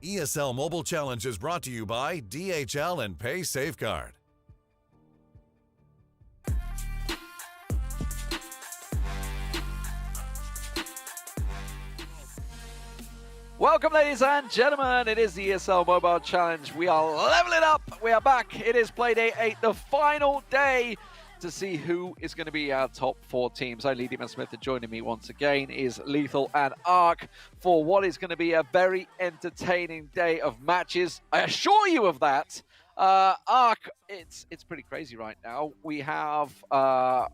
ESL Mobile Challenge is brought to you by DHL and Pay Safeguard. Welcome, ladies and gentlemen. It is the ESL Mobile Challenge. We are leveling up. We are back. It is Play Day 8, the final day to see who is going to be our top 4 teams. I'm Lee Smith, and joining me once again is Lethal and Ark for what is going to be a very entertaining day of matches. I assure you of that. Ark, it's pretty crazy right now. We have a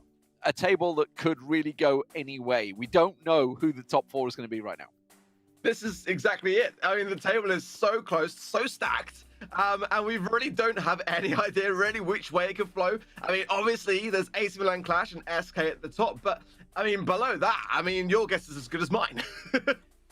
table that could really go any way. We don't know who the top 4 is going to be right now. This is exactly it. I mean, the table is so close, so stacked, and we really don't have any idea really which way it could flow. I mean, obviously, there's AC Milan Clash and SK at the top, but, I mean, below that, I mean, your guess is as good as mine.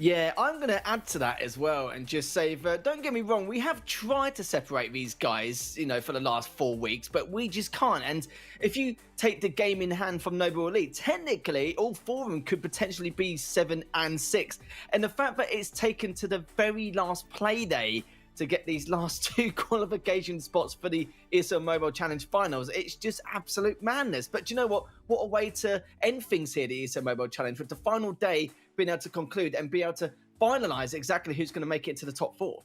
Yeah, I'm going to add to that as well and just say that, don't get me wrong, we have tried to separate these guys, you know, for the last 4 weeks, but we just can't. And if you take the game in hand from Noble Elite, technically, all 4 of them could potentially be 7 and 6. And the fact that it's taken to the very last play day to get these last 2 qualification spots for the ESL Mobile Challenge finals, it's just absolute madness. But do you know what? What a way to end things here, the ESL Mobile Challenge, with the final day being able to conclude and be able to finalize exactly who's going to make it to the top 4.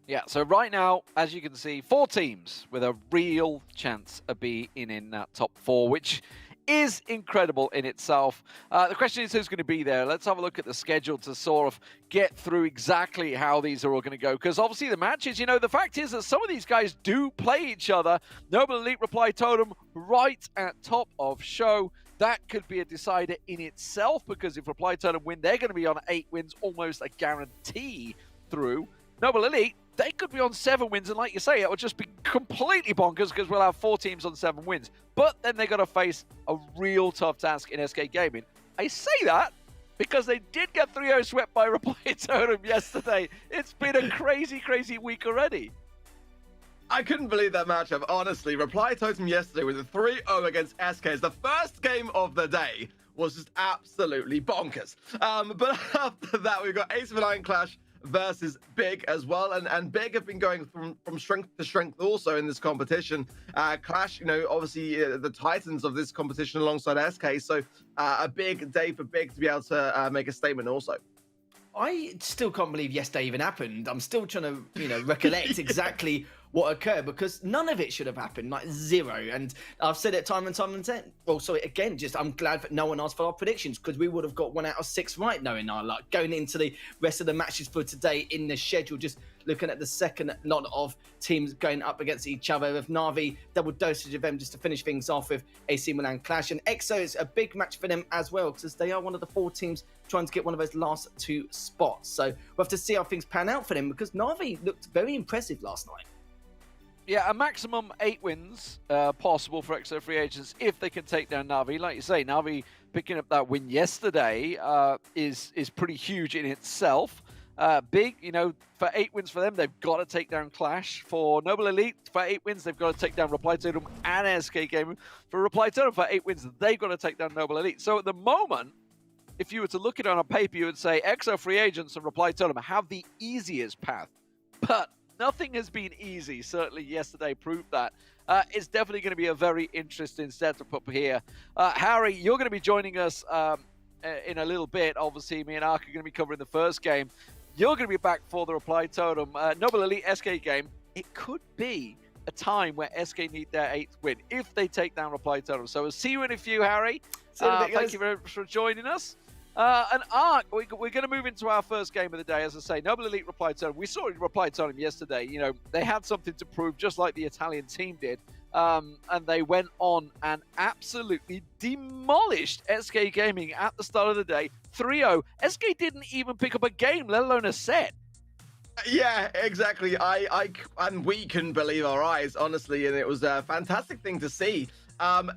Yeah, so right now, as you can see, 4 teams with a real chance of being in that top 4, which is incredible in itself. The question is who's going to be there. Let's have a look at the schedule to sort of get through exactly how these are all going to go. Because obviously the matches, you know, the fact is that some of these guys do play each other. Noble Elite Reply Totem right at top of show. That could be a decider in itself, because if Reply Totem win, they're going to be on 8 wins, almost a guarantee through. Noble Elite, they could be on 7 wins, and like you say, it would just be completely bonkers because we'll have 4 teams on 7 wins. But then they're going to face a real tough task in SK Gaming. I say that because they did get 3-0 swept by Reply Totem yesterday. It's been a crazy, crazy week already. I couldn't believe that matchup, honestly. Reply Totem yesterday with a 3-0 against SK as the first game of the day was just absolutely bonkers. But after that, we've got AC Milan Clash versus Big as well, and Big have been going from strength to strength also in this competition. Clash, you know, obviously the titans of this competition alongside SK, so a big day for Big to be able to make a statement also. I still can't believe yesterday even happened. I'm still trying to, you know, recollect exactly what occurred, because none of it should have happened, like 0. And I've said it time and time again. Well, sorry, again, just I'm glad that no one asked for our predictions, because we would have got 1 out of 6 right, knowing our luck. Going into the rest of the matches for today in the schedule, just looking at the second lot of teams going up against each other, with Na'Vi, double dosage of them just to finish things off with AC Milan Clash. And EXO is a big match for them as well, because they are one of the 4 teams trying to get one of those last 2 spots. So we'll have to see how things pan out for them, because Na'Vi looked very impressive last night. Yeah, a maximum 8 wins possible for EXO free agents if they can take down Na'Vi. Like you say, Na'Vi picking up that win yesterday is pretty huge in itself. Big, you know, for 8 wins for them, they've got to take down Clash. For Noble Elite, for 8 wins, they've got to take down Reply Totem and SK Gaming. For Reply Totem, for 8 wins, they've got to take down Noble Elite. So at the moment, if you were to look at it on a paper, you would say EXO free agents and Reply Totem have the easiest path. But nothing has been easy. Certainly yesterday proved that. It's definitely going to be a very interesting setup up here. Harry, you're going to be joining us in a little bit. Obviously, me and Ark are going to be covering the first game. You're going to be back for the Reply Totem. Noble Elite SK game. It could be a time where SK need their 8th win if they take down Reply Totem. So we'll see you in a few, Harry. Thank you very much for joining us. And Ark, we're going to move into our first game of the day. As I say, Noble Elite Reply Totem. We saw Reply Totem yesterday. You know, they had something to prove, just like the Italian team did. And they went on and absolutely demolished SK Gaming at the start of the day. 3-0. SK didn't even pick up a game, let alone a set. Yeah, exactly. And we couldn't believe our eyes, honestly, and it was a fantastic thing to see.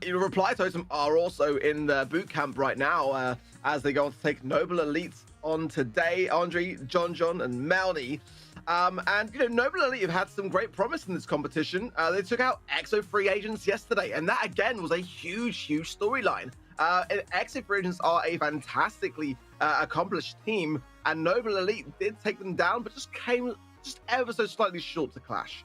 Reply Totem are also in the boot camp right now as they go on to take Noble Elite on today. Andre, John, and Melanie. And, you know, Noble Elite have had some great promise in this competition. They took out EXO free agents yesterday, and that, again, was a huge storyline. EXO free agents are a fantastically accomplished team, and Noble Elite did take them down, but just came just ever so slightly short to Clash.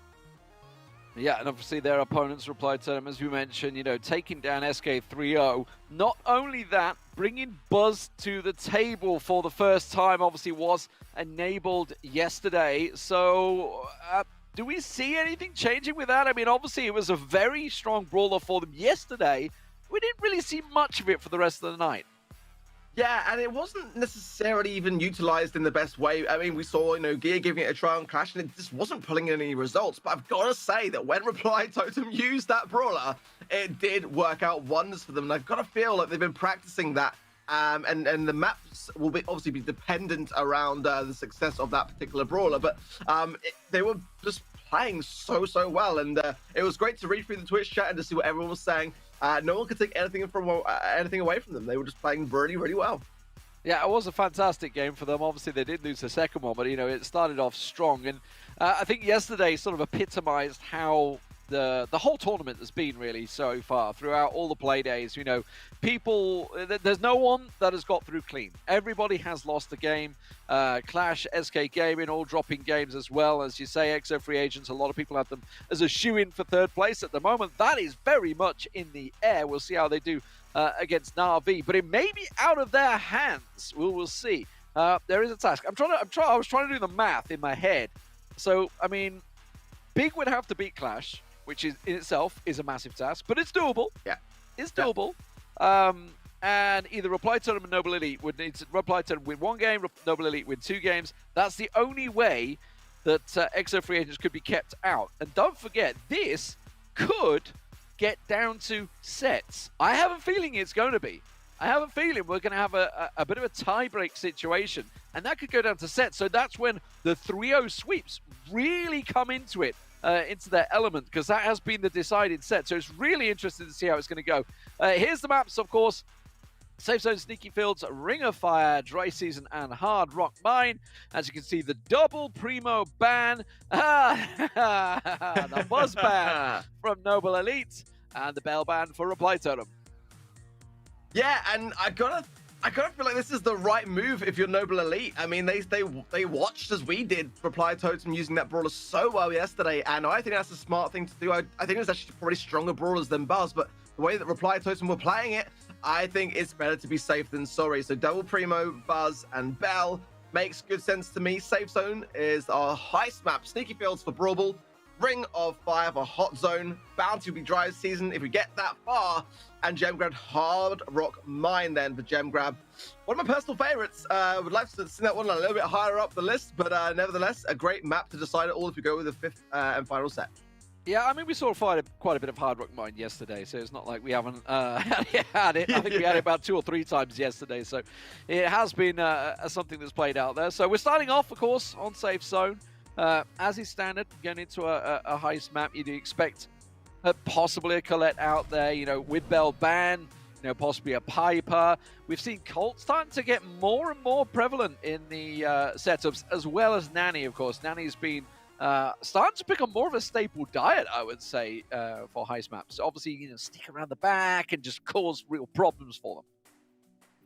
Yeah, and obviously their opponents replied to them, as we mentioned, taking down SK 3-0. Not only that, bringing Buzz to the table for the first time obviously was enabled yesterday. So do we see anything changing with that? I mean, obviously it was a very strong brawler for them yesterday. We didn't really see much of it for the rest of the night. Yeah, and it wasn't necessarily even utilized in the best way. I mean, we saw, Gear giving it a try on Clash, and it just wasn't pulling in any results. But I've got to say that when Reply Totem used that brawler, it did work out wonders for them. And I've got to feel like they've been practicing that. And the maps will obviously be dependent around the success of that particular brawler. But they were just playing so well. And it was great to read through the Twitch chat and to see what everyone was saying. No one could take anything away from them. They were just playing really well. Yeah, it was a fantastic game for them. Obviously, they did lose the second one, but, it started off strong. And I think yesterday sort of epitomized how the whole tournament has been really so far throughout all the play days. People, there's no one that has got through clean. Everybody has lost the game. Clash, SK Gaming, all dropping games as well. As you say, EXO free agents, a lot of people have them as a shoe-in for third place at the moment. That is very much in the air. We'll see how they do against Na'Vi, but it may be out of their hands. We'll see. There is a task. I was trying to do the math in my head. So, I mean, Big would have to beat Clash, which is in itself is a massive task, but it's doable. Yeah, it's doable. And either Reply Totem and Noble Elite would need to Reply Totem win one game, Noble Elite win 2 games. That's the only way that EXO free agents could be kept out. And don't forget, this could get down to sets. I have a feeling it's going to be. I have a feeling we're going to have a bit of a tie-break situation, and that could go down to sets. So that's when the 3-0 sweeps really come into it. Into their element, because that has been the decided set. So it's really interesting to see how it's going to go. Here's the maps, of course. Safe Zone, Sneaky Fields, Ring of Fire, Dry Season, and Hard Rock Mine. As you can see, the double Primo ban, the Buzz ban from Noble Elite, and the Bell ban for Reply Totem. Yeah, and I gotta feel like this is the right move if you're Noble Elite. I mean, they watched as we did Reply Totem using that brawler so well yesterday, and I think that's a smart thing to do. I think it's actually probably stronger brawlers than Buzz, but the way that Reply Totem were playing it, I think it's better to be safe than sorry. So double Primo, Buzz, and Bell makes good sense to me. Safe Zone is our Heist map. Sneaky Fields for Brawl Ball. Ring of Fire for Hot Zone. Bounty will be Dry Season if we get that far. And Gem Grab Hard Rock Mine then for Gem Grab. One of my personal favorites. Would like to see that one a little bit higher up the list, but nevertheless, a great map to decide it all if we go with the 5th and final set. Yeah, I mean, we saw quite a bit of Hard Rock Mine yesterday, so it's not like we haven't had it. I think we had it about 2 or 3 times yesterday, so it has been something that's played out there. So we're starting off, of course, on Safe Zone. As is standard, going into a heist map, you do expect possibly a Colette out there, with Bell ban, possibly a Piper. We've seen Colt starting to get more and more prevalent in the setups, as well as Nanny, of course. Nanny's been starting to become more of a staple diet, I would say, for heist maps. Obviously, stick around the back and just cause real problems for them.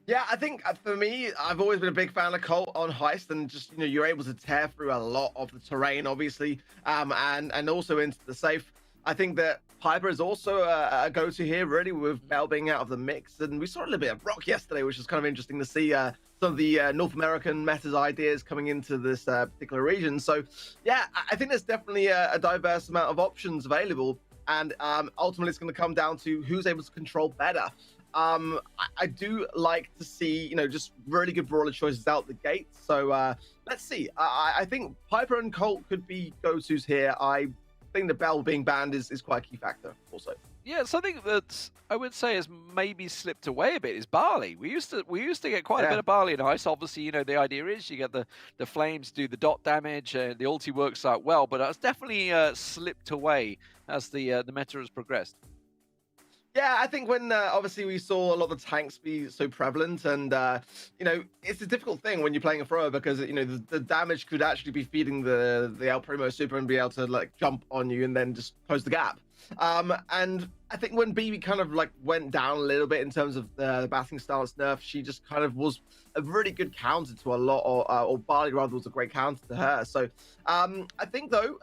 Yeah, I think for me, I've always been a big fan of Colt on Heist, and just you're able to tear through a lot of the terrain, obviously, and also into the safe. I think that Piper is also a go-to here, really, with Bell being out of the mix, and we saw a little bit of Rock yesterday, which was kind of interesting to see some of the North American metas ideas coming into this particular region. So, yeah, I think there's definitely a diverse amount of options available, and ultimately it's going to come down to who's able to control better. I do like to see, just really good brawler choices out the gate. So let's see. I think Piper and Colt could be go-tos here. I think the Bell being banned is quite a key factor also. Yeah, something that I would say has maybe slipped away a bit is Barley. We used to get quite a bit of Barley in Heist. Obviously, the idea is you get the flames do the dot damage, and the ulti works out well, but that's definitely slipped away as the meta has progressed. Yeah, I think when obviously we saw a lot of the tanks be so prevalent, and it's a difficult thing when you're playing a thrower because the damage could actually be feeding the El Primo super and be able to jump on you and then just close the gap. And I think when BB kind of like went down a little bit in terms of the batting stance nerf, she just kind of was a really good counter to a lot, or Barley rather was a great counter to her. So I think though,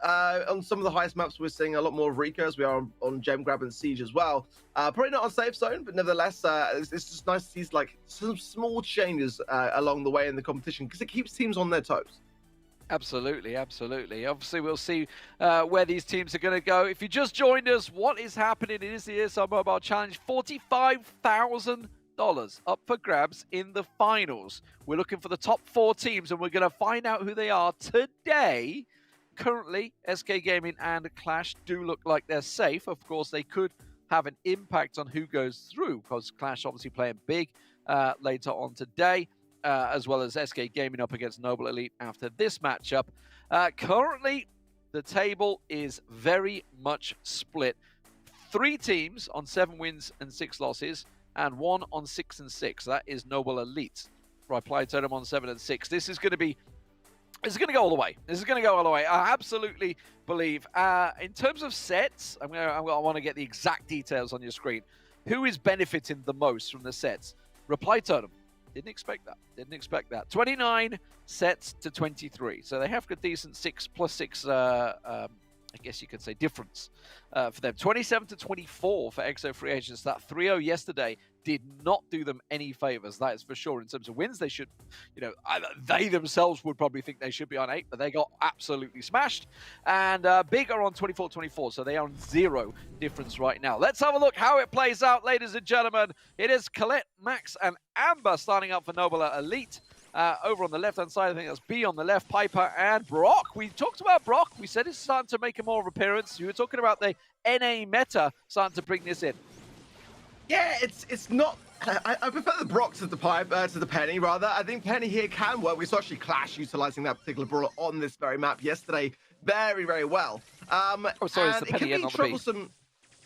on some of the highest maps, we're seeing a lot more of Rico as we are on Gem Grab and Siege as well. Probably not on Safe Zone, but nevertheless, it's just nice to see like some small changes along the way in the competition, because it keeps teams on their toes. Absolutely, absolutely. Obviously, we'll see where these teams are going to go. If you just joined us, what is happening? It is the ESL Mobile Challenge. $45,000 up for grabs in the finals. We're looking for the top 4 teams, and we're going to find out who they are today. Currently, SK Gaming and Clash do look like they're safe. Of course, they could have an impact on who goes through, because Clash obviously playing big later on today. As well as SK Gaming up against Noble Elite after this matchup. Currently, the table is very much split. 3 teams on 7 wins and 6 losses, and 1 on 6 and 6. That is Noble Elite. Reply Totem on 7 and 6. This is going to go all the way. This is going to go all the way. I absolutely believe. In terms of sets, I want to get the exact details on your screen. Who is benefiting the most from the sets? Reply Totem. Didn't expect that. Didn't expect that. 29 sets to 23. So they have a decent 6+6, I guess you could say, difference for them. 27 to 24 for EXO free agents. That 3-0 yesterday did not do them any favors. That is for sure. In terms of wins, they should, they themselves would probably think they should be on 8, but they got absolutely smashed. And Big are on 24-24, so they are on 0 difference right now. Let's have a look how it plays out, ladies and gentlemen. It is Colette, Max, and Amber starting up for Noble Elite. Over on the left-hand side, I think that's B on the left, Piper and Brock. We talked about Brock. We said it's starting to make a more of appearance. You were talking about the NA meta starting to bring this in. Yeah, it's not. I prefer the Brock to the Penny rather. I think Penny here can work. We saw actually Clash utilizing that particular brawler on this very map yesterday very, very well. Sorry, it's the Penny and not the B.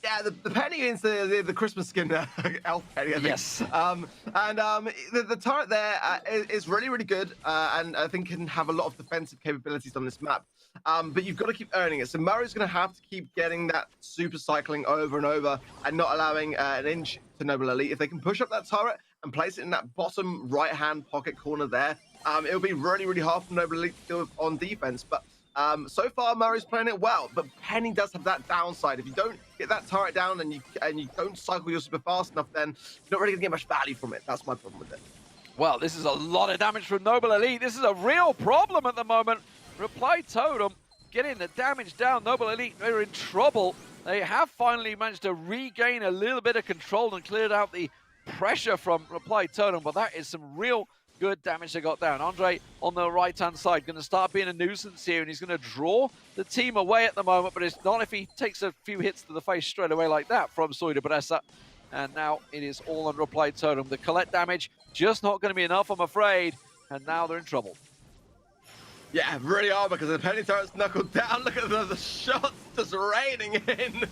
Yeah, the Penny is the Christmas skin elf Penny, I think. Yes. The turret there is really, really good, and I think can have a lot of defensive capabilities on this map. But you've got to keep earning it. So Murray's going to have to keep getting that super cycling over and over and not allowing an inch to Noble Elite. If they can push up that turret and place it in that bottom right-hand pocket corner there, it'll be really, really hard for Noble Elite to do on defense. But so far, Murray's playing it well, but Penny does have that downside. If you don't get that turret down and you don't cycle your super fast enough, then you're not really gonna get much value from it. That's my problem with it. Well, this is a lot of damage from Noble Elite. This is a real problem at the moment. Reply Totem getting the damage down. Noble Elite, they're in trouble. They have finally managed to regain a little bit of control and cleared out the pressure from Reply Totem, but that is some real good damage they got down. Andre on the right-hand side going to start being a nuisance here, and he's going to draw the team away at the moment, but it's not if he takes a few hits to the face straight away like that from Soida Bressa. And now it is all on Reply Totem. The Colette damage just not going to be enough, I'm afraid, and now they're in trouble. Yeah, really are, because the Penny turret's knuckled down. Look at the shots just raining in.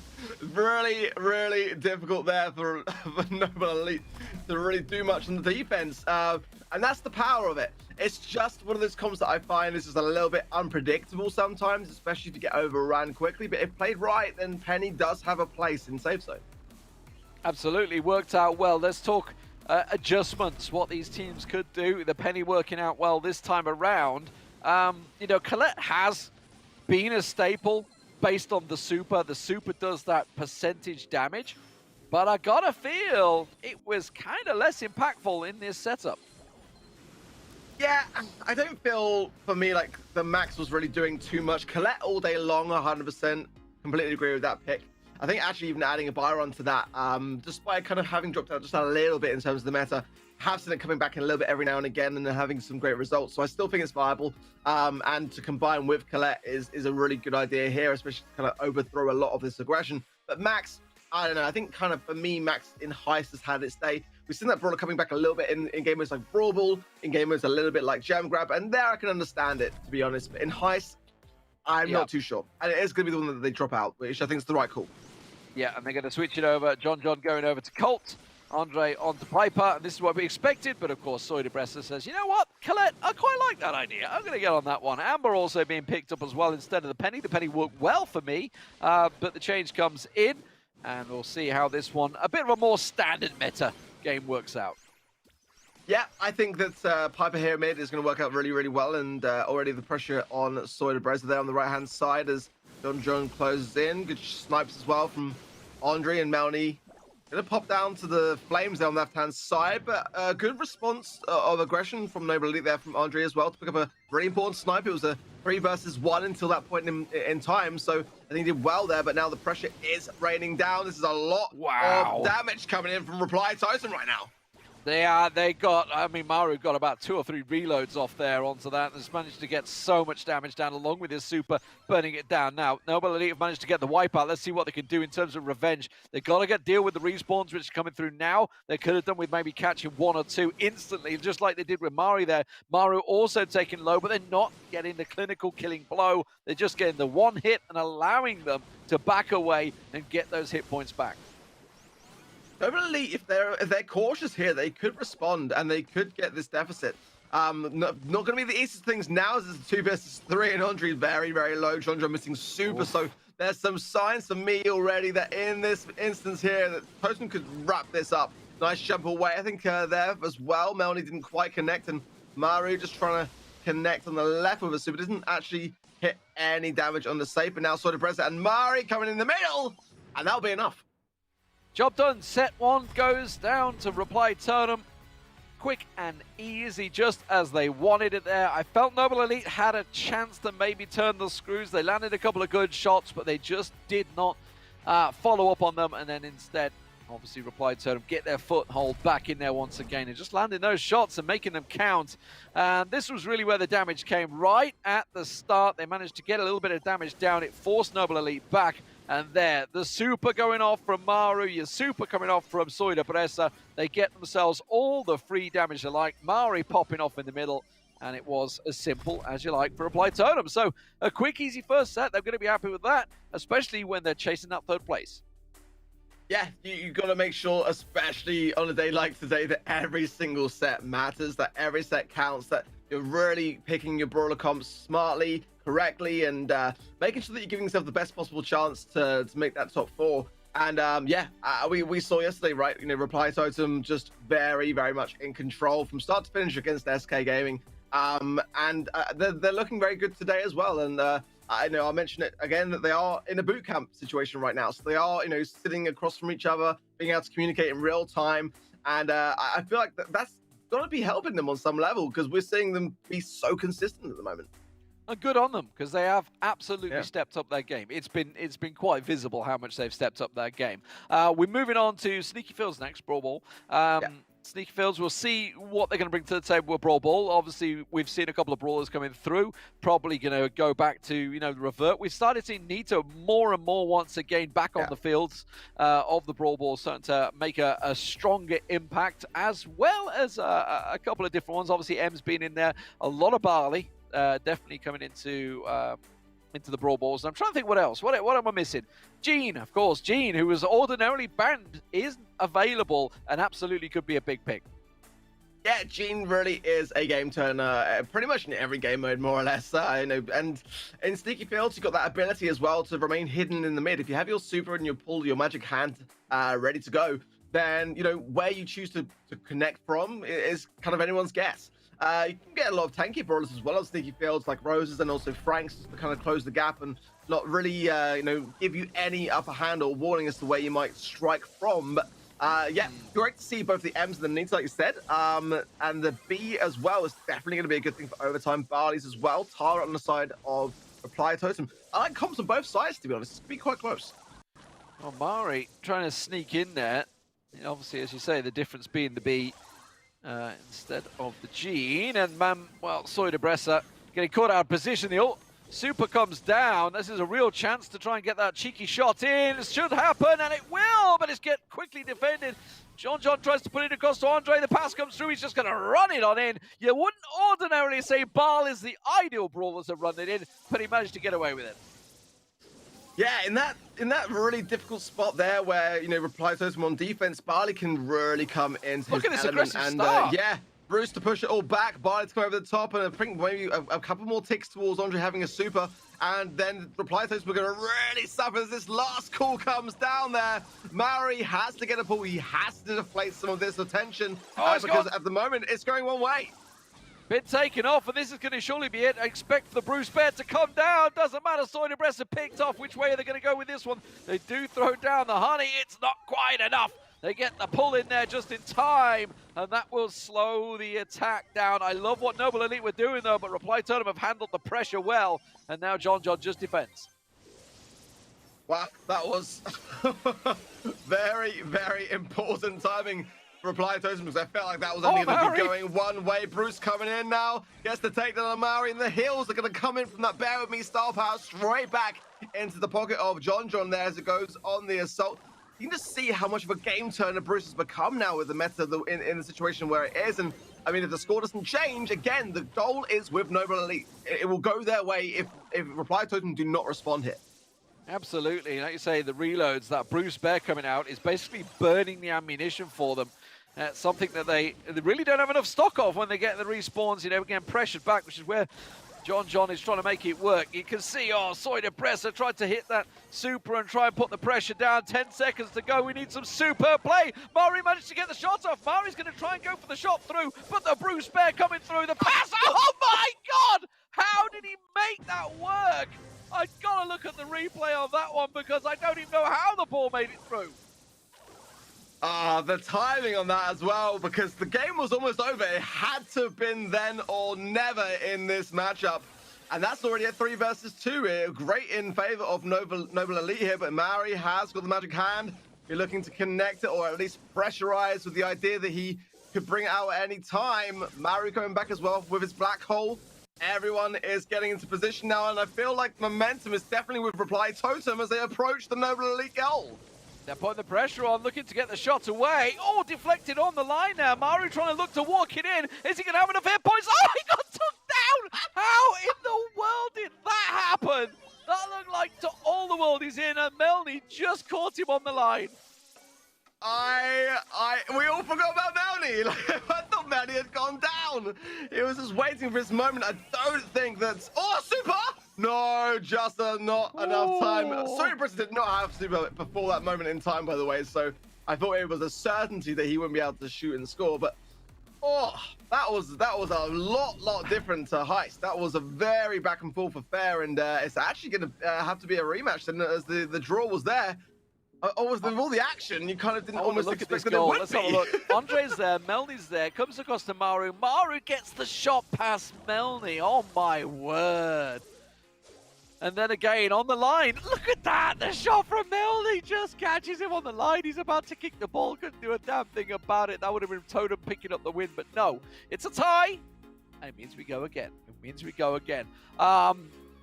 Really, really difficult there for Noble Elite to really do much on the defense. And that's the power of it. It's just one of those comps that I find is just a little bit unpredictable sometimes, especially if you get overrun quickly. But if played right, then Penny does have a place in safe zone. Absolutely, worked out well. Let's talk adjustments, what these teams could do. The Penny working out well this time around. Colette has been a staple based on the super. The super does that percentage damage, but I gotta feel it was kind of less impactful in this setup. Yeah, I don't feel, for me, like the Max was really doing too much. Colette all day long, 100%. Completely agree with that pick. I think actually even adding a Byron to that, despite kind of having dropped out just a little bit in terms of the meta, have seen it coming back in a little bit every now and again and then having some great results. So I still think it's viable. And to combine with Colette is a really good idea here, especially to kind of overthrow a lot of this aggression. But Max, I don't know. I think kind of for me, Max in Heist has had its day. We've seen that Brawler coming back a little bit in game modes like Brawl Ball, in game modes a little bit like Gem Grab. And there I can understand it, to be honest. But in Heist, I'm not too sure. And it is going to be the one that they drop out, which I think is the right call. Yeah, and they're going to switch it over. John going over to Colt. Andre onto Piper, and this is what we expected, but of course Soy Debressa says, you know what, Colette, I quite like that idea. I'm going to get on that one. Amber also being picked up as well instead of the Penny. The Penny worked well for me, but the change comes in, and we'll see how this one, a bit of a more standard meta game, works out. Yeah, I think that Piper here mid is going to work out really, really well, and already the pressure on Soy Debressa there on the right-hand side as John closes in. Good snipes as well from Andre and Melanie. Gonna pop down to the flames there on the left-hand side, but a good response of aggression from Noble Elite there from Andre as well to pick up a really important snipe. It was a 3 versus 1 until that point in time, so I think he did well there, but now the pressure is raining down. This is a lot of damage coming in from Reply Totem right now. They got, I mean, Maru got about 2 or 3 reloads off there onto that and has managed to get so much damage down along with his super, burning it down. Now, Noble Elite have managed to get the wipeout. Let's see what they can do in terms of revenge. They've got to deal with the respawns, which are coming through now. They could have done with maybe catching 1 or 2 instantly, just like they did with Mari there. Maru also taking low, but they're not getting the clinical killing blow. They're just getting the 1 hit and allowing them to back away and get those hit points back. Noble Elite, if they're cautious here, they could respond and they could get this deficit. Not going to be the easiest things now as it's 2 versus 3 and Andre very, very low. Chandra missing super, so there's some signs for me already that in this instance here that Totem could wrap this up. Nice jump away, I think there as well. Melanie didn't quite connect, and Maru just trying to connect on the left with a super. Doesn't actually hit any damage on the safe, but now Soy Debressa and Mari coming in the middle, and that'll be enough. Job done. Set 1 goes down to Reply Totem. Quick and easy, just as they wanted it there. I felt Noble Elite had a chance to maybe turn the screws. They landed a couple of good shots, but they just did not follow up on them. And then instead, obviously, Reply Totem get their foothold back in there once again and just landing those shots and making them count. And this was really where the damage came right at the start. They managed to get a little bit of damage down. It forced Noble Elite back. And there, the super going off from Maru, your super coming off from Soy Debressa. They get themselves all the free damage they like. Mari popping off in the middle, and it was as simple as you like for Reply Totem. So a quick, easy first set. They're going to be happy with that, especially when they're chasing that 3rd place. Yeah, you got to make sure, especially on a day like today, that every single set matters, that every set counts, that you're really picking your brawler comps smartly, correctly, and making sure that you're giving yourself the best possible chance to make that top 4. And we saw yesterday, right? You know, Reply Totem just very, very much in control from start to finish against SK Gaming. They're looking very good today as well. And I know I'll mention it again that they are in a boot camp situation right now. So they are, sitting across from each other, being able to communicate in real time. And I feel like that's going to be helping them on some level because we're seeing them be so consistent at the moment. And good on them because they have absolutely stepped up their game. It's been quite visible how much they've stepped up their game. We're moving on to Sneaky Fields next, Brawl Ball. Sneaky Fields, we'll see what they're going to bring to the table with Brawl Ball. Obviously, we've seen a couple of brawlers coming through. Probably going to go back to, revert. We've started seeing Nito more and more once again back on the fields of the Brawl Ball, starting to make a stronger impact, as well as a couple of different ones. Obviously, M's been in there. A lot of Barley. Definitely coming into the Brawl Balls. And I'm trying to think what else. What am I missing? Gene, of course. Gene, who was ordinarily banned, isn't available and absolutely could be a big pick. Yeah, Gene really is a game turner, pretty much in every game mode, more or less. And in Sneaky Fields, you've got that ability as well to remain hidden in the mid. If you have your super and you pull your magic hand ready to go, then, where you choose to connect from is kind of anyone's guess. You can get a lot of tanky brawlers as well as Sneaky Fields, like Roses and also Franks, to kind of close the gap and not really, give you any upper hand or warning as to where you might strike from. But great to see both the M's and the Needs, like you said. And the B as well is definitely going to be a good thing for overtime. Barley's as well. Tara on the side of Reply Totem. I like comps on both sides, to be honest. It's going to be quite close. Well, Mari trying to sneak in there. And obviously, as you say, the difference being the B instead of the Gene. And Soy Debressa getting caught out of position. The ult super comes down. This is a real chance to try and get that cheeky shot in. It should happen, and it will, but it's get quickly defended. John tries to put it across to Andre. The pass comes through. He's just going to run it on in. You wouldn't ordinarily say Barl is the ideal brawler to run it in, but he managed to get away with it. Yeah, in that really difficult spot there where, Reply Totem on defense, Barley can really come into Look his at this element. aggressive And start. yeah, Bruce to push it all back, Barley to come over the top, and I think maybe a couple more ticks towards Andre having a super, and then Reply Totem are going to really suffer as this last call comes down there. Maori has to get a pull. He has to deflate some of this attention because at the moment it's going one way. Been taken off, and this is going to surely be it. I expect the Bruce Bear to come down. Doesn't matter, Soy Breast are picked off. Which way are they going to go with this one? They do throw down the honey. It's not quite enough. They get the pull in there just in time, and that will slow the attack down. I love what Noble Elite were doing, though, but Reply Totem have handled the pressure well, and now John just defends. Wow, that was very, very important timing. Reply Totem, because I felt like that was only going to be going one way. Bruce coming in now, gets the takedown on Maori, and the heals are going to come in from that Bear With Me star power straight back into the pocket of John there as it goes on the assault. You can just see how much of a game turner Bruce has become now with the meta in the situation where it is. And I mean, if the score doesn't change, again, the goal is with Noble Elite. It will go their way if Reply Totem do not respond here. Absolutely. Like you say, the reloads, that Bruce Bear coming out is basically burning the ammunition for them. Something that they really don't have enough stock of when they get the respawns, getting pressured back, which is where John is trying to make it work. You can see, Soy Depressor tried to hit that super and try and put the pressure down. 10 seconds to go. We need some superb play. Mari managed to get the shot off. Mari's going to try and go for the shot through, but the Bruce Bear coming through. The pass. Oh my God! How did he make that work? I've got to look at the replay of that one because I don't even know how the ball made it through. The timing on that as well, because the game was almost over. It had to have been then or never in this matchup. And that's already a 3 versus 2 here. Great in favor of Noble Elite here, but Maori has got the magic hand. You're looking to connect it or at least pressurize with the idea that he could bring it out at any time. Maori coming back as well with his black hole. Everyone is getting into position now, and I feel like momentum is definitely with Reply Totem as they approach the Noble Elite goal. They're putting the pressure on, looking to get the shots away. Oh, deflected on the line now. Maori trying to look to walk it in. Is he going to have enough hit points? Oh, he got took down! How in the world did that happen? That looked like to all the world he's in, and Melny just caught him on the line. We all forgot about Melny. I thought Melny had gone down. He was just waiting for his moment. I don't think that's... Oh, super! No, just not enough time. Sorry, Britain did not have super before that moment in time, by the way. So I thought it was a certainty that he wouldn't be able to shoot and score. But that was a lot different to Heist. That was a very back and forth affair, and it's actually going to have to be a rematch. And as the draw was there, with all the action, you kind of didn't almost look expect at this that it goal. would Let's be. have a look. Andre's there, Melny's there, comes across to Maru. Maru gets the shot past Melny. Oh my word. And then again, on the line, look at that! The shot from Melny just catches him on the line. He's about to kick the ball, couldn't do a damn thing about it. That would have been Totem picking up the win, but no. It's a tie, and it means we go again.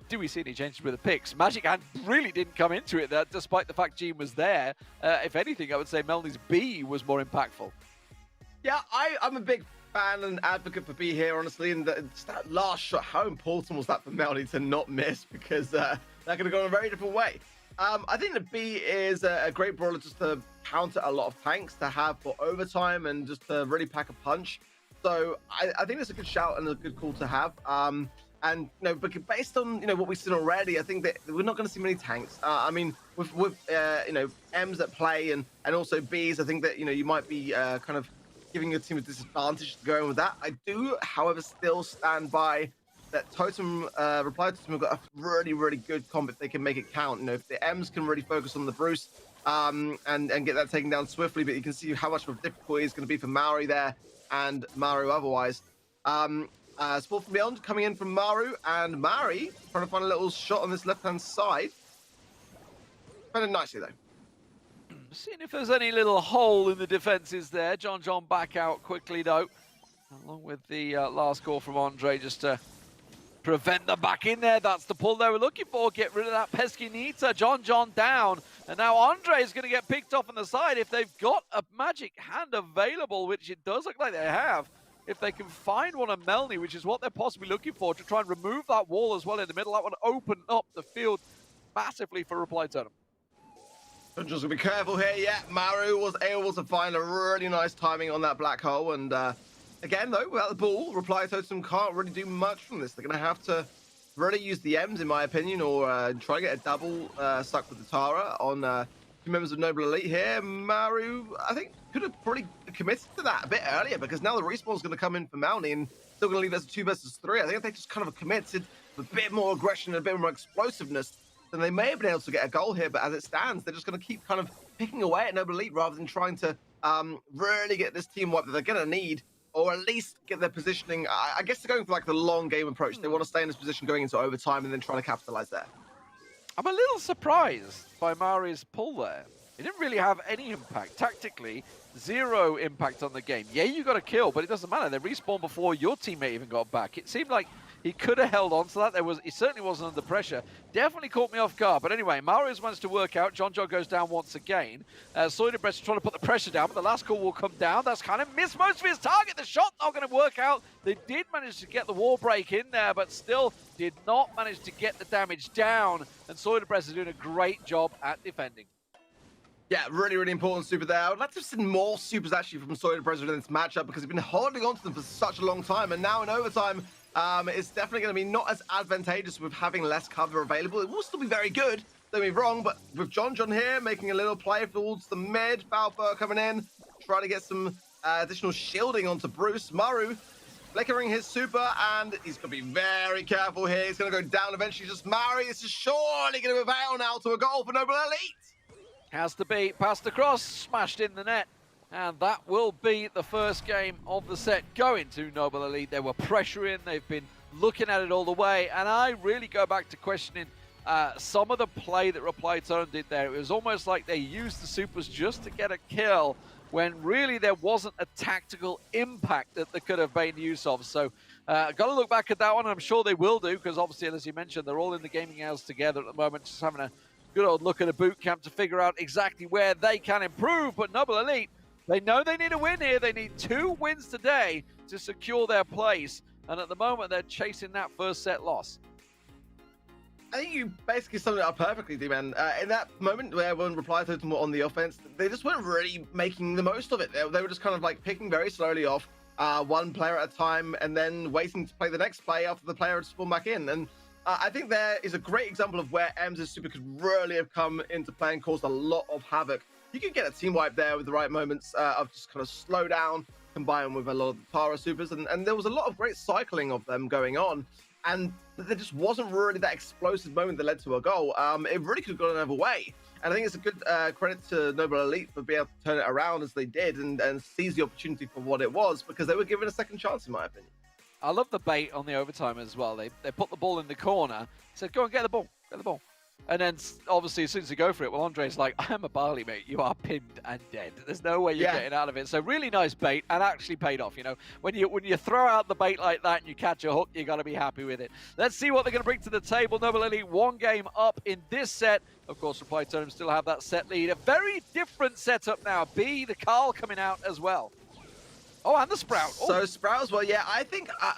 Do we see any changes with the picks? Magic Hand really didn't come into it, despite the fact Gene was there. If anything, I would say Melny's B was more impactful. Yeah, I'm a big fan and advocate for B here, honestly, and that last shot, how important was that for Melny to not miss, because that could have gone a very different way. I think that B is a great brawler just to counter a lot of tanks, to have for overtime and just to really pack a punch. So I think it's a good shout and a good call to have. And but based on what we've seen already, I think that we're not going to see many tanks. I mean, with M's at play and also B's, I think that you might be kind of giving your team a disadvantage going with that. I do, however, still stand by that Totem Reply Totem have got a really good comp if they can make it count. If the M's can really focus on the Bruce and get that taken down swiftly, but you can see how much of a difficulty it's going to be for Maori there and Maru otherwise. Sport from Beyond coming in from Maru, and Mari trying to find a little shot on this left-hand side. Defended nicely, though. Seeing if there's any little hole in the defenses there. John back out quickly, though. Along with the last call from Andre, just to prevent them back in there. That's the pull they were looking for. Get rid of that pesky Nita. John down. And now Andre is going to get picked off on the side. If they've got a magic hand available, which it does look like they have, if they can find one on Melny, which is what they're possibly looking for, to try and remove that wall as well in the middle, that would open up the field massively for Reply Totem. Just gonna be careful here. Yeah, Maru was able to find a really nice timing on that black hole. And again, though, without the ball, Reply Totem can't really do much from this. They're gonna have to really use the M's, in my opinion, or try to get a double stuck with the Tara on two members of Noble Elite here. Maru, I think, could have probably committed to that a bit earlier, because now the respawn's going to come in for Mounty and still going to leave us 2 versus 3. I think if they just kind of committed with a bit more aggression and a bit more explosiveness, then they may have been able to get a goal here. But as it stands, they're just going to keep kind of picking away at Noble Elite rather than trying to really get this team wipe that they're going to need, or at least get their positioning. I guess they're going for like the long game approach. They want to stay in this position going into overtime and then trying to capitalize there. I'm a little surprised by Mari's pull there. He didn't really have any impact. Tactically, 0 impact on the game. Yeah, you got a kill, but it doesn't matter. They respawned before your teammate even got back. It seemed like he could have held on to that. He certainly wasn't under pressure. Definitely caught me off guard. But anyway, Mario's managed to work out. John goes down once again. Soiderbreast is trying to put the pressure down, but the last call will come down. That's kind of missed most of his target. The shot not going to work out. They did manage to get the wall break in there, but still did not manage to get the damage down. And Soiderbreast is doing a great job at defending. Yeah, really, really important super there. I would like to have seen more supers actually from Soiderbreast in this matchup, because he's been holding on to them for such a long time. And now in overtime, it's definitely going to be not as advantageous with having less cover available. It will still be very good, don't be wrong, but with John here making a little play towards the mid, Valper coming in, trying to get some additional shielding onto Bruce. Maru flickering his super, and he's going to be very careful here. He's going to go down eventually. Just Maru, this is surely going to avail now to a goal for Noble Elite. Has to be passed across, smashed in the net. And that will be the first game of the set going to Noble Elite. They were pressuring, they've been looking at it all the way. And I really go back to questioning some of the play that Reply Totem did there. It was almost like they used the supers just to get a kill, when really there wasn't a tactical impact that they could have made use of. So got to look back at that one. I'm sure they will do, because obviously, as you mentioned, they're all in the gaming house together at the moment, just having a good old look at a boot camp to figure out exactly where they can improve. But Noble Elite, they know they need a win here. They need 2 wins today to secure their place. And at the moment, they're chasing that first set loss. I think you basically summed it up perfectly, D-Man. In that moment where when Reply Totem were on the offense, they just weren't really making the most of it. They were just kind of like picking very slowly off one player at a time, and then waiting to play the next play after the player had spawned back in. And I think there is a great example of where Ems' super could really have come into play and caused a lot of havoc. You could get a team wipe there with the right moments of just kind of slow down, combined with a lot of the Tara supers, and there was a lot of great cycling of them going on, and there just wasn't really that explosive moment that led to a goal. It really could have gone another way, and I think it's a good credit to Noble Elite for being able to turn it around as they did and seize the opportunity for what it was, because they were given a second chance, in my opinion. I love the bait on the overtime as well. They put the ball in the corner, said, go and get the ball, get the ball. And then, obviously, as soon as they go for it, well, Andre's like, I am a barley, mate. You are pinned and dead. There's no way you're getting out of it. So really nice bait, and actually paid off. You know, when you throw out the bait like that and you catch a hook, you got to be happy with it. Let's see what they're going to bring to the table. Noble Elite 1 game up in this set. Of course, Reply Totem still have that set lead. A very different setup now. B, the Carl coming out as well. Oh, and the Sprout. Oh. So Sprout as well, yeah. I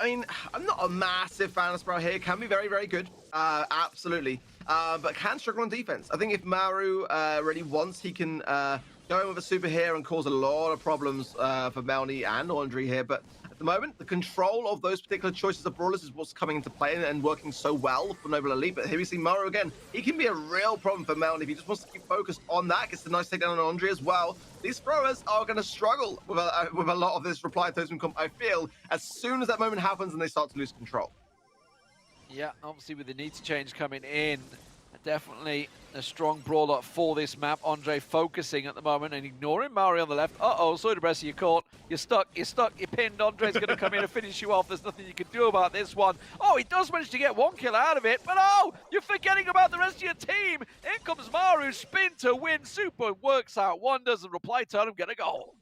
mean, I'm not a massive fan of Sprout here. Can be very, very good. Absolutely. But can struggle on defense. I think if Maru really wants, he can go in with a super here and cause a lot of problems for Mounty and Andre here. But at the moment, the control of those particular choices of brawlers is what's coming into play and working so well for Noble Elite. But here we see Maru again. He can be a real problem for Mounty if he just wants to keep focused on that. Gets a nice takedown on Andre as well. These throwers are going to struggle with a lot of this Reply Totem comp, I feel, as soon as that moment happens and they start to lose control. Yeah, obviously with the need to change coming in, definitely a strong brawler for this map. Andre focusing at the moment and ignoring Mario on the left. Uh-oh, Soiderbreast, you're caught. You're stuck, you're pinned. Andre's going to come in and finish you off. There's nothing you can do about this one. Oh, he does manage to get 1 kill out of it, but oh, you're forgetting about the rest of your team. In comes Maru, spin to win. Super works out wonders, and Reply Totem get a goal.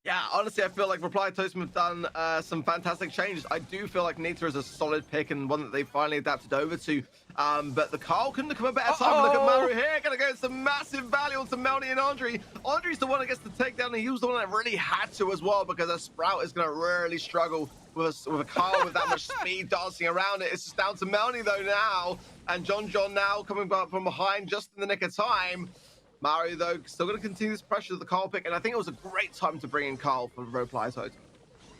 Yeah, honestly, I feel like Reply Totem have done some fantastic changes. I do feel like Nita is a solid pick and one that they finally adapted over to. But the Carl couldn't have come a better time. Look at Maru here. Gonna get some massive value onto Melny and Andre. Andre's the one that gets the takedown, and he was the one that really had to as well, because a Sprout is gonna really struggle with a car with that much speed dancing around it. It's just down to Melanie though now, and John now coming back from behind just in the nick of time. Mario though still going to continue this pressure of the Carl pick, and I think it was a great time to bring in Carl for Reply Totem.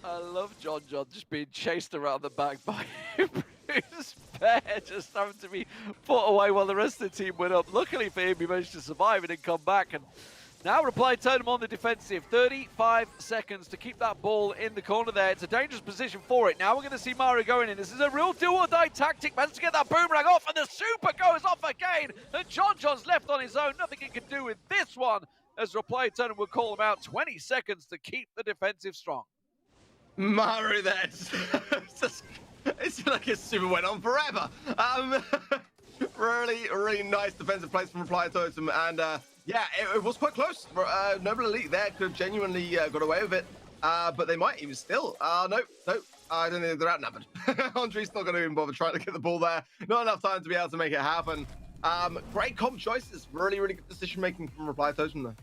I love John just being chased around the back by Bruce Bear, just having to be put away while the rest of the team went up. Luckily for him, he managed to survive and then come back. And now Reply Totem on the defensive. 35 seconds to keep that ball in the corner there. It's a dangerous position for it. Now we're going to see Mario going in. This is a real do-or-die tactic. Managed to get that boomerang off, and the super goes off again. And John's left on his own. Nothing he can do with this one, as Reply Totem will call him out. 20 seconds to keep the defensive strong. Mario there, it's like his super went on forever. Really nice defensive plays from Reply Totem, and yeah, it was quite close. Noble Elite there could have genuinely got away with it, but they might even still. No, I don't think they're outnumbered. Andre's not going to even bother trying to get the ball there. Not enough time to be able to make it happen. Great comp choices, really good decision making from Reply Totem though.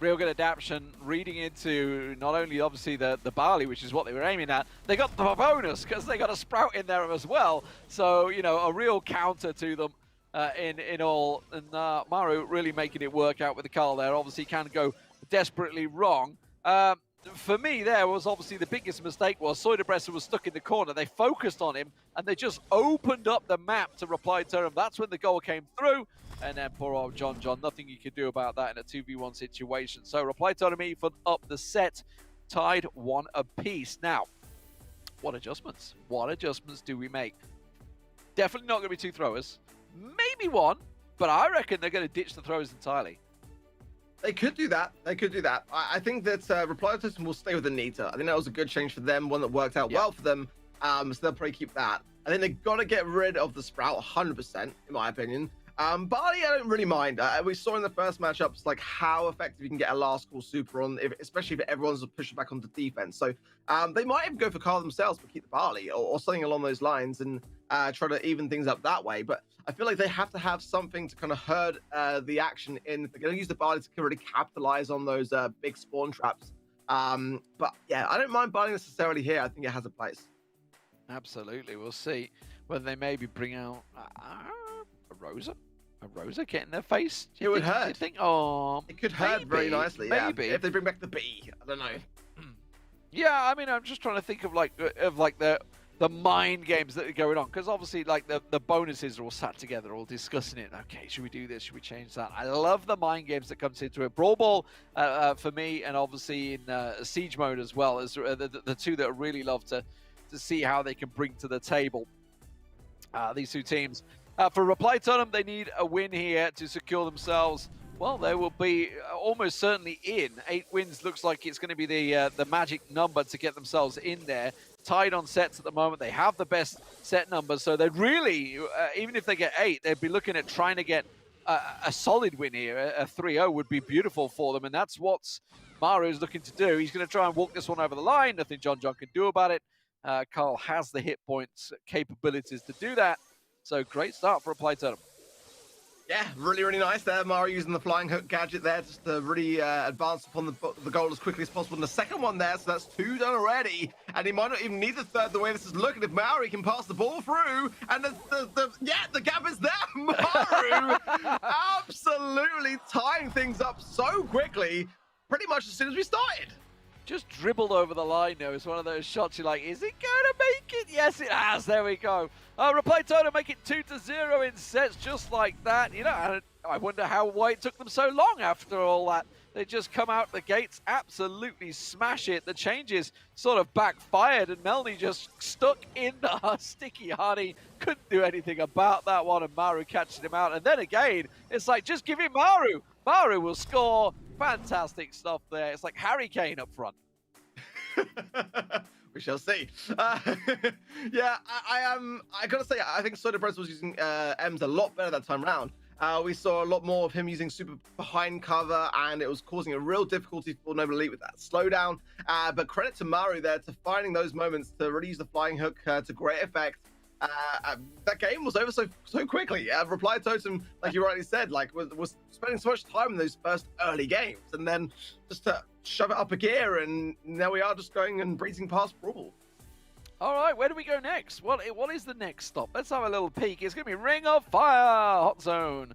Real good adaptation, reading into not only obviously the barley, which is what they were aiming at, they got the bonus because they got a sprout in there as well. So, you know, a real counter to them in all. And Maru really making it work out with the Carl there. Obviously can go desperately wrong. For me, there was obviously the biggest mistake was Soyderbresser was stuck in the corner. They focused on him and they just opened up the map to Reply Totem. That's when the goal came through. And then poor old John, nothing you could do about that in a 2v1 situation. So Reply Totem even up the set, tied 1 apiece. Now, what adjustments? What adjustments do we make? Definitely not going to be 2 throwers. Maybe 1, but I reckon they're going to ditch the throwers entirely. They could do that. I think that Reply Totem will stay with Anita. I think that was a good change for them, one that worked out well for them. So they'll probably keep that. I think they've got to get rid of the Sprout 100%, in my opinion. Barley, I don't really mind. We saw in the first matchups like how effective you can get a last call super on, especially if everyone's pushing back onto defense. So they might even go for Carl themselves, but keep the Barley or something along those lines and try to even things up that way. But I feel like they have to have something to kind of herd the action in. They're going to use the Barley to really capitalize on those big spawn traps. But yeah, I don't mind Barley necessarily here. I think it has a place. Absolutely. We'll see whether they maybe bring out a Rosa. A Rosa get in their face? It would hurt. You think? Oh, it could hurt very nicely. Maybe if they bring back the B. I don't know. Yeah, I mean, I'm just trying to think of like the mind games that are going on, because obviously like the bonuses are all sat together, all discussing it. Okay, should we do this? Should we change that? I love the mind games that comes into it. Brawl Ball for me, and obviously in Siege mode as well, is the two that I really love to see how they can bring to the table. These two teams. For Reply Totem, they need a win here to secure themselves. Well, they will be almost certainly in. 8 wins looks like it's going to be the magic number to get themselves in there. Tied on sets at the moment. They have the best set numbers, so they'd really, even if they get 8, they'd be looking at trying to get a solid win here. A 3-0 would be beautiful for them, and that's what Maru's looking to do. He's going to try and walk this one over the line. Nothing John can do about it. Carl has the hit points capabilities to do that. So great start for Reply Totem. Yeah, really nice there. Mario using the flying hook gadget there just to really advance upon the goal as quickly as possible. And the second one there, so that's 2 done already. And he might not even need the third the way this is looking. If Mario can pass the ball through, and the gap is there. Mario absolutely tying things up so quickly, pretty much as soon as we started. Just dribbled over the line now. It's one of those shots you're like, is it going to make it? Yes, it has. There we go. Reply Totem make it 2-0 in sets just like that. You know, I wonder why it took them so long after all that. They just come out the gates, absolutely smash it. The changes sort of backfired, and Melanie just stuck in the sticky honey. Couldn't do anything about that one, and Maru catching him out. And then again, it's like, just give him Maru. Maru will score. Fantastic stuff there. It's like Harry Kane up front. We shall see. Yeah, I gotta say, I think Soyderbresser was using M's a lot better that time around. We saw a lot more of him using super behind cover, and it was causing a real difficulty for Noble Elite with that slowdown. But credit to Maru there to finding those moments to really use the flying hook to great effect. That game was over so quickly. Reply Totem, like you rightly said, like was spending so much time in those first early games, and then just to shove it up a gear, and now we are just going and breezing past Brawl. All right, where do we go next? What is the next stop? Let's have a little peek. It's going to be Ring of Fire, Hot Zone.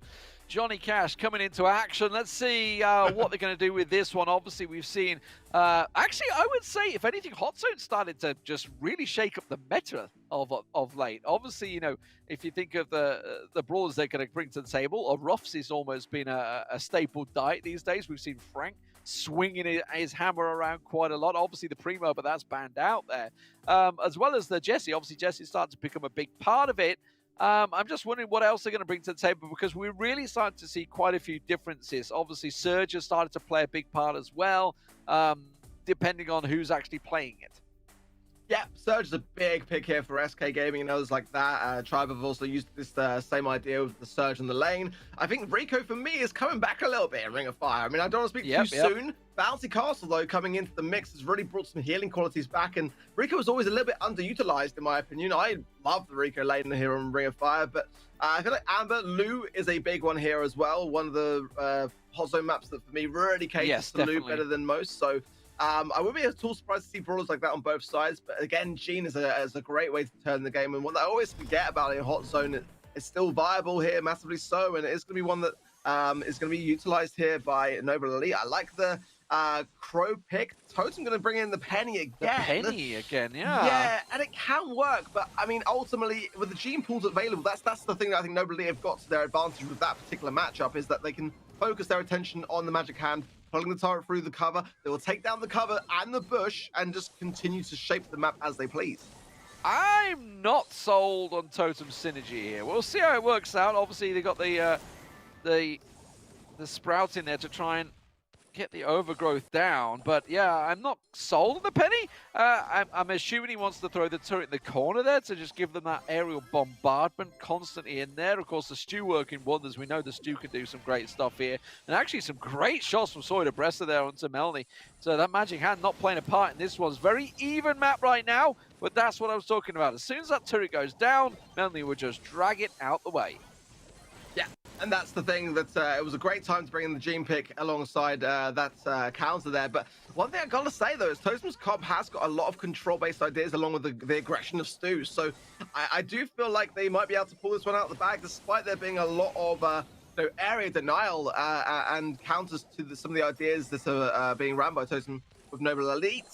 Johnny Cash coming into action. Let's see what they're going to do with this one. Obviously, we've seen... actually, I would say, if anything, Hot Zone started to just really shake up the meta of late. Obviously, you know, if you think of the brawlers they're going to bring to the table, or Ruffs has almost been a staple diet these days. We've seen Frank swinging his hammer around quite a lot. Obviously, the Primo, but that's banned out there. As well as the Jesse. Obviously, Jesse's starting to become a big part of it. I'm just wondering what else they're going to bring to the table, because we're really starting to see quite a few differences. Obviously, Surge has started to play a big part as well, depending on who's actually playing it. Yeah, Surge is a big pick here for SK Gaming and others like that. Tribe have also used this same idea with the Surge in the lane. I think Rico, for me, is coming back a little bit in Ring of Fire. I mean, I don't want to speak too soon. Bouncy Castle, though, coming into the mix has really brought some healing qualities back, and Rico was always a little bit underutilized, in my opinion. I love the Rico lane here on Ring of Fire, but I feel like Amber, Lou is a big one here as well. One of the Hot Zone maps that, for me, really caters to Lou better than most, so... I would be at all surprised to see brawlers like that on both sides, but again, Gene is a great way to turn the game, and one that I always forget about in Hot Zone, it's still viable here, massively so, and it is going to be one that is going to be utilized here by Noble Elite. I like the Crow pick. Totem going to bring in the Penny again. The Penny again, yeah. Yeah, and it can work, but I mean, ultimately, with the Gene pools available, that's the thing that I think Noble Elite have got to their advantage with that particular matchup, is that they can focus their attention on the Magic Hand, pulling the turret through the cover. They will take down the cover and the bush and just continue to shape the map as they please. I'm not sold on Totem synergy here. We'll see how it works out. Obviously, they got the Sprout in there to try and get the overgrowth down, but yeah, I'm not sold on the Penny. I'm assuming he wants to throw the turret in the corner there to just give them that aerial bombardment constantly in there. Of course, the Stew working wonders. We know the Stew can do some great stuff here, and actually some great shots from Sawyer Bressa there onto Melny. So that Magic Hand not playing a part in this one's very even map right now, but that's what I was talking about. As soon as that turret goes down, Melny would just drag it out the way. Yeah, and that's the thing, that it was a great time to bring in the Gene pick alongside that counter there. But one thing I gotta say though is Totem's comp has got a lot of control-based ideas along with the aggression of Stew. So I do feel like they might be able to pull this one out of the bag, despite there being a lot of area denial and counters to some of the ideas that are being ran by Totem with Noble Elite.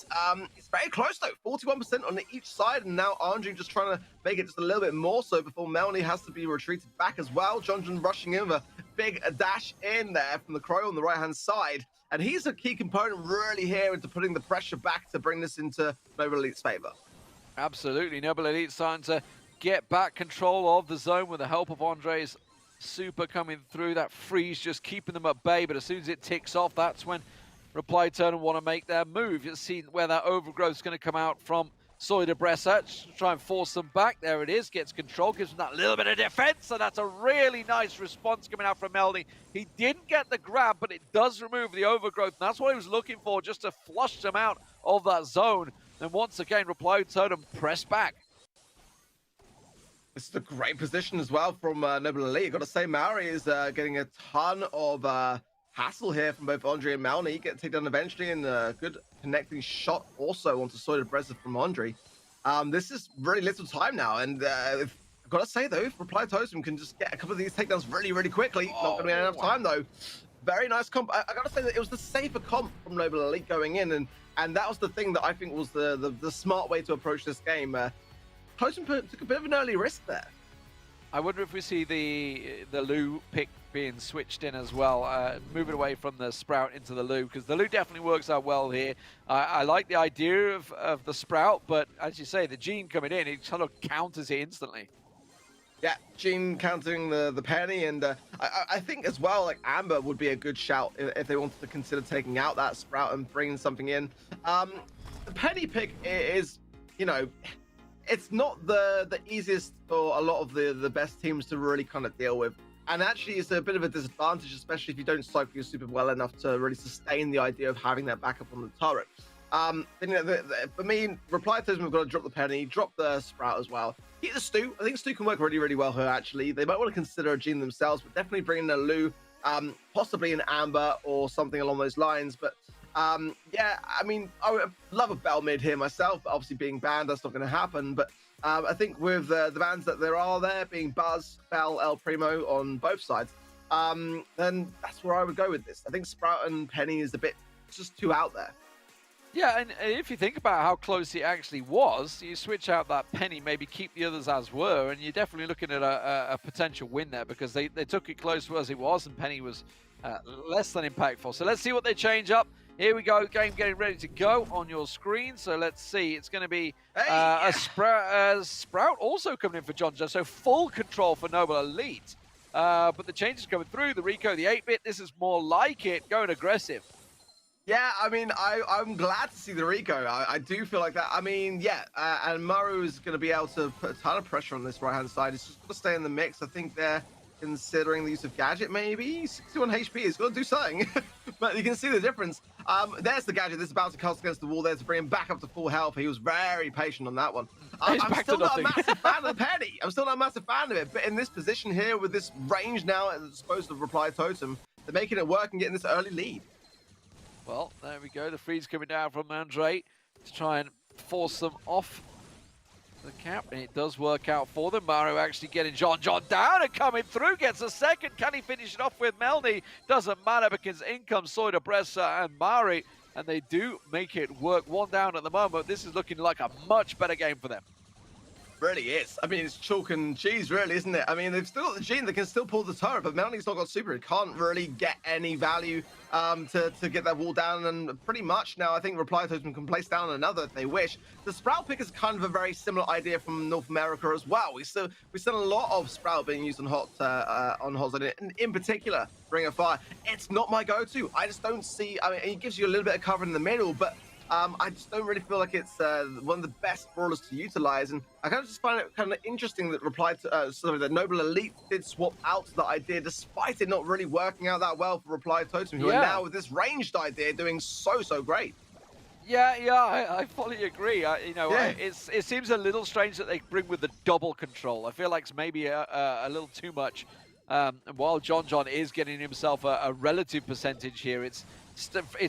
It's very close though, 41% on each side, and now Andre just trying to make it just a little bit more so before Melny has to be retreated back as well. John rushing in with a big dash in there from the Crow on the right-hand side, and he's a key component really here into putting the pressure back to bring this into Noble Elite's favor. Absolutely, Noble Elite starting to get back control of the zone with the help of Andre's super coming through. That freeze just keeping them at bay, but as soon as it ticks off, that's when Reply turn and want to make their move. You'll see where that overgrowth is going to come out from Sawyer Bressa to try and force them back. There it is, gets control, gives them that little bit of defense, and that's a really nice response coming out from Melny. He didn't get the grab, but it does remove the overgrowth, and that's what he was looking for, just to flush them out of that zone. And once again, Reply Totem press back. This is a great position as well from Noble Elite. Got to say, Maori is getting a ton of hassle here from both Andre and Melny. Get taken down eventually, and a good connecting shot also onto Sawyer Bressa from Andre. This is really little time now, and I've got to say though, if Reply Totem can just get a couple of these takedowns really quickly, not going to be enough time though. Very nice comp. I got to say that it was the safer comp from Noble Elite going in, and that was the thing that I think was the smart way to approach this game. Totem took a bit of an early risk there. I wonder if we see the Lou pick being switched in as well, moving away from the Sprout into the Lou, because the Lou definitely works out well here. I like the idea of the Sprout, but as you say, the Gene coming in, it sort of counters it instantly. Yeah, Gene countering the Penny, and I think as well, like Amber would be a good shout if they wanted to consider taking out that Sprout and bringing something in. The Penny pick is, you know, it's not the easiest for a lot of the best teams to really kind of deal with. And actually, it's a bit of a disadvantage, especially if you don't cycle your super well enough to really sustain the idea of having that backup on the turret. You know, for me, Reply Totem have got to drop the Penny, drop the Sprout as well. Hit the Stew. I think Stew can work really well here, actually. They might want to consider a Gene themselves, but definitely bring in a Lou, possibly an Amber or something along those lines. But Yeah, I mean, I would love a Bell mid here myself, but obviously being banned, that's not going to happen. But I think with the bans that there are there, being Buzz, Bell, El Primo on both sides, then that's where I would go with this. I think Sprout and Penny is a bit just too out there. Yeah, and if you think about how close it actually was, you switch out that Penny, maybe keep the others as were, and you're definitely looking at a potential win there, because they took it close as it was, and Penny was less than impactful. So let's see what they change up. Here we go, game getting ready to go on your screen. So let's see, it's going to be a Sprout also coming in for John Joe, so full control for Noble Elite. But the changes coming through, the Rico, the 8-bit, this is more like it, going aggressive. Yeah, I mean, I'm glad to see the Rico. I do feel like that. I mean, yeah, and Maru is going to be able to put a ton of pressure on this right-hand side. It's just got to stay in the mix. I think they're considering the use of Gadget, maybe. 61 HP is going to do something. But you can see the difference. There's the Gadget. This is about to cast against the wall there to bring him back up to full health. He was very patient on that one. I'm still not a massive fan of the Penny. I'm still not a massive fan of it. But in this position here, with this range now as opposed to Reply Totem, they're making it work and getting this early lead. Well, there we go. The freeze coming down from Andre to try and force them off the cap, and it does work out for them. Maru actually getting John down and coming through, gets a second. Can he finish it off with Melny? Doesn't matter, because in comes Soida, Bressa, and Mari, and they do make it work. One down at the moment. This is looking like a much better game for them. Really is. I mean, it's chalk and cheese, really, isn't it? I mean, they've still got the gene that can still pull the turret, but Melny's not got super. It can't really get any value to get that wall down, and pretty much now I think Reply Totem can place down another if they wish. The Sprout pick is kind of a very similar idea from North America as well. We've seen a lot of Sprout being used on hot zone, and in particular, Ring of Fire. It's not my go-to. I just don't see. I mean, it gives you a little bit of cover in the middle, but I just don't really feel like it's one of the best brawlers to utilize, and I kind of just find it kind of interesting that that Noble Elite did swap out that idea, despite it not really working out that well for Reply Totem, who are now with this ranged idea doing so great. Yeah, I fully agree. It seems a little strange that they bring with the double control. I feel like it's maybe a little too much. And while John is getting himself a relative percentage here, it's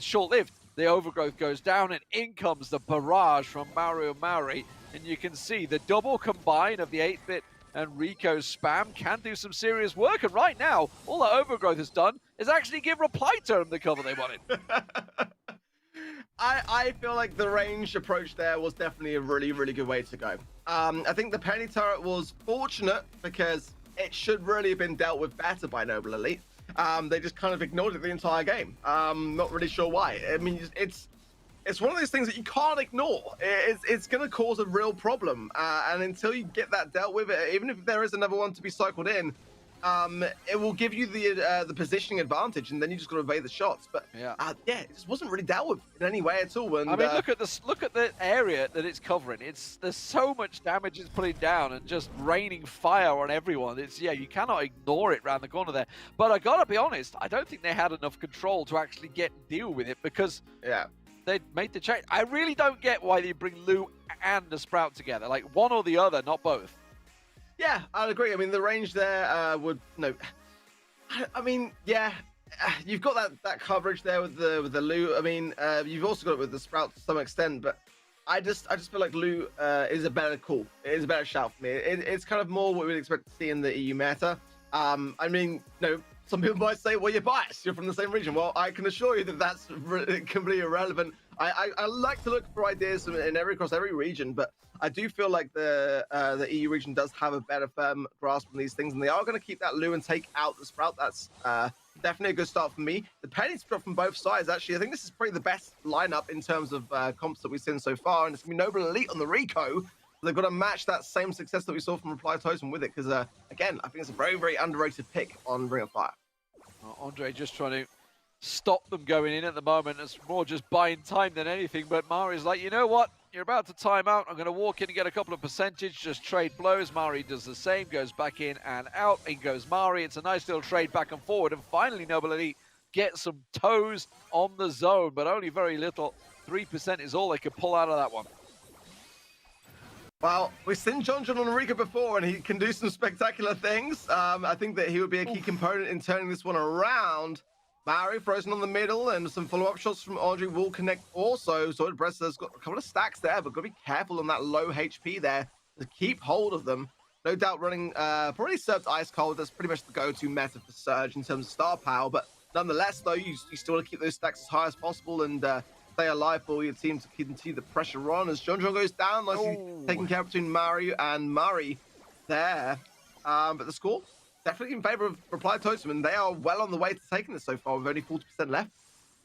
short-lived. The overgrowth goes down, and in comes the barrage from Maru and Maori. And you can see the double combine of the 8-bit and Rico's spam can do some serious work. And right now, all that overgrowth has done is actually give Reply Totem the cover they wanted. I feel like the ranged approach there was definitely a really good way to go. I think the Penny turret was fortunate because it should really have been dealt with better by Noble Elite. They just kind of ignored it the entire game. Not really sure why. I mean, it's one of those things that you can't ignore. It's going to cause a real problem, and until you get that dealt with, even if there is another one to be cycled in, it will give you the positioning advantage, and then you just got to evade the shots. But it just wasn't really dealt with in any way at all. And I mean, look at the area that it's covering. There's so much damage it's putting down, and just raining fire on everyone. You cannot ignore it round the corner there. But I gotta be honest, I don't think they had enough control to actually deal with it, because they made the change. I really don't get why they bring Lou and the Sprout together, like one or the other, not both. Yeah, I'd agree. I mean, the range there would I mean, you've got that coverage there with the Lou. I mean, you've also got it with the Sprout to some extent, but I just feel like Lou is a better call. It is a better shout for me. It's kind of more what we'd expect to see in the EU meta. I mean, some people might say, well, you're biased. You're from the same region. Well, I can assure you that that's completely irrelevant. I like to look for ideas across every region, but I do feel like the EU region does have a better firm grasp on these things, and they are going to keep that Lou and take out the Sprout. That's definitely a good start for me. The Penny's dropped from both sides, actually. I think this is probably the best lineup in terms of comps that we've seen so far, and it's going to be Noble Elite on the Rico. They've got to match that same success that we saw from Reply Totem with it, because, again, I think it's a very underrated pick on Ring of Fire. Andre just trying to stop them going in at the moment. It's more just buying time than anything, but Mari's like, you know what? You're about to time out. I'm going to walk in and get a couple of percentage, just trade blows. Mari does the same, goes back in and out. In goes Mari. It's a nice little trade back and forward, and finally Noble Elite get some toes on the zone, but only very little. 3% is all they could pull out of that one. Well, we've seen John on Rico before, and he can do some spectacular things. I think that he would be a key component in turning this one around. Mari frozen on the middle, and some follow-up shots from Audrey will connect also. So Brester's got a couple of stacks there, but got to be careful on that low HP there to keep hold of them. No doubt running, probably served Ice Cold. That's pretty much the go-to method for Surge in terms of star power. But nonetheless, though, you still want to keep those stacks as high as possible and stay alive for your team to continue the pressure on. As John goes down, nicely taking care between Mario and Murray there. But the score definitely in favor of Reply Totem, and they are well on the way to taking this so far with only 40% left.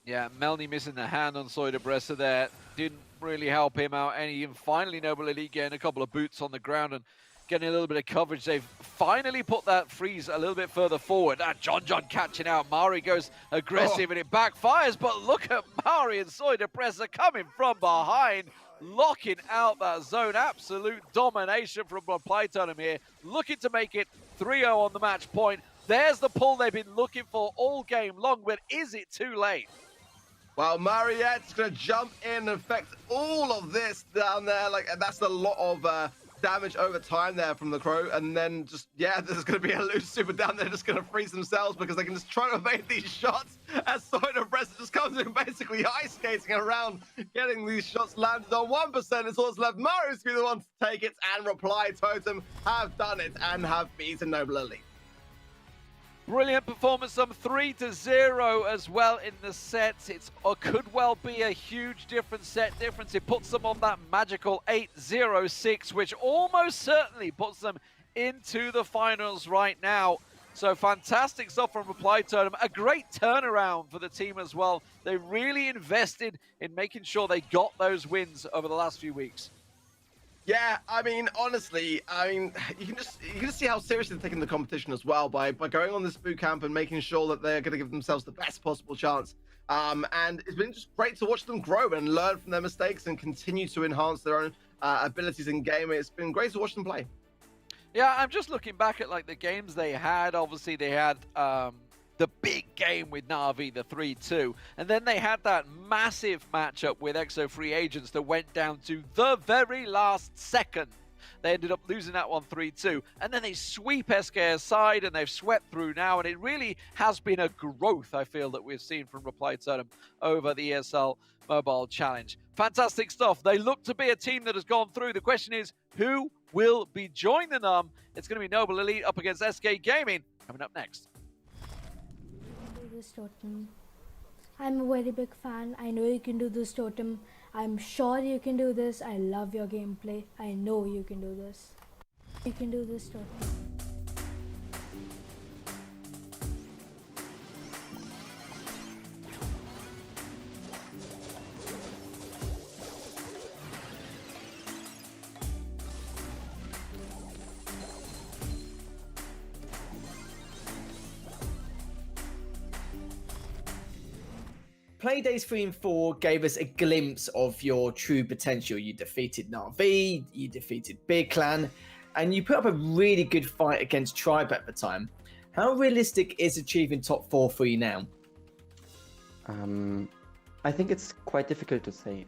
Yeah, Melny missing the hand on Soydebressa there. Didn't really help him out any. And finally, Noble Elite getting a couple of boots on the ground and getting a little bit of coverage. They've finally put that freeze a little bit further forward. John catching out. Mari goes aggressive and it backfires. But look at Mari and Soydebressa coming from behind, locking out that zone. Absolute domination from Reply Totem here. Looking to make it 3-0 on the match point. There's the pull they've been looking for all game long, but is it too late? Well, Mariette's going to jump in and affect all of this down there. And that's a lot of damage over time there from the Crow. And then just, yeah, there's going to be a loose super down there just going to freeze themselves because they can just try to evade these shots as Soydebressa just comes in basically ice skating around, getting these shots landed on 1%. It's all that's left. Mario's to be the one to take it, and Reply Totem have done it and have beaten Noble Elite. Brilliant performance, some 3-0 as well in the sets. It could well be a huge set difference. It puts them on that magical 8-0-6, which almost certainly puts them into the finals right now. So fantastic stuff from Reply Totem. A great turnaround for the team as well. They really invested in making sure they got those wins over the last few weeks. Yeah, I mean, honestly, you can just see how seriously they're taking the competition as well by going on this boot camp and making sure that they're going to give themselves the best possible chance. And it's been just great to watch them grow and learn from their mistakes and continue to enhance their own abilities in game. It's been great to watch them play. Yeah, I'm just looking back at the games they had. Obviously, they had the big game with Na'Vi, the 3-2. And then they had that massive matchup with EXO Free Agents that went down to the very last second. They ended up losing that one 3-2. And then they sweep SK aside and they've swept through now. And it really has been a growth, I feel, that we've seen from Reply Totem over the ESL Mobile Challenge. Fantastic stuff. They look to be a team that has gone through. The question is, who will be joining them? It's going to be Noble Elite up against SK Gaming coming up next. This Totem. I'm a very big fan. I know you can do this, Totem. I'm sure you can do this. I love your gameplay. I know you can do this. You can do this, Totem. Playdays 3 and 4 gave us a glimpse of your true potential. You defeated Na'Vi, you defeated Big Clan, and you put up a really good fight against Tribe at the time. How realistic is achieving top 4 for you now? I think it's quite difficult to say.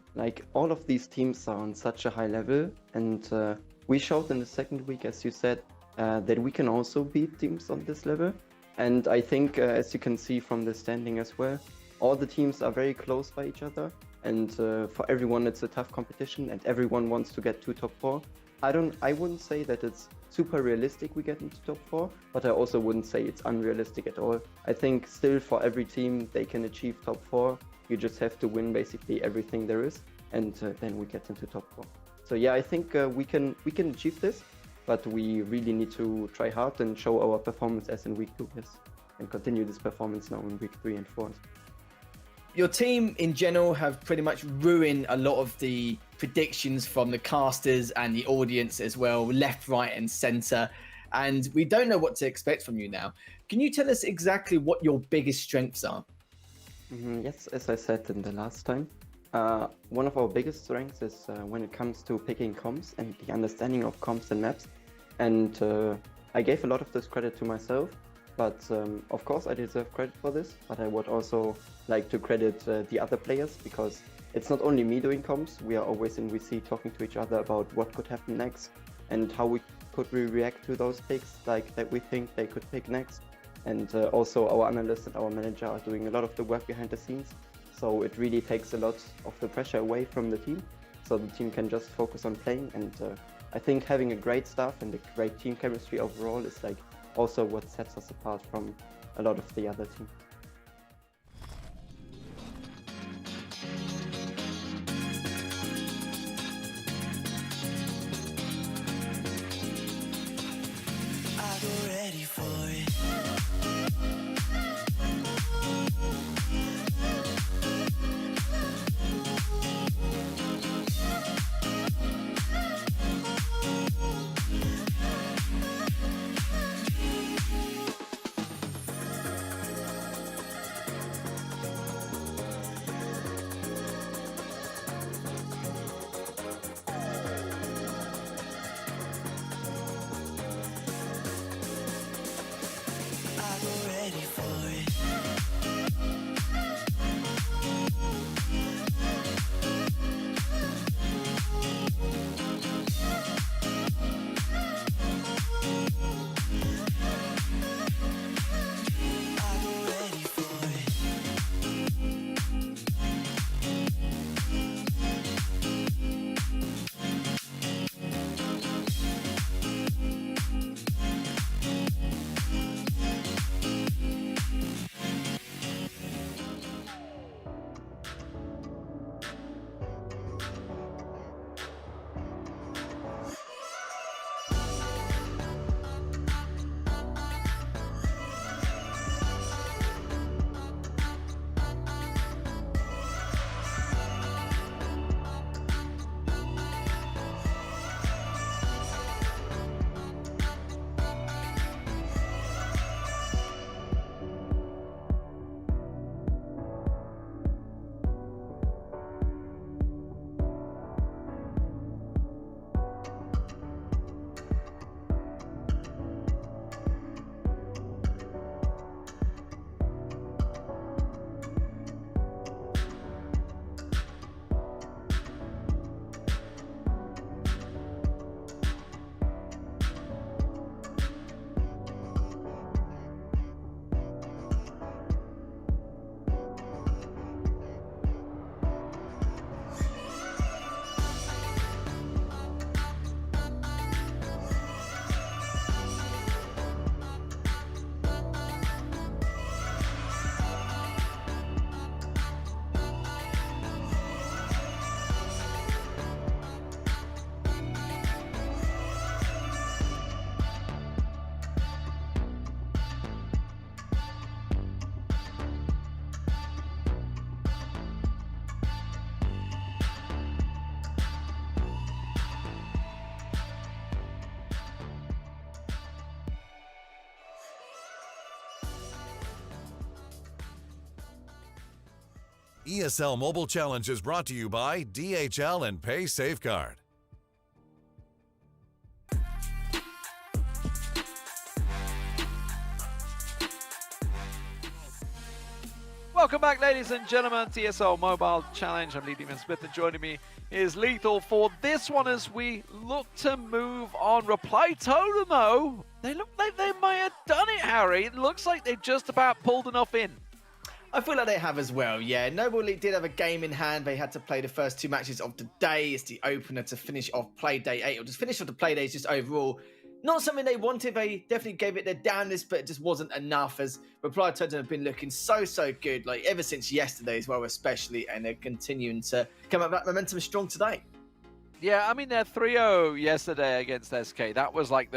All of these teams are on such a high level, and we showed in the second week, as you said, that we can also beat teams on this level. And I think, as you can see from the standing as well, all the teams are very close by each other, and for everyone it's a tough competition, and everyone wants to get to top 4. I wouldn't say that it's super realistic we get into top 4, but I also wouldn't say it's unrealistic at all. I think still for every team they can achieve top 4. You just have to win basically everything there is, and then we get into top 4. So yeah, I think we can achieve this, but we really need to try hard and show our performance as in week 2, yes, and continue this performance now in week 3 and 4. Your team in general have pretty much ruined a lot of the predictions from the casters and the audience as well, left, right and center. And we don't know what to expect from you now. Can you tell us exactly what your biggest strengths are? Yes, as I said in the last time, one of our biggest strengths is when it comes to picking comps and the understanding of comps and maps. And I gave a lot of this credit to myself. But of course I deserve credit for this, but I would also like to credit the other players, because it's not only me doing comps. We are always in VC talking to each other about what could happen next and how we could react to those picks that we think they could pick next. And also our analysts and our manager are doing a lot of the work behind the scenes. So it really takes a lot of the pressure away from the team. So the team can just focus on playing. And I think having a great staff and a great team chemistry overall is like also what sets us apart from a lot of the other teams. ESL Mobile Challenge is brought to you by DHL and Pay Safeguard. Welcome back, ladies and gentlemen, to ESL Mobile Challenge. I'm Lee Demon Smith, and joining me is Lethal for this one as we look to move on. Reply Totem, though, they look like they might have done it, Harry. It looks like they've just about pulled enough in. I feel like they have as well, yeah. Noble Elite did have a game in hand. They had to play the first two matches of the day. It's the opener to finish off play day 8, or just finish off the play days just overall. Not something they wanted. They definitely gave it their damnedest, but it just wasn't enough, as Reply Totem have been looking so good, like ever since yesterday as well, especially, and they're continuing to come up that momentum strong today. Yeah, I mean, their 3-0 yesterday against SK, that was like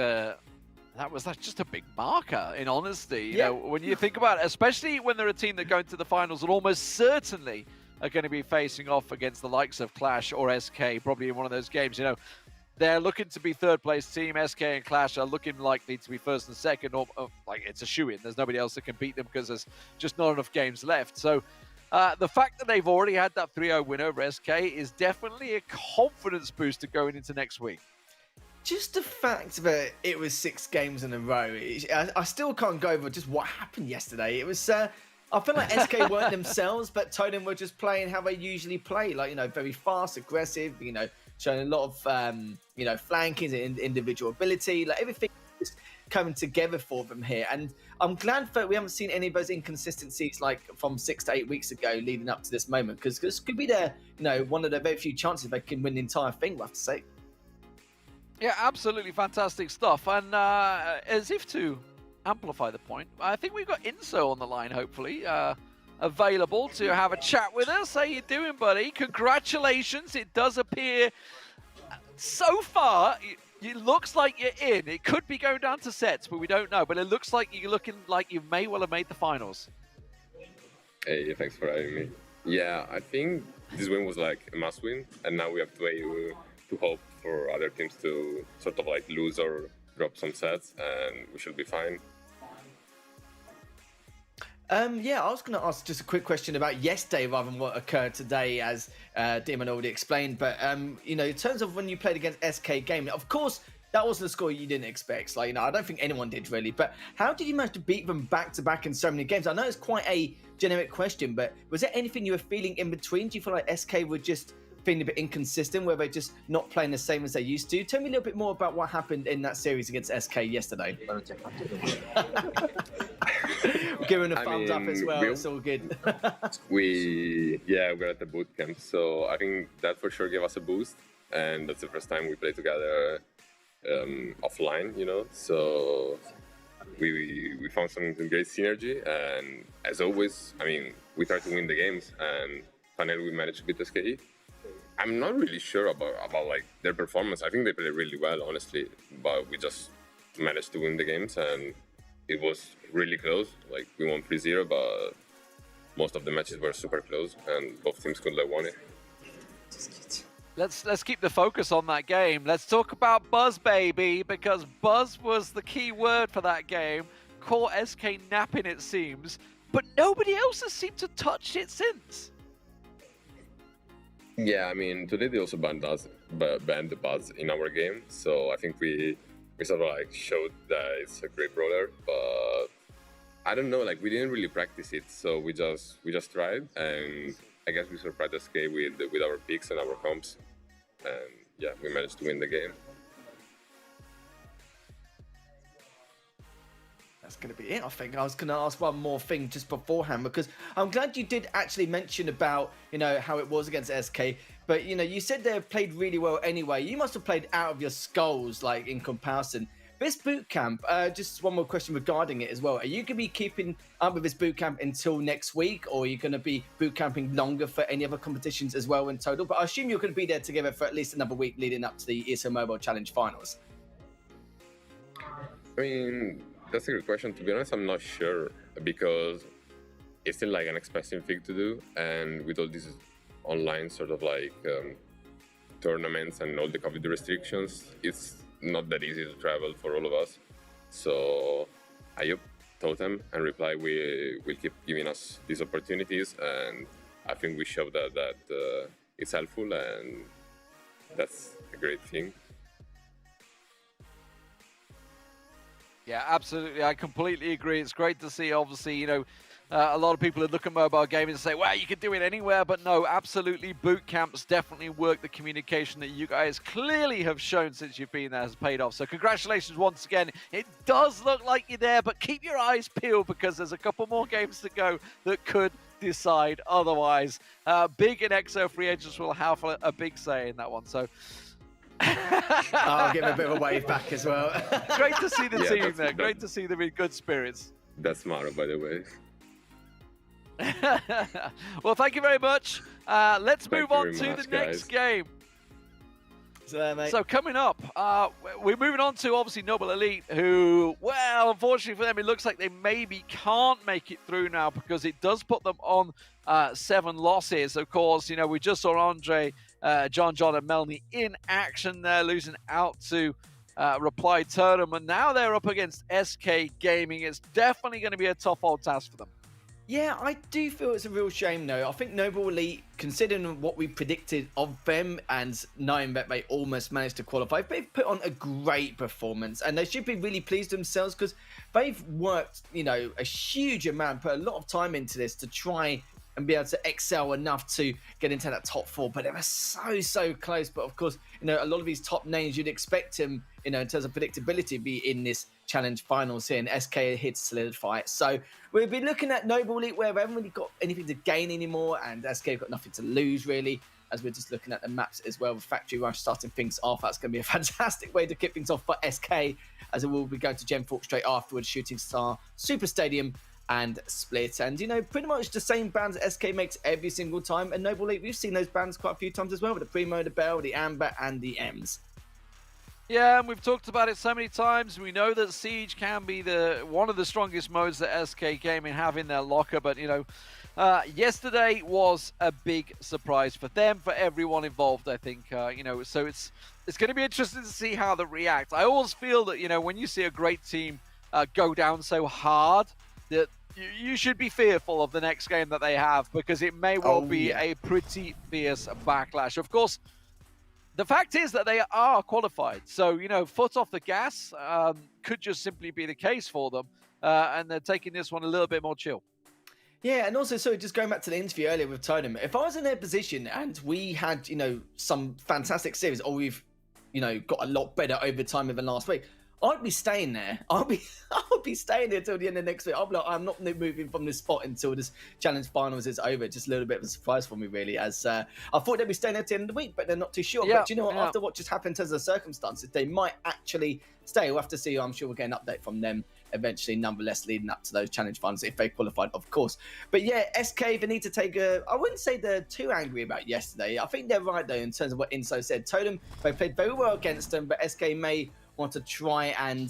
just a big marker, in honesty. You know, when you think about it, especially when they're a team that go into the finals and almost certainly are going to be facing off against the likes of Clash or SK, probably in one of those games. You know, they're looking to be third place team. SK and Clash are looking likely to be first and second, or like it's a shoo-in. There's nobody else that can beat them because there's just not enough games left. So the fact that they've already had that 3-0 win over SK is definitely a confidence booster going into next week. Just the fact that it was 6 games in a row, I still can't go over just what happened yesterday. It was, I feel like SK weren't themselves, but Totem were just playing how they usually play, like, you know, very fast, aggressive, you know, showing a lot of, you know, flanking and individual ability, like everything. coming together for them here. And I'm glad that we haven't seen any of those inconsistencies like from 6 to 8 weeks ago leading up to this moment, because this could be their, one of the very few chances they can win the entire thing, we'll have to say. Yeah, absolutely fantastic stuff. And as if to amplify the point, I think we've got Inso on the line, hopefully, available to have a chat with us. How you doing, buddy? Congratulations. It does appear so far it looks like you're in. It could be going down to sets, but we don't know. But it looks like you're looking like you may well have made the finals. Hey, thanks for having me. Yeah, I think this win was like a must win, and now we have to hope for other teams to sort of like lose or drop some sets, and we should be fine. Yeah, I was going to ask just a quick question about yesterday rather than what occurred today, as Demon already explained. But, in terms of when you played against SK Gaming, of course, that wasn't a score you didn't expect. Like, I don't think anyone did really. But how did you manage to beat them back-to-back in so many games? I know it's quite a generic question, but was there anything you were feeling in between? Do you feel like SK were just feeling a bit inconsistent? Were they just not playing the same as they used to? Tell me a little bit more about what happened in that series against SK yesterday. Giving a thumbs up as well, it's all good. We're at the boot camp, so I think that for sure gave us a boost, and that's the first time we played together offline, so we found some great synergy, and as always, we tried to win the games, and finally we managed to beat SKE. I'm not really sure about like their performance. I think they played really well, honestly, but we just managed to win the games, and it was really close. Like, we won 3-0, but most of the matches were super close, and both teams could have won it. Let's keep the focus on that game. Let's talk about Buzz, baby, because Buzz was the key word for that game. Caught SK napping, it seems, but nobody else has seemed to touch it since. Yeah, today they also banned the Buzz in our game, so I think we sort of like showed that it's a great brawler, but I don't know, like we didn't really practice it, so we just tried, and I guess we surprised SK with our picks and our comps, and yeah, we managed to win the game. That's going to be it, I think. I was going to ask one more thing just beforehand, because I'm glad you did actually mention about, how it was against SK. But, you said they played really well anyway. You must have played out of your skulls, like, in comparison. This boot camp, just one more question regarding it as well. Are you going to be keeping up with this boot camp until next week, or are you going to be boot camping longer for any other competitions as well in total? But I assume you're going to be there together for at least another week leading up to the ESL Mobile Challenge finals. That's a good question. To be honest, I'm not sure, because it's still like an expensive thing to do, and with all these online sort of like tournaments and all the COVID restrictions, it's not that easy to travel for all of us. So I hope Totem and Reply will keep giving us these opportunities, and I think we showed that it's helpful, and that's a great thing. Yeah, absolutely. I completely agree. It's great to see, obviously, a lot of people that look at mobile gaming and say, well, you can do it anywhere. But no, absolutely, boot camps definitely work. The communication that you guys clearly have shown since you've been there has paid off. So congratulations once again. It does look like you're there, but keep your eyes peeled, because there's a couple more games to go that could decide otherwise. Big and EXO free agents will have a big say in that one. So I'll give a bit of a wave back as well. Great to see the team there. Great to see them in good spirits. That's Mara, by the way. Well, thank you very much. Let's move on to the next game. So coming up, we're moving on to obviously Noble Elite, who, well, unfortunately for them, it looks like they maybe can't make it through now, because it does put them on 7 losses. Of course, we just saw Andre, John, and Melanie in action there, losing out to Reply Totem, and now they're up against SK Gaming. It's definitely going to be a tough old task for them. Yeah, I do feel it's a real shame, though. I think Noble Elite, considering what we predicted of them and knowing that they almost managed to qualify, they've put on a great performance, and they should be really pleased themselves, because they've worked, a huge amount, put a lot of time into this to try and be able to excel enough to get into that top 4. But they were so close. But of course, a lot of these top names, you'd expect them, in terms of predictability, be in this challenge finals here, and SK are here to solidify it. So we'll be looking at Noble Elite, where we haven't really got anything to gain anymore, and SK have got nothing to lose, really, as we're just looking at the maps as well, with Factory Rush starting things off. That's going to be a fantastic way to kick things off for SK, as it will be going to Gen 4 straight afterwards, Shooting Star, Super Stadium, and Split. And, you know, pretty much the same bands that SK makes every single time. And Noble Elite, we've seen those bands quite a few times as well, with the Primo, the Bell, the Amber, and the Ems. Yeah, and we've talked about it so many times. We know that Siege can be one of the strongest modes that SK Gaming have in their locker, but, you know, yesterday was a big surprise for them, for everyone involved, I think. You know, so it's going to be interesting to see how they react. I always feel that, you know, when you see a great team go down so hard, that you should be fearful of the next game that they have, because it may well be a pretty fierce backlash. Of course, the fact is that they are qualified. So, you know, foot off the gas could just simply be the case for them. And they're taking this one a little bit more chill. Yeah, and also, so just going back to the interview earlier with Totem, if I was in their position and we had, you know, some fantastic series, or we've, you know, got a lot better over time than last week, I'd be staying there. I'll be staying there till the end of next week. I'll be like, I'm not moving from this spot until this challenge finals is over. Just a little bit of a surprise for me, really, as I thought they'd be staying there at the end of the week, but they're not too sure. Yeah, but you know what? After what just happened in terms of the circumstances, they might actually stay. We'll have to see. I'm sure we'll get an update from them eventually, nonetheless, leading up to those challenge finals, if they qualified, of course. But yeah, SK, they need to take I wouldn't say they're too angry about yesterday. I think they're right, though, in terms of what Inso said. Totem, they played very well against them, but SK may want to try and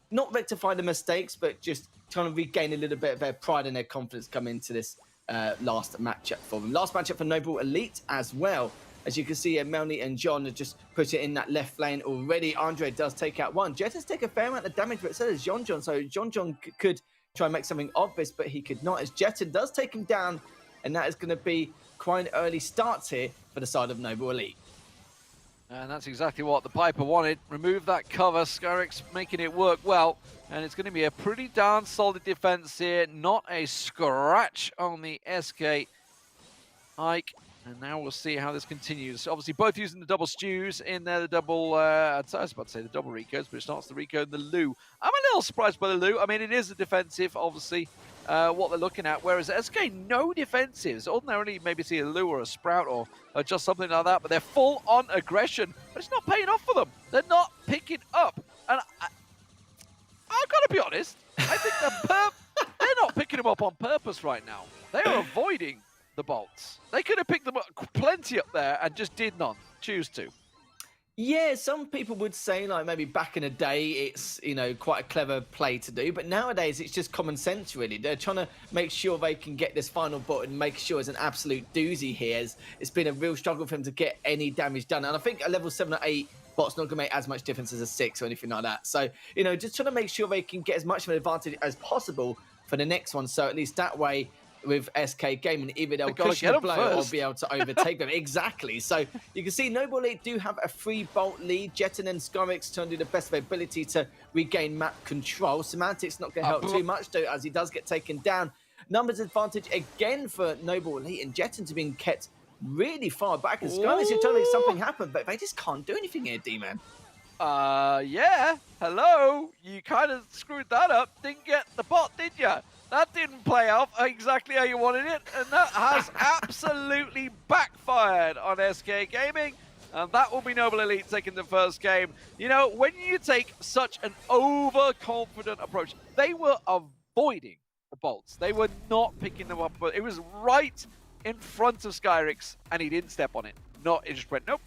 not rectify the mistakes, but just trying to regain a little bit of their pride and their confidence coming into this last matchup for them. Last matchup for Noble Elite as well. As you can see, Melny and John have just put it in that left lane already. Andre does take out one. Jet has taken a fair amount of damage, but so does John. So John could try and make something of this, but he could not, as Jetton does take him down, and that is going to be quite an early start here for the side of Noble Elite. And that's exactly what the Piper wanted. Remove that cover. Scarix making it work well. And it's going to be a pretty darn solid defense here. Not a scratch on the SK Ike. And now we'll see how this continues. Obviously, both using the double stews in there, the double, I was about to say the double recodes, but it's not, it's the recode and the Lou. I'm a little surprised by the Lou. I mean, it is a defensive, obviously, what they're looking at, whereas SK, no defensives. Ordinarily, maybe see a Lou or a Sprout or just something like that, but they're full on aggression, but it's not paying off for them. They're not picking up. And I've got to be honest, I think they're not picking them up on purpose right now. They are avoiding the bolts. They could have picked them up plenty up there and just did not choose to. Yeah, some people would say, like, maybe back in the day, it's, you know, quite a clever play to do, but nowadays it's just common sense, really. They're trying to make sure they can get this final bot and make sure it's an absolute doozy here. It's been a real struggle for him to get any damage done, and I think a level 7 or 8 bot's not going to make as much difference as a 6 or anything like that. So, you know, just trying to make sure they can get as much of an advantage as possible for the next one, so at least that way, with SK Gaming, either they'll cushion the blow or be able to overtake them. Exactly. So you can see Noble Elite do have a 3-bolt lead. Jetton and Scarix trying to do the best of their ability to regain map control. Semantic's not going to help too much, though, as he does get taken down. Numbers advantage again for Noble Elite, and Jetton's been kept really far back. And Scarix, you're telling me something happened, but they just can't do anything here, D-Man. Yeah. Hello. You kind of screwed that up. Didn't get the bot, did you? That didn't play off exactly how you wanted it, and that has absolutely backfired on SK Gaming, and that will be Noble Elite taking the first game. You know, when you take such an overconfident approach, they were avoiding the bolts. They were not picking them up, but it was right in front of Skyrix, and he didn't step on it. He just went, nope,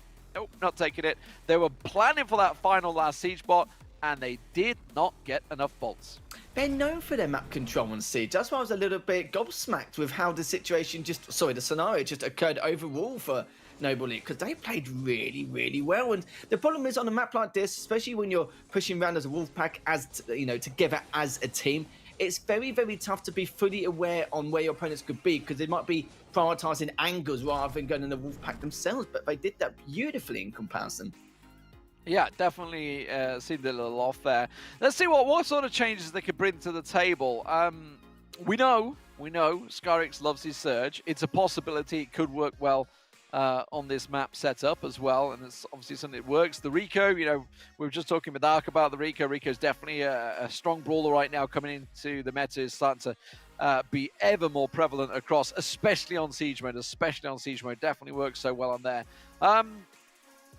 not taking it. They were planning for that final last siege bot, and they did not get enough bolts. They're known for their map control on Siege. That's why I was a little bit gobsmacked with how the situation the scenario just occurred overall for Noble Elite, because they played really, really well. And the problem is on a map like this, especially when you're pushing around as a wolf pack, together as a team, it's very, very tough to be fully aware on where your opponents could be, because they might be prioritizing angles rather than going in the wolf pack themselves. But they did that beautifully in comparison. Yeah, definitely seemed a little off there. Let's see what sort of changes they could bring to the table. We know Scarix loves his surge. It's a possibility it could work well on this map setup as well, and it's obviously something that works. The Rico, you know, we were just talking with Ark about the Rico. Rico's definitely a strong brawler right now coming into the meta, is starting to be ever more prevalent across, especially on Siege mode. Definitely works so well on there.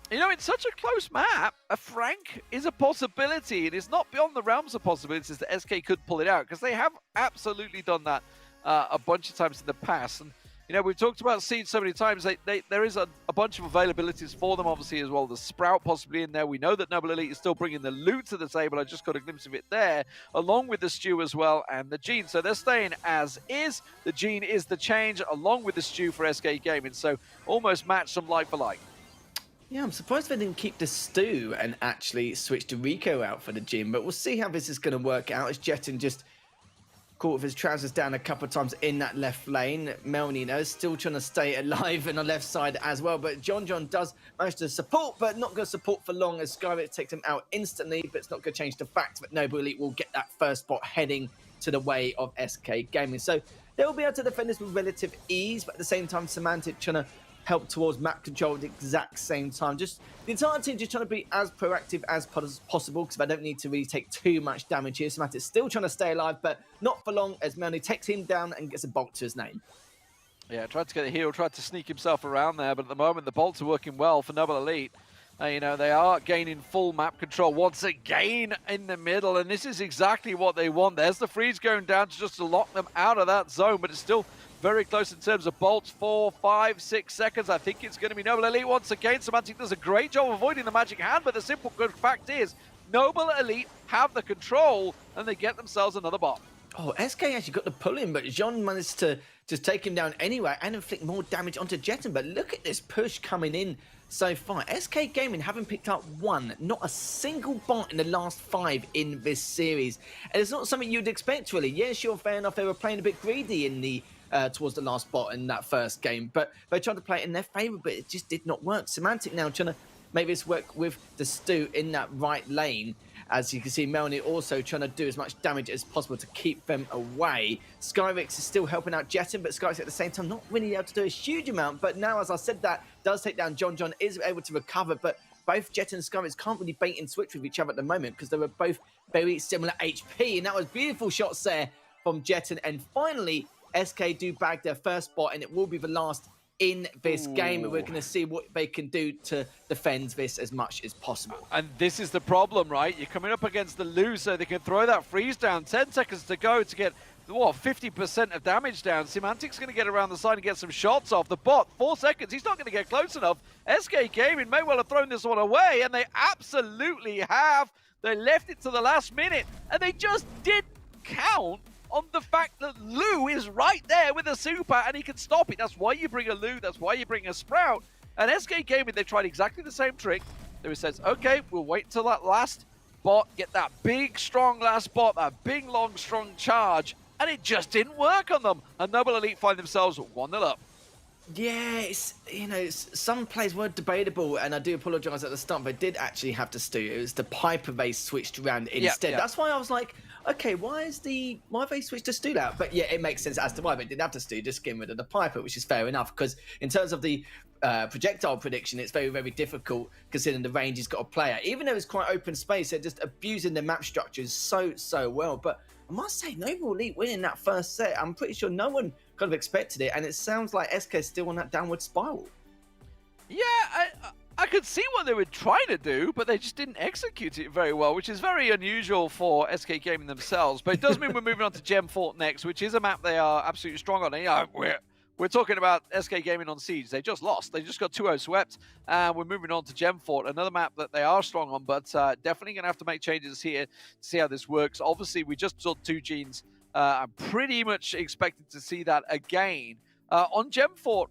You know, it's such a close map. A Frank is a possibility, and it's not beyond the realms of possibilities that SK could pull it out, because they have absolutely done that a bunch of times in the past. And you know, we've talked about Siege so many times. There is a bunch of availabilities for them, obviously, as well. The Sprout possibly in there. We know that Noble Elite is still bringing the loot to the table. I just got a glimpse of it there, along with the Stew as well and the Gene. So they're staying as is. The Gene is the change, along with the Stew for SK Gaming. So almost match them like for like. Yeah, I'm surprised they didn't keep the Stew and actually switch to Rico out for the Gene. But we'll see how this is going to work out as Jetton just caught with his trousers down a couple of times in that left lane. Melnino still trying to stay alive on the left side as well, but John does manage to support, but not going to support for long as Skyrix takes him out instantly, but it's not going to change the fact that Noble Elite will get that first spot heading to the way of SK Gaming. So they'll be able to defend this with relative ease, but at the same time, Semantic trying to help towards map control at the exact same time. Just the entire team just trying to be as proactive as possible, because they don't need to really take too much damage here. Semantic's still trying to stay alive, but not for long as Melanie takes him down and gets a bolt to his name. Yeah, tried to get a heal, tried to sneak himself around there, but at the moment the bolts are working well for Noble Elite. You know, they are gaining full map control once again in the middle, and this is exactly what they want. There's the freeze going down just to lock them out of that zone, but it's still very close in terms of bolts. 4, 5, 6 seconds. I think it's going to be Noble Elite once again. Semantic does a great job avoiding the magic hand, but the simple good fact is Noble Elite have the control and they get themselves another bot. Oh, SK actually got the pull in, but Jean managed to just take him down anyway and inflict more damage onto Jetton. But look at this push coming in so far. SK Gaming haven't picked up not a single bot in the last 5 in this series. And it's not something you'd expect, really. Yeah, sure, fair enough. They were playing a bit greedy in the towards the last bot in that first game, but they tried to play it in their favor, but it just did not work. Semantic now trying to make this work with the Stew in that right lane. As you can see, Melanie also trying to do as much damage as possible to keep them away. Skyrix is still helping out Jetton, but Skyrix at the same time not really able to do a huge amount. But now, as I said, that does take down John is able to recover, but both Jetton and Skyrix can't really bait and switch with each other at the moment because they were both very similar HP. And that was beautiful shots there from Jetton. And finally, SK do bag their first spot, and it will be the last in this game, and we're going to see what they can do to defend this as much as possible. And this is the problem, right? You're coming up against the loser. They can throw that freeze down. 10 seconds to go to get, what, 50% of damage down. Semantic's going to get around the side and get some shots off. The bot, 4 seconds. He's not going to get close enough. SK Gaming may well have thrown this one away, and they absolutely have. They left it to the last minute, and they just didn't count on the fact that Lou is right there with a super and he can stop it. That's why you bring a Lou, that's why you bring a Sprout. And SK Gaming, they tried exactly the same trick. They says, okay, we'll wait until that last bot, get that big, strong last bot, that big, long, strong charge, and it just didn't work on them. And Noble Elite find themselves 1-0 up. Yeah, some plays were debatable, and I do apologise at the start, but they did actually have to Stew. It was the Piper they switched around instead. Yeah. That's why I was like, okay, why have they switched to Stew out? But yeah, it makes sense as to why they didn't have to Stew, just getting rid of the Piper, which is fair enough, because in terms of the projectile prediction, it's very, very difficult considering the range he's got to play at. Even though it's quite open space, they're just abusing the map structures so well. But I must say, Noble Elite winning that first set, I'm pretty sure no one could have expected it, and it sounds like SK is still on that downward spiral. Yeah, I could see what they were trying to do, but they just didn't execute it very well, which is very unusual for SK Gaming themselves. But it does mean we're moving on to Gem Fort next, which is a map they are absolutely strong on. And, you know, we're talking about SK Gaming on Siege. They just lost. They just got 2-0 swept. And we're moving on to Gem Fort, another map that they are strong on, but definitely going to have to make changes here to see how this works. Obviously, we just saw 2 Genes. I'm pretty much expected to see that again. On Gem Fort,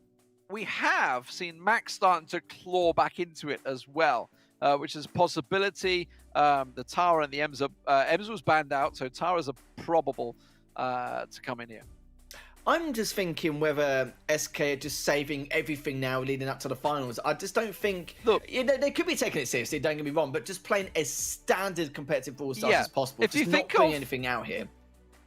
we have seen Max starting to claw back into it as well, which is a possibility. The Tara and the Ems was banned out, so Tara's a probable to come in here. I'm just thinking whether SK are just saving everything now leading up to the finals. I just don't think... Look, they could be taking it seriously, don't get me wrong, but just playing as standard competitive Brawl Stars as possible. If you think not putting anything out here.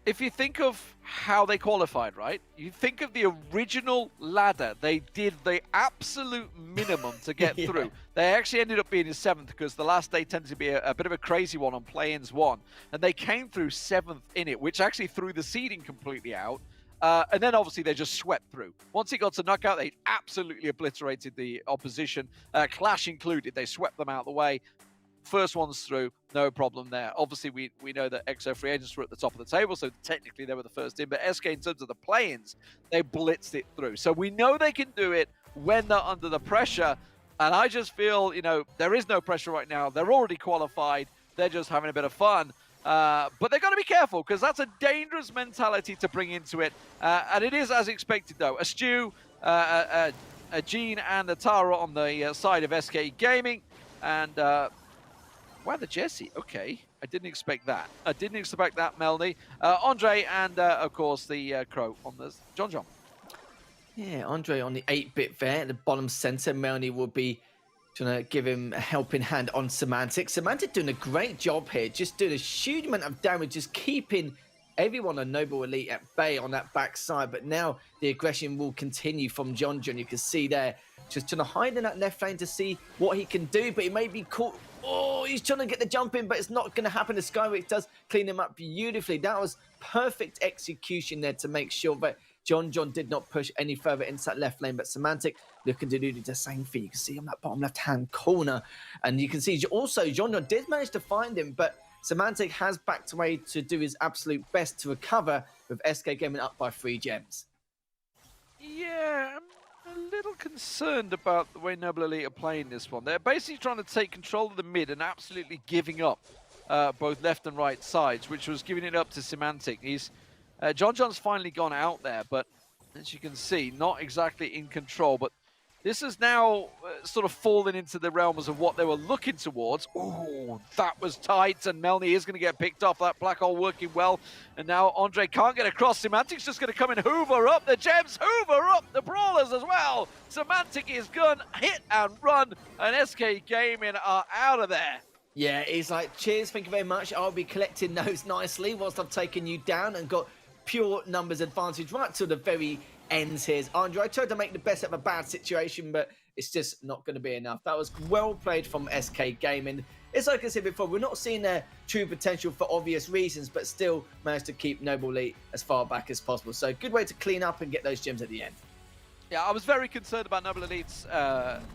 if you think of how they qualified, right? You think of the original ladder. They did the absolute minimum to get through. They actually ended up being in 7th because the last day tended to be a bit of a crazy one on play-ins 1. And they came through 7th in it, which actually threw the seeding completely out. And then obviously they just swept through. Once it got to knockout, they absolutely obliterated the opposition, Clash included. They swept them out of the way. First ones through, no problem there. Obviously, we know that EXO free agents were at the top of the table, so technically they were the first in. But SK, in terms of the play-ins, they blitzed it through. So we know they can do it when they're under the pressure. And I just feel, you know, there is no pressure right now. They're already qualified. They're just having a bit of fun. But they've got to be careful because that's a dangerous mentality to bring into it. And it is as expected, though. A Stu, a Gene, and a Tara on the side of SK Gaming. And... wow, the Jesse. Okay. I didn't expect that. I didn't expect that, Melanie. Andre and, of course, the Crow on the John. Yeah, Andre on the 8-bit there at the bottom center. Melanie will be trying to give him a helping hand on Semantic. Semantic doing a great job here. Just doing a huge amount of damage, just keeping everyone on Noble Elite at bay on that backside. But now the aggression will continue from John. You can see there, just trying to hide in that left lane to see what he can do. But he may be caught. Oh, he's trying to get the jump in, but it's not going to happen. The Skywix does clean him up beautifully. That was perfect execution there to make sure that John did not push any further into that left lane. But Semantic looking to do the same thing. You can see on that bottom left-hand corner. And you can see also John did manage to find him, but Semantic has backed away to do his absolute best to recover, with SK Gaming up by 3 gems. Yeah, I'm a little concerned about the way Noble Elite are playing this one. They're basically trying to take control of the mid and absolutely giving up both left and right sides, which was giving it up to Semantic. John's finally gone out there, but as you can see, not exactly in control. But this is now sort of fallen into the realms of what they were looking towards. Oh, that was tight, and Melanie is going to get picked off. That black hole working well, and now Andre can't get across. Semantic's just going to come and hoover up the gems, hoover up the brawlers as well. Semantic is gone, hit and run, and SK Gaming are out of there. Yeah, he's like, cheers, thank you very much. I'll be collecting those nicely whilst I've taken you down and got pure numbers advantage right to the very ends here. Andre, I tried to make the best of a bad situation, but it's just not going to be enough. That was well played from SK Gaming. It's like I said before, we're not seeing their true potential for obvious reasons, but still managed to keep Noble Elite as far back as possible. So good way to clean up and get those gems at the end. Yeah, I was very concerned about Noble Elite's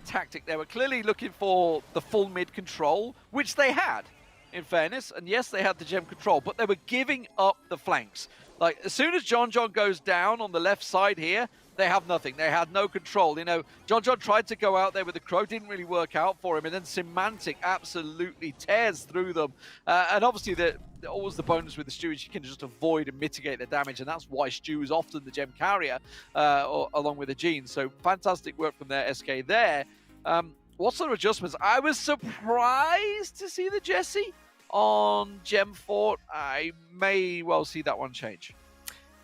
tactic. They were clearly looking for the full mid control, which they had, in fairness. And yes, they had the gem control, but they were giving up the flanks. Like, as soon as John goes down on the left side here, they have nothing. They had no control. You know, John tried to go out there with the Crow, didn't really work out for him, and then Semantic absolutely tears through them. And obviously, always the bonus with the Stu is you can just avoid and mitigate the damage, and that's why Stu is often the gem carrier, along with the Gene. So fantastic work from their SK there. What sort of adjustments? I was surprised to see the Jesse on Gem Fort. I may well see that one change.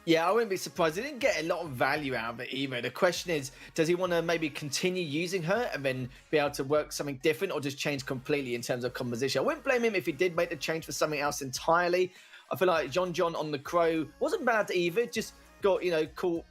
Yeah, I wouldn't be surprised. He didn't get a lot of value out of it either. The question is, does he want to maybe continue using her and then be able to work something different, or just change completely in terms of composition? I wouldn't blame him if he did make the change for something else entirely. I feel like John on the Crow wasn't bad either. Just got, you know, caught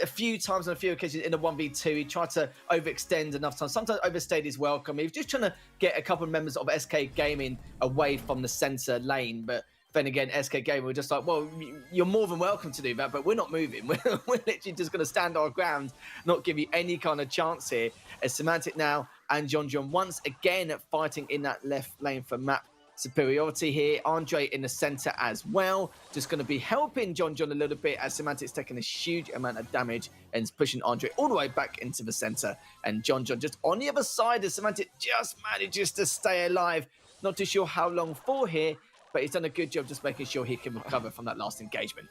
a few times on a few occasions in a 1v2. He tried to overextend enough time. Sometimes overstayed his welcome. He was just trying to get a couple of members of SK Gaming away from the center lane. But then again, SK Gaming were just like, well, you're more than welcome to do that, but we're not moving. We're literally just going to stand our ground, not give you any kind of chance here. As Semantic now and John once again fighting in that left lane for map superiority here. Andre in the center as well, just going to be helping John a little bit, as Semantic's taking a huge amount of damage and is pushing Andre all the way back into the center. And John just on the other side as Semantic just manages to stay alive. Not too sure how long for here, but he's done a good job just making sure he can recover from that last engagement.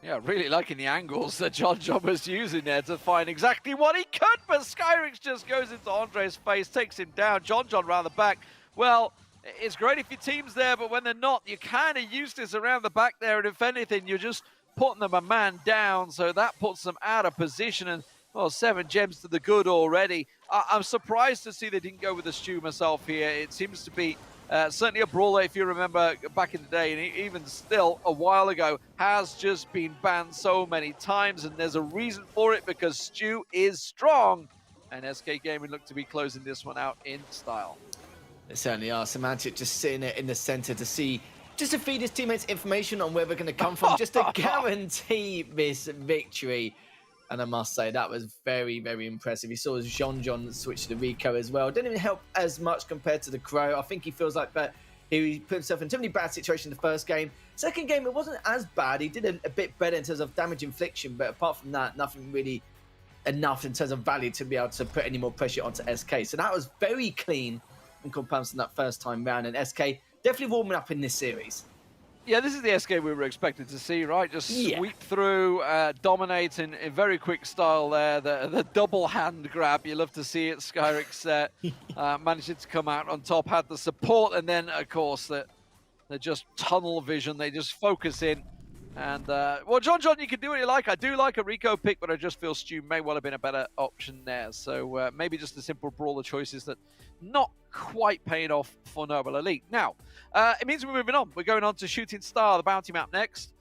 Yeah, really liking the angles that John was using there to find exactly what he could, but Skyrix just goes into Andre's face, takes him down. John round the back. Well, it's great if your team's there, but when they're not, you kind of useless around the back there, and if anything, you're just putting them a man down, so that puts them out of position, and, well, 7 gems to the good already. I'm surprised to see they didn't go with the Stu myself here. It seems to be Certainly a brawler, if you remember back in the day, and even still a while ago, has just been banned so many times, and there's a reason for it, because Stu is strong, and SK Gaming look to be closing this one out in style. They certainly are. Semantic just sitting there in the center to see, just to feed his teammates information on where we're going to come from, just to guarantee this victory. And I must say, that was very, very impressive. You saw John switch to the Rico as well. Didn't even help as much compared to the Crow. I think he feels like that he put himself in too many bad situations in the first game. Second game, it wasn't as bad. He did a bit better in terms of damage infliction, but apart from that, nothing really enough in terms of value to be able to put any more pressure onto SK. So that was very clean in comparison to that first time round. And SK definitely warming up in this series. Yeah, this is the SK we were expected to see, right? Just sweep through, dominate in very quick style there. The double hand grab, you love to see it. Skyrix managed to come out on top, had the support, and then, of course, they're just tunnel vision. They just focus in. And, well, John, you can do what you like. I do like a Rico pick, but I just feel Stu may well have been a better option there. So maybe just a simple brawler choices that not quite paying off for Noble Elite. Now, it means we're moving on. We're going on to Shooting Star, the bounty map next.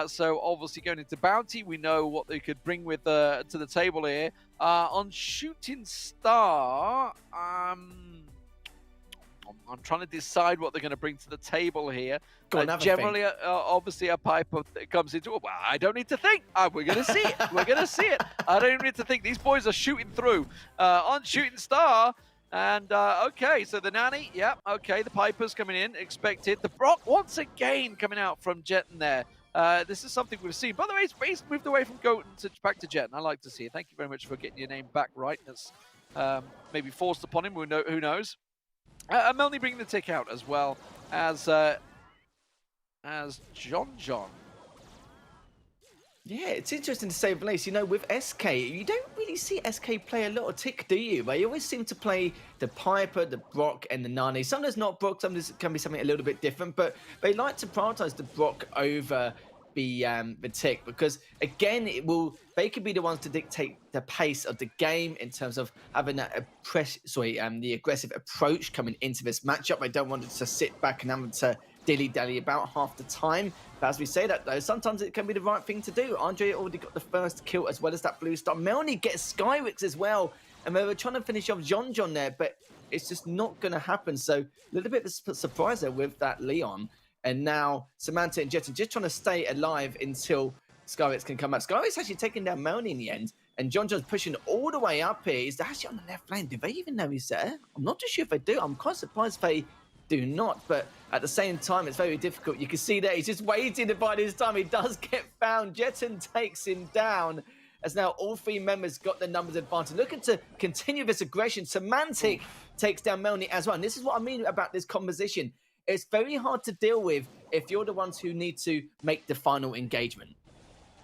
So obviously going into bounty, we know what they could bring with to the table here. On Shooting Star, I'm trying to decide what they're going to bring to the table here. Generally, obviously, a piper comes into it. Well, I don't need to think. We're going to see it. We're going to see it. I don't even need to think. These boys are shooting through. On Shooting Star, and okay, so the Nanny, yeah, okay, the Piper's coming in, expected. The Brock once again coming out from Jetten there. This is something we've seen. By the way, he's moved away from Goten back to Jetten. I like to see it. Thank you very much for getting your name back right. That's maybe forced upon him. Who knows? Melny bringing the tick out as well as John. Yeah, it's interesting to say the least. You know, with SK, you don't really see SK play a lot of tick, do you? They always seem to play the Piper, the Brock, and the Nani. Sometimes not Brock, sometimes it can be something a little bit different, but they like to prioritize the Brock over the tick, because again, they could be the ones to dictate the pace of the game in terms of having the aggressive approach coming into this matchup. They don't want it to sit back and have to dilly-dally about half the time. But as we say that, though, sometimes it can be the right thing to do. Andre already got the first kill as well as that blue star. Melny gets Skyrix as well, and they were trying to finish off John there, but it's just not going to happen. So a little bit of a surprise there with that Leon. And now Samantha and Jetten just trying to stay alive until Skyrix can come back. Skyrix actually taking down Melny in the end, and John's pushing all the way up here. He's actually on the left lane. Do they even know he's there? I'm not too sure if they do. I'm quite surprised they do not, but at the same time, it's very difficult. You can see that he's just waiting to buy his time. He does get found. Jetten takes him down, as now all three members got the numbers advantage. Looking to continue this aggression. Semantic takes down Melny as well. And this is what I mean about this composition. It's very hard to deal with if you're the ones who need to make the final engagement.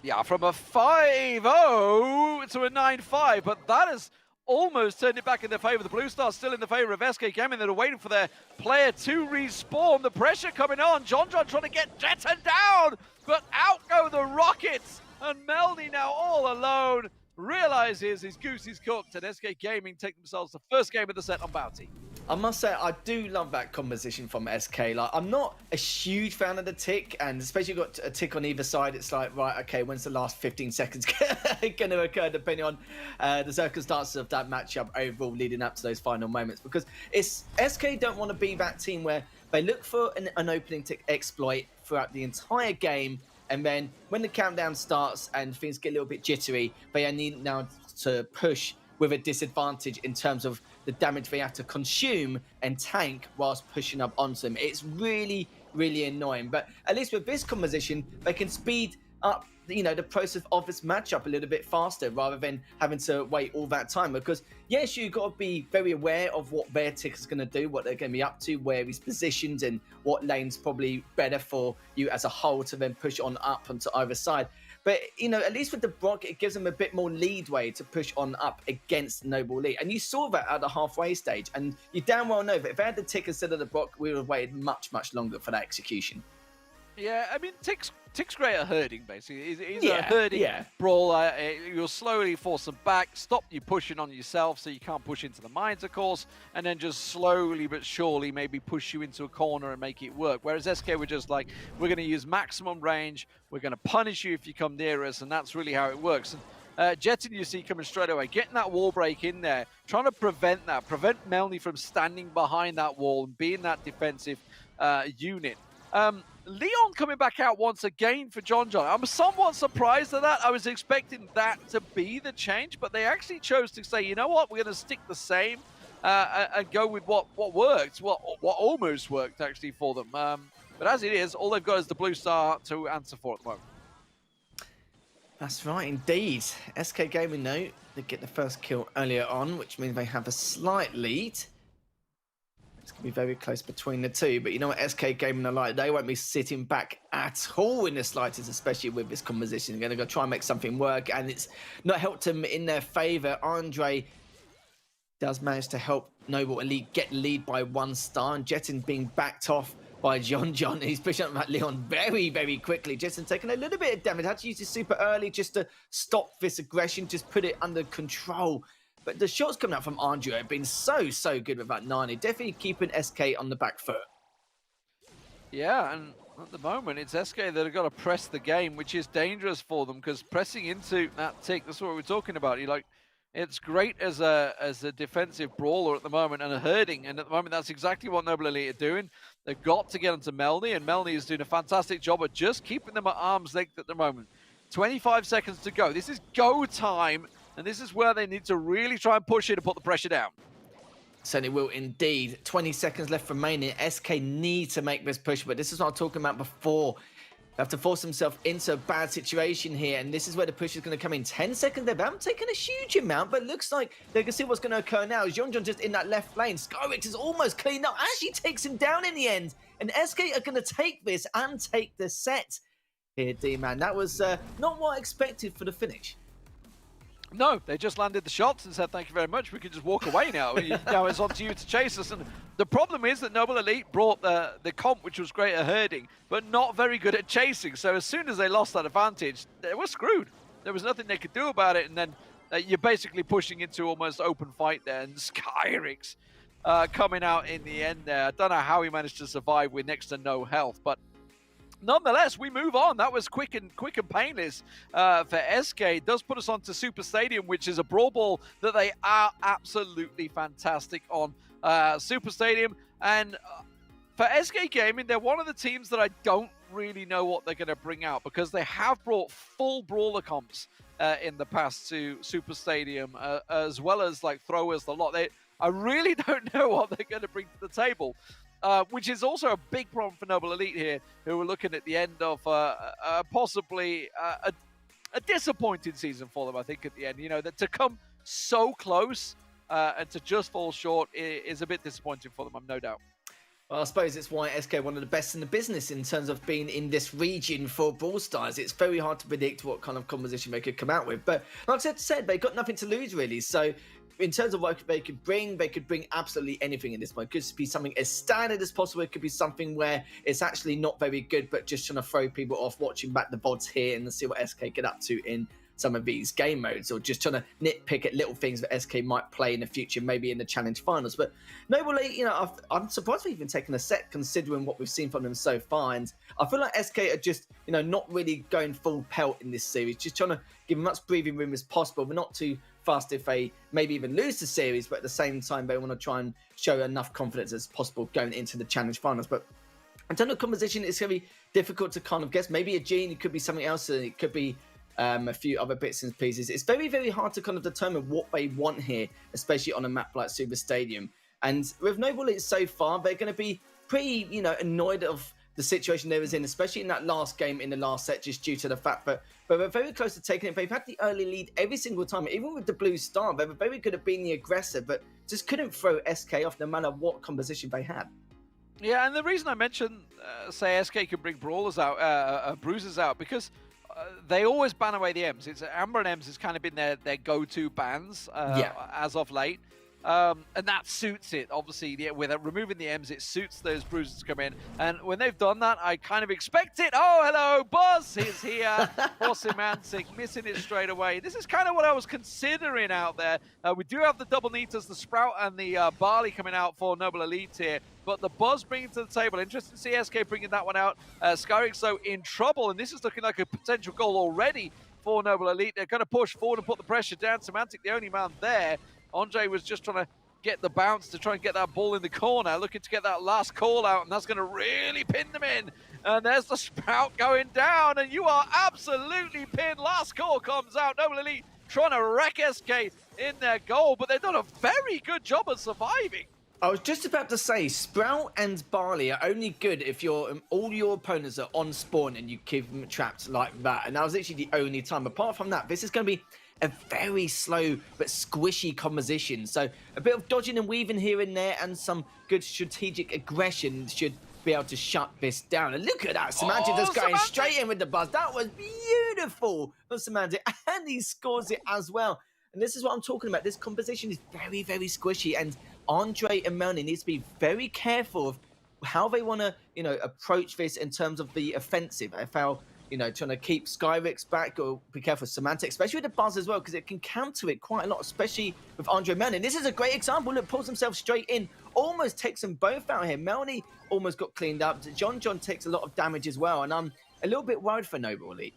Yeah, from a 5-0 to a 9-5, but that is almost turned it back in their favor. The Blue Stars still in the favor of SK Gaming. They're waiting for their player to respawn. The pressure coming on. John trying to get Jetten down, but out go the Rockets. And Melny now all alone realizes his goose is cooked, and SK Gaming take themselves the first game of the set on bounty. I must say, I do love that composition from SK. Like, I'm not a huge fan of the tick, and especially got a tick on either side. It's like, right, okay, when's the last 15 seconds going to occur, depending on the circumstances of that matchup overall leading up to those final moments. Because it's SK don't want to be that team where they look for an opening tick exploit throughout the entire game, and then when the countdown starts and things get a little bit jittery, they need now to push with a disadvantage in terms of the damage they have to consume and tank whilst pushing up onto them. It's really, really annoying. But at least with this composition, they can speed up, you know, the process of this matchup a little bit faster rather than having to wait all that time. Because yes, you've got to be very aware of what their tick is going to do, what they're going to be up to, where he's positioned, and what lane's probably better for you as a whole to then push on up onto either side. But, you know, at least with the Brock, it gives them a bit more leadway to push on up against Noble Elite. And you saw that at the halfway stage. And you damn well know that if they had the tick instead of the Brock, we would have waited much, much longer for that execution. Yeah, I mean, tick's Tick's great at herding, basically. He's a Yeah, herding yeah. brawler. You'll slowly force them back, stop you pushing on yourself so you can't push into the mines, of course, and then just slowly but surely maybe push you into a corner and make it work. Whereas SK were just like, we're going to use maximum range, we're going to punish you if you come near us, and that's really how it works. And Jettin, you see coming straight away, getting that wall break in there, trying to prevent MENA from standing behind that wall and being that defensive unit. Leon coming back out once again for John. I'm somewhat surprised at that. I was expecting that to be the change, but they actually chose to say, you know what, we're going to stick the same and go with what worked, what almost worked actually for them. But as it is, all they've got is the blue star to answer for at the moment. That's right, indeed. SK Gaming, though, they get the first kill earlier on, which means they have a slight lead. It's going to be very close between the two, but you know what SK Gaming are like? They won't be sitting back at all in the slightest, especially with this composition. They're going to go try and make something work, and it's not helped them in their favour. Andre does manage to help Noble Elite get the lead by 1 star, and Jettin being backed off by John. He's pushing up that Leon very, very quickly. Jettin taking a little bit of damage. Had to use his super early just to stop this aggression, just put it under control. But the shots coming out from Andre have been so good with that Nani. Definitely keeping SK on the back foot. Yeah, and at the moment, it's SK that have got to press the game, which is dangerous for them, because pressing into that tick, that's what we're talking about. You're like, it's great as a defensive brawler at the moment and a herding, and at the moment that's exactly what Noble Elite are doing. They've got to get onto Melny, and Melny is doing a fantastic job of just keeping them at arm's length at the moment. 25 seconds to go. This is go time, and this is where they need to really try and push it and put the pressure down. Certainly will indeed. 20 seconds left remaining. SK need to make this push, but this is what I was talking about before. They have to force themselves into a bad situation here, and this is where the push is going to come in. 10 seconds there. They haven't taken a huge amount, but looks like they can see what's going to occur now. Jeonjon just in that left lane. Skyrix is almost cleaned up. Actually takes him down in the end, and SK are going to take this and take the set here, D-Man. That was not what I expected for the finish. No, they just landed the shots and said, thank you very much. We can just walk away now. Now it's on to you to chase us. And the problem is that Noble Elite brought the comp, which was great at herding, but not very good at chasing. So as soon as they lost that advantage, they were screwed. There was nothing they could do about it. And then you're basically pushing into almost open fight there. And Skyrix coming out in the end there. I don't know how he managed to survive with next to no health, but nonetheless, we move on. That was quick and painless for SK. It does put us on to Super Stadium, which is a brawl ball that they are absolutely fantastic on. Super Stadium, and for SK Gaming, they're one of the teams that I don't really know what they're going to bring out, because they have brought full brawler comps in the past to Super Stadium, as well as like throwers, the lot. I really don't know what they're going to bring to the table. Which is also a big problem for Noble Elite here, who are looking at the end of possibly a disappointing season for them, I think, at the end. You know, that to come so close and to just fall short is a bit disappointing for them, I've no doubt. Well, I suppose it's why SK are one of the best in the business in terms of being in this region for Brawl Stars. It's very hard to predict what kind of composition they could come out with. But like I said, they've got nothing to lose, really. So in terms of what they could bring absolutely anything in this point. It could be something as standard as possible. It could be something where it's actually not very good, but just trying to throw people off, watching back the VODs here and see what SK get up to in some of these game modes, or just trying to nitpick at little things that SK might play in the future, maybe in the challenge finals. But Noble Elite, you know, I'm surprised we've even taken a set considering what we've seen from them so far. And I feel like SK are just, you know, not really going full pelt in this series, just trying to give as much breathing room as possible, but not too fast if they maybe even lose the series, but at the same time they want to try and show enough confidence as possible going into the challenge finals. But in terms of composition, it's going to be difficult to kind of guess. Maybe a Gene, it could be something else, and it could be a few other bits and pieces. It's very, very hard to kind of determine what they want here, especially on a map like Super Stadium. And with Noble Elite so far, they're going to be pretty, you know, annoyed of the situation they was in, especially in that last game in the last set, just due to the fact that they were very close to taking it. They've had the early lead every single time, even with the blue star. They were very good at being the aggressor, but just couldn't throw SK off no matter what composition they had. Yeah, and the reason I mentioned, say, SK could bring brawlers out, bruisers out, because they always ban away the M's. It's Amber and M's has kind of been their go-to bans as of late. And that suits it. Obviously, with removing the M's, it suits those bruises to come in. And when they've done that, I kind of expect it. Oh, hello, Buzz is here for Semantic, missing it straight away. This is kind of what I was considering out there. We do have the double Nitas, the Sprout and the Barley coming out for Noble Elite here. But the Buzz bringing to the table. Interesting to see SK bringing that one out. Skyrix, though, in trouble. And this is looking like a potential goal already for Noble Elite. They're going to push forward and put the pressure down. Semantic, the only man there. Andre was just trying to get the bounce to try and get that ball in the corner, looking to get that last call out, and that's going to really pin them in. And there's the Sprout going down, and you are absolutely pinned. Last call comes out. Noble Elite trying to wreck SK in their goal, but they've done a very good job of surviving. I was just about to say, Sprout and Barley are only good if all your opponents are on spawn and you keep them trapped like that. And that was literally the only time. Apart from that, this is going to be a very slow but squishy composition. So a bit of dodging and weaving here and there and some good strategic aggression should be able to shut this down. And look at that, Semantic just going straight in with the buzz. That was beautiful of Semantic, and he scores it as well. And this is what I'm talking about. This composition is very, very squishy, and Andre and MENA needs to be very careful of how they want to, approach this in terms of the offensive. FL, trying to keep Skyrix back, or be careful with Semantic, especially with the buzz as well, because it can counter it quite a lot, especially with Andre and MENA. And this is a great example. Look, pulls himself straight in, almost takes them both out here. MENA almost got cleaned up. John takes a lot of damage as well, and I'm a little bit worried for Noble Elite.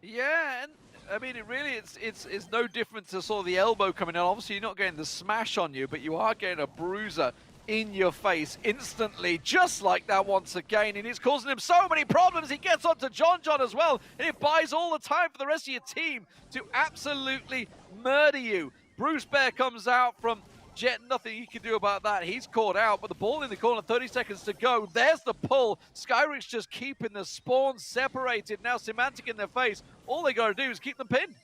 Yeah, and I mean, it's no different to sort of the elbow coming in. Obviously, you're not getting the smash on you, but you are getting a bruiser in your face instantly, just like that once again, and it's causing him so many problems. He gets onto John as well, and it buys all the time for the rest of your team to absolutely murder you. Bruce Bear comes out from Jet, nothing he can do about that. He's caught out, but the ball in the corner, 30 seconds to go. There's the pull. Skyrix just keeping the spawn separated. Now Semantic in their face. All they got to do is keep them pinned.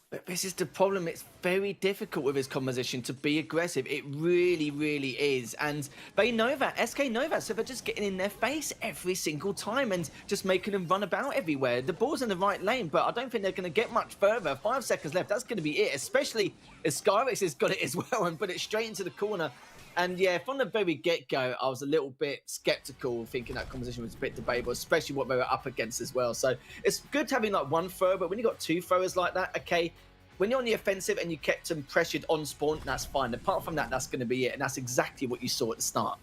But this is the problem. It's very difficult with his composition to be aggressive. It really, really is. And they know that. SK know that. So they're just getting in their face every single time and just making them run about everywhere. The ball's in the right lane, but I don't think they're going to get much further. 5 seconds left. That's going to be it, especially if Skyrix has got it as well and put it straight into the corner. And yeah, from the very get-go, I was a little bit skeptical, thinking that composition was a bit debatable, especially what they were up against as well. So it's good having like one thrower, but when you've got 2 throwers like that, okay, when you're on the offensive and you kept them pressured on spawn, that's fine. Apart from that, that's going to be it. And that's exactly what you saw at the start.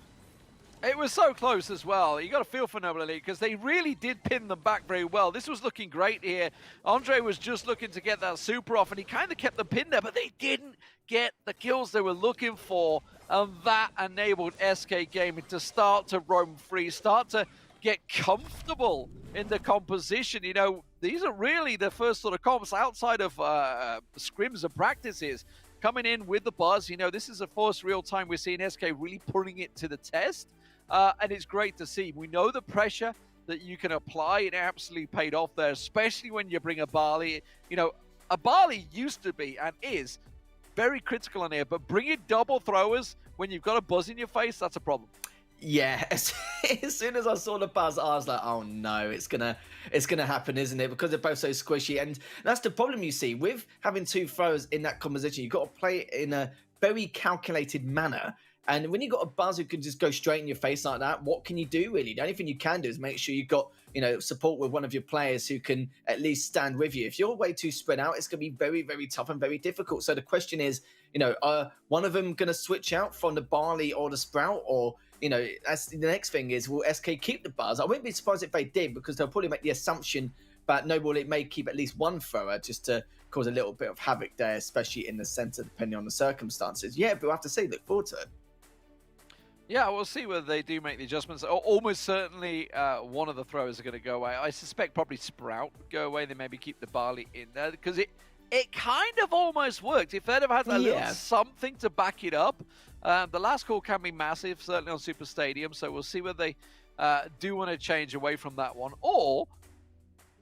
It was so close as well. You got to feel for Noble Elite because they really did pin them back very well. This was looking great here. Andre was just looking to get that super off, and he kind of kept the pin there, but they didn't get the kills they were looking for. And that enabled SK Gaming to start to roam free, start to get comfortable in the composition. These are really the first sort of comps outside of scrims and practices coming in with the buzz. This is the first real time we're seeing SK really putting it to the test. And it's great to see. We know the pressure that you can apply. It absolutely paid off there, especially when you bring a Barley. A Barley used to be and is very critical on here, but bringing double throwers when you've got a buzz in your face, that's a problem. Yeah, as soon as I saw the buzz, I was like, oh no, it's gonna happen, isn't it? Because they're both so squishy. And that's the problem you see with having 2 throwers in that composition. You've got to play it in a very calculated manner. And when you've got a buzz who can just go straight in your face like that, what can you do, really? The only thing you can do is make sure you've got, support with one of your players who can at least stand with you. If you're way too spread out, it's going to be very, very tough and very difficult. So the question is, are one of them going to switch out from the Barley or the Sprout? Or, that's the next thing is, will SK keep the buzz? I wouldn't be surprised if they did, because they'll probably make the assumption that Noble Elite may keep at least one thrower just to cause a little bit of havoc there, especially in the center, depending on the circumstances. Yeah, but we'll have to see. Look forward to it. Yeah, we'll see whether they do make the adjustments. Almost certainly one of the throwers are going to go away. I suspect probably Sprout would go away. They maybe keep the Barley in there because it kind of almost worked. If they'd have had a little something to back it up. The last call can be massive, certainly on Super Stadium. So we'll see whether they do want to change away from that one. Or,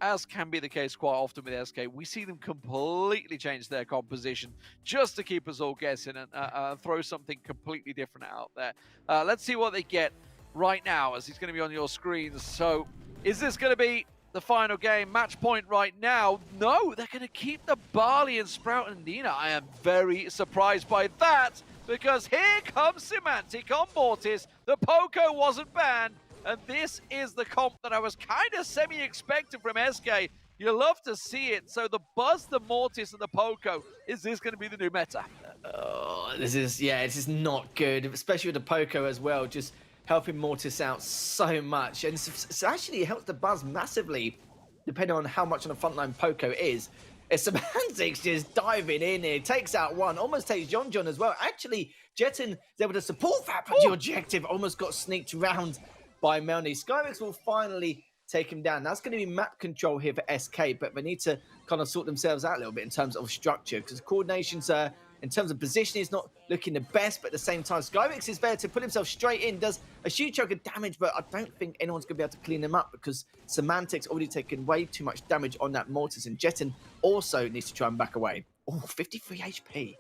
as can be the case quite often with SK, we see them completely change their composition just to keep us all guessing and throw something completely different out there. Let's see what they get right now, as he's going to be on your screens. So is this going to be the final game. Match point right now. No, they're going to keep the Barley and Sprout and Nina. I am very surprised by that, because here comes Semantic on Mortis. The Poco wasn't banned, and this is the comp that I was kind of semi-expecting from SK. You love to see it. So the Buzz, the Mortis, and the Poco, is this going to be the new meta? Oh, this is not good, especially with the Poco as well, just helping Mortis out so much. And so actually it helps the Buzz massively, depending on how much on the frontline Poco is. It's Semantics just diving in here, takes out one, almost takes John as well. Actually, Jetton is able to support that, but the objective almost got sneaked round by Melny. Skyrix will finally take him down. That's going to be map control here for SK, but they need to kind of sort themselves out a little bit in terms of structure, because coordination's in terms of positioning is not looking the best, but at the same time, Skyrix is there to put himself straight in, does a huge chunk of damage, but I don't think anyone's going to be able to clean him up, because Semantics already taken way too much damage on that Mortis, and Jetton also needs to try and back away. Oh, 53 HP.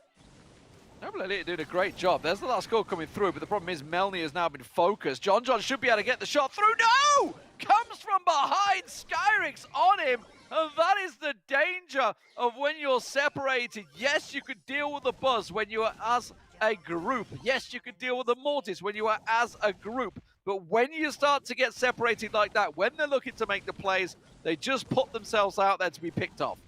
Noble Elite doing a great job. There's the last score coming through, but the problem is Melny has now been focused. John should be able to get the shot through. No! Comes from behind. Skyrix on him. And that is the danger of when you're separated. Yes, you could deal with the Buzz when you are as a group. Yes, you could deal with the Mortis when you are as a group. But when you start to get separated like that, when they're looking to make the plays, they just put themselves out there to be picked off.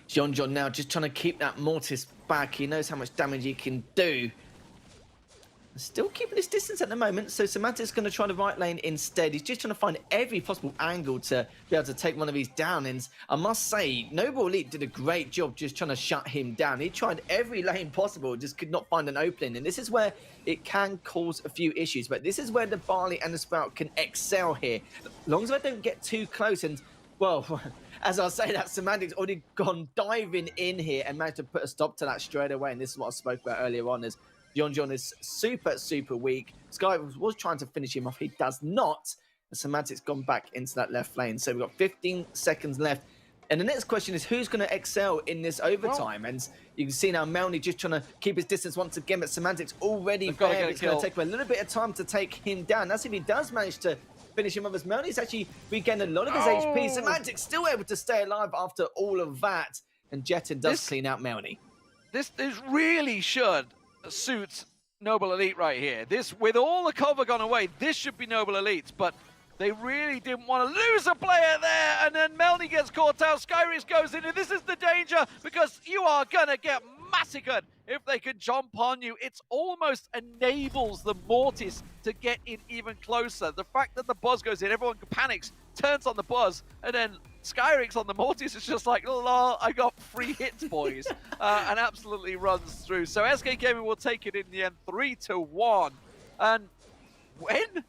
John now just trying to keep that Mortis back. He knows how much damage he can do. Still keeping his distance at the moment, so Semantic's going to try the right lane instead. He's just trying to find every possible angle to be able to take one of these down. And I must say, Noble Elite did a great job just trying to shut him down. He tried every lane possible, just could not find an opening. And this is where it can cause a few issues. But this is where the Barley and the Sprout can excel here. As long as I don't get too close and, well, as I say that, Semantic's already gone diving in here and managed to put a stop to that straight away. And this is what I spoke about earlier on, is John is super weak. Sky was trying to finish him off. He does not. And Semantic's gone back into that left lane. So we've got 15 seconds left. And the next question is, who's going to excel in this overtime? And you can see now Melny just trying to keep his distance once again, but Semantic's already there. It's going to take him a little bit of time to take him down. That's if he does manage to finish him off, as Melny's actually regained a lot of his HP. Semantic's still able to stay alive after all of that. And Jetton does clean out Melny. This really should suits Noble Elite right here. This, with all the cover gone away, this should be Noble Elite, but they really didn't want to lose a player there, and then Melny gets caught out. Skyrix goes in, and this is the danger, because you are gonna get massacred if they can jump on you. It almost enables the Mortis to get in even closer. The fact that the Buzz goes in, everyone panics, turns on the Buzz, and then Skyrix on the Mortis is just like, lol, I got 3 hits, boys, and absolutely runs through. So SK Gaming will take it in the end, 3-1. And when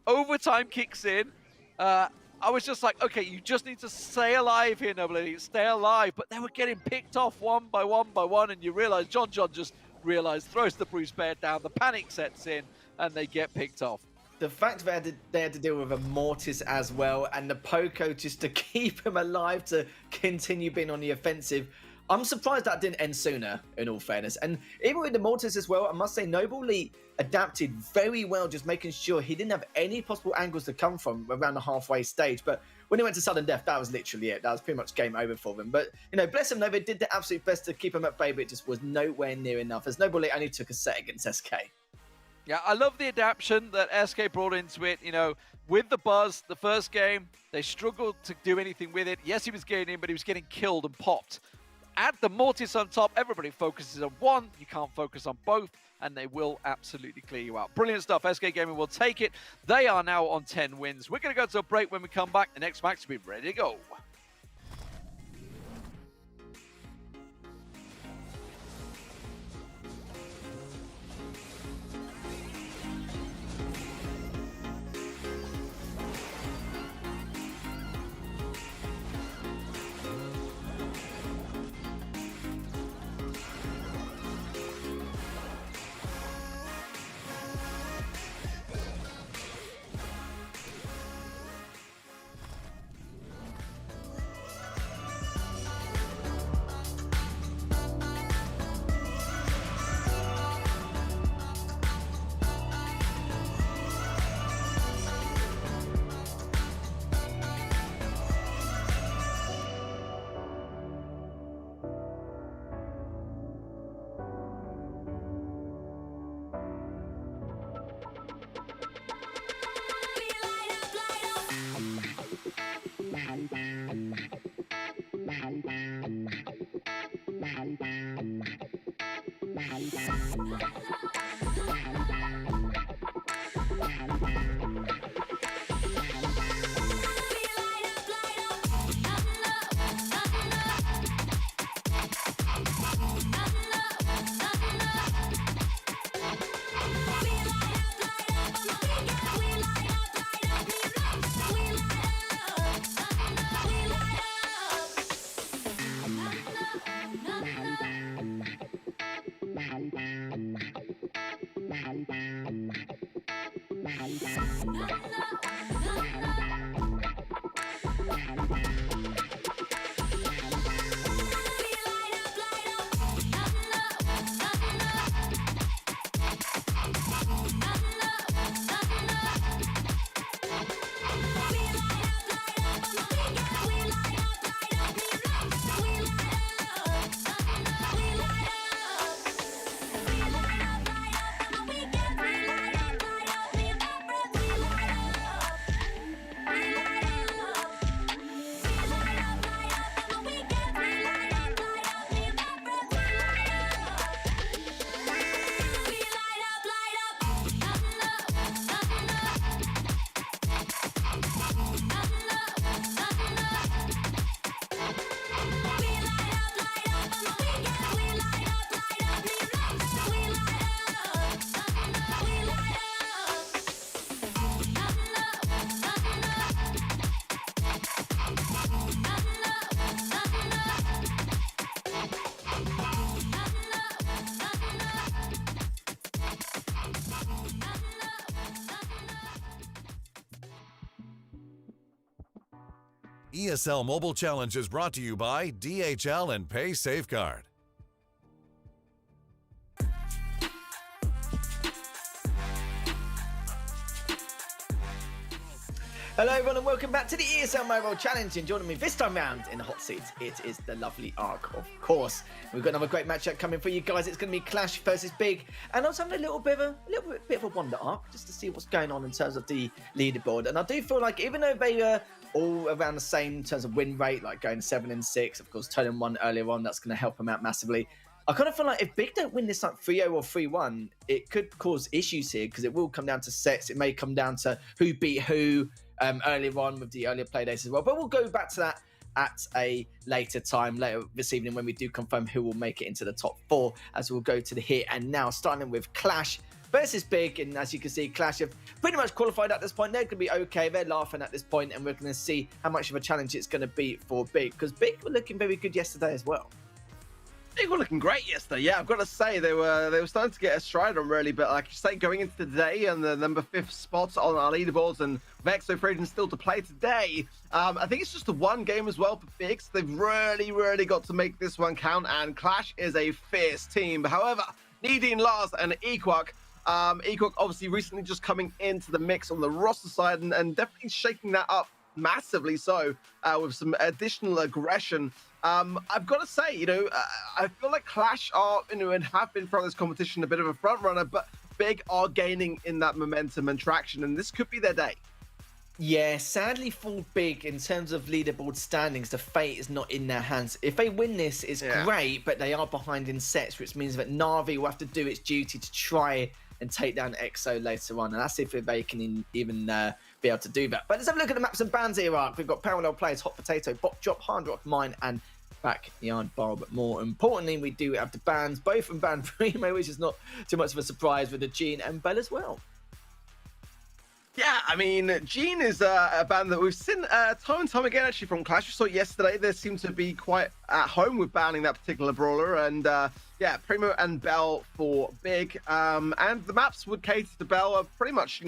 overtime kicks in, I was just like, okay, you just need to stay alive here, Noble Elite, stay alive. But they were getting picked off one by one, and you realize John just realized, throws the Bruce Bear down, the panic sets in, and they get picked off. The fact that they had to deal with a Mortis as well, and the Poco just to keep him alive to continue being on the offensive. I'm surprised that didn't end sooner, in all fairness. And even with the Mortis as well, I must say Noble Elite adapted very well, just making sure he didn't have any possible angles to come from around the halfway stage. But when he went to sudden death, that was literally it. That was pretty much game over for them. But, you know, bless them, they did their absolute best to keep him at bay, but it just was nowhere near enough, as Noble Elite only took a set against SK. Yeah, I love the adaptation that SK brought into it. You know, with the Buzz, the first game, they struggled to do anything with it. Yes, he was getting in, but he was getting killed and popped. Add the Mortis on top, everybody focuses on one. You can't focus on both, and they will absolutely clear you out. Brilliant stuff. SK Gaming will take it. They are now on 10 wins. We're going to go to a break. When we come back, the next match will be ready to go. ESL Mobile Challenge is brought to you by DHL and Pay Safeguard. Hello everyone and welcome back to the ESL Mobile Challenge, and joining me this time round in the hot seat, it is the lovely Ark, of course. We've got another great matchup coming for you guys. It's going to be Clash versus Big, and I was having a little bit of a wonder, Ark, just to see what's going on in terms of the leaderboard. And I do feel like even though they were all around the same in terms of win rate, like going 7-6, of course Totem won earlier on, that's going to help them out massively. I kind of feel like if Big don't win this like 3-0 or 3-1, it could cause issues here, because it will come down to sets. It may come down to who beat who earlier on with the earlier play days as well. But we'll go back to that at a later time, later this evening, when we do confirm who will make it into the top 4, as we'll go to the here and now, starting with Clash versus Big. And as you can see, Clash have pretty much qualified at this point. They're going to be okay. They're laughing at this point, and we're going to see how much of a challenge it's going to be for Big, because Big were looking very good yesterday as well. They were looking great yesterday. Yeah, I've got to say they were starting to get a stride on really, but like you say, going into today and the number 5th spot on our leaderboards, and Vexo Freedom still to play today. I think it's just the one game as well for Big, so they've really got to make this one count. And Clash is a fierce team. However, Nadine, Lars, and Equok. Equok obviously recently just coming into the mix on the roster side, and definitely shaking that up massively so, with some additional aggression. I've got to say, I feel like Clash are, and have been throughout this competition, a bit of a front runner, but Big are gaining in that momentum and traction, and this could be their day. Yeah, sadly for Big, in terms of leaderboard standings, the fate is not in their hands. If they win this, it's great, but they are behind in sets, which means that Na'Vi will have to do its duty to try and take down EXO later on, and that's if they can even be able to do that. But let's have a look at the maps and bans here, Ark. We've got parallel players, Hot Potato, Bot Drop, Hard Rock, Mine, and Backyard Bar. But more importantly, we do have the bans, both from Ban Primo, which is not too much of a surprise, with the Gene and Bell as well. Yeah, I mean, Gene is a band that we've seen time and time again, actually, from Clash. We saw it yesterday. They seem to be quite at home with banning that particular brawler. And yeah, Primo and Bell for Big. And the maps would cater to Bell. Pretty much,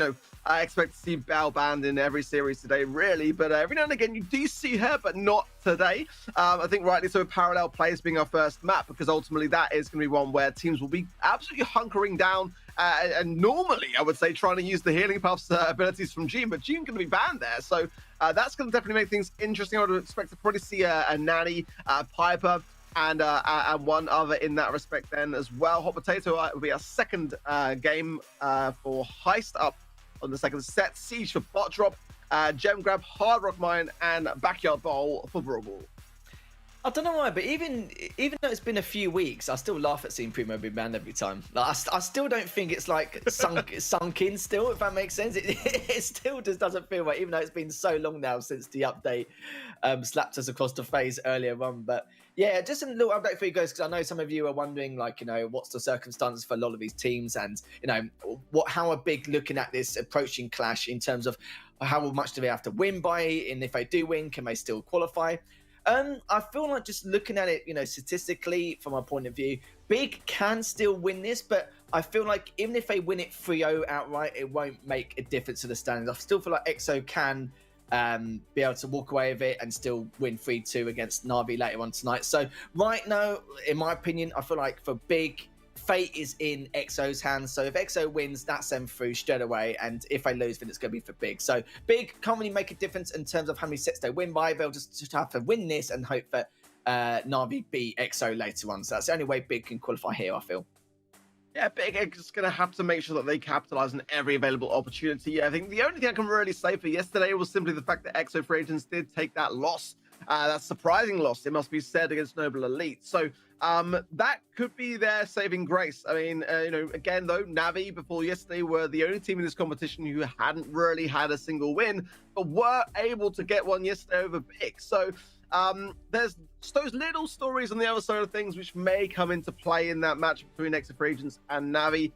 I expect to see Bell banned in every series today, really. But every now and again, you do see her, but not today. I think rightly so, parallel players being our first map, because ultimately that is going to be one where teams will be absolutely hunkering down. And normally, I would say, trying to use the healing puffs abilities from Gene, but Gene going to be banned there. So that's going to definitely make things interesting. I would expect to probably see a Nanny, Piper, and one other in that respect then as well. Hot Potato will be our second game for Heist up on the second set. Siege for Bot Drop, Gem Grab, Hard Rock Mine, and Backyard Bowl for Brawl. I don't know why, but even though it's been a few weeks, I still laugh at seeing Primo be banned every time. Like, I still don't think it's like sunk in still, if that makes sense. It still just doesn't feel right, even though it's been so long now since the update slapped us across the face earlier on. But yeah, just a little update for you guys, because I know some of you are wondering, like, you know, what's the circumstances for a lot of these teams, and, you know, how are Big looking at this approaching Clash in terms of how much do they have to win by, and if they do win, can they still qualify? I feel like, just looking at it, you know, statistically, from my point of view, Big can still win this, but I feel like even if they win it 3-0 outright, it won't make a difference to the standings. I still feel like EXO can be able to walk away with it and still win 3-2 against Na'Vi later on tonight. So right now, in my opinion, I feel like for Big, fate is in EXO's hands. So if EXO wins, that's them through straight away. And if they lose, then it's going to be for Big. So Big can't really make a difference in terms of how many sets they win by. They'll just have to win this and hope that Na'Vi beat EXO later on. So that's the only way Big can qualify here, I feel. Yeah, Big are just going to have to make sure that they capitalize on every available opportunity. I think the only thing I can really say for yesterday was simply the fact that EXO Free Agents did take that loss. That surprising loss, it must be said, against Noble Elite. So that could be their saving grace. I mean, you know, again, though, Na'Vi before yesterday were the only team in this competition who hadn't really had a single win, but were able to get one yesterday over Big. So there's those little stories on the other side of things which may come into play in that match between EXO Free Agents and Na'Vi.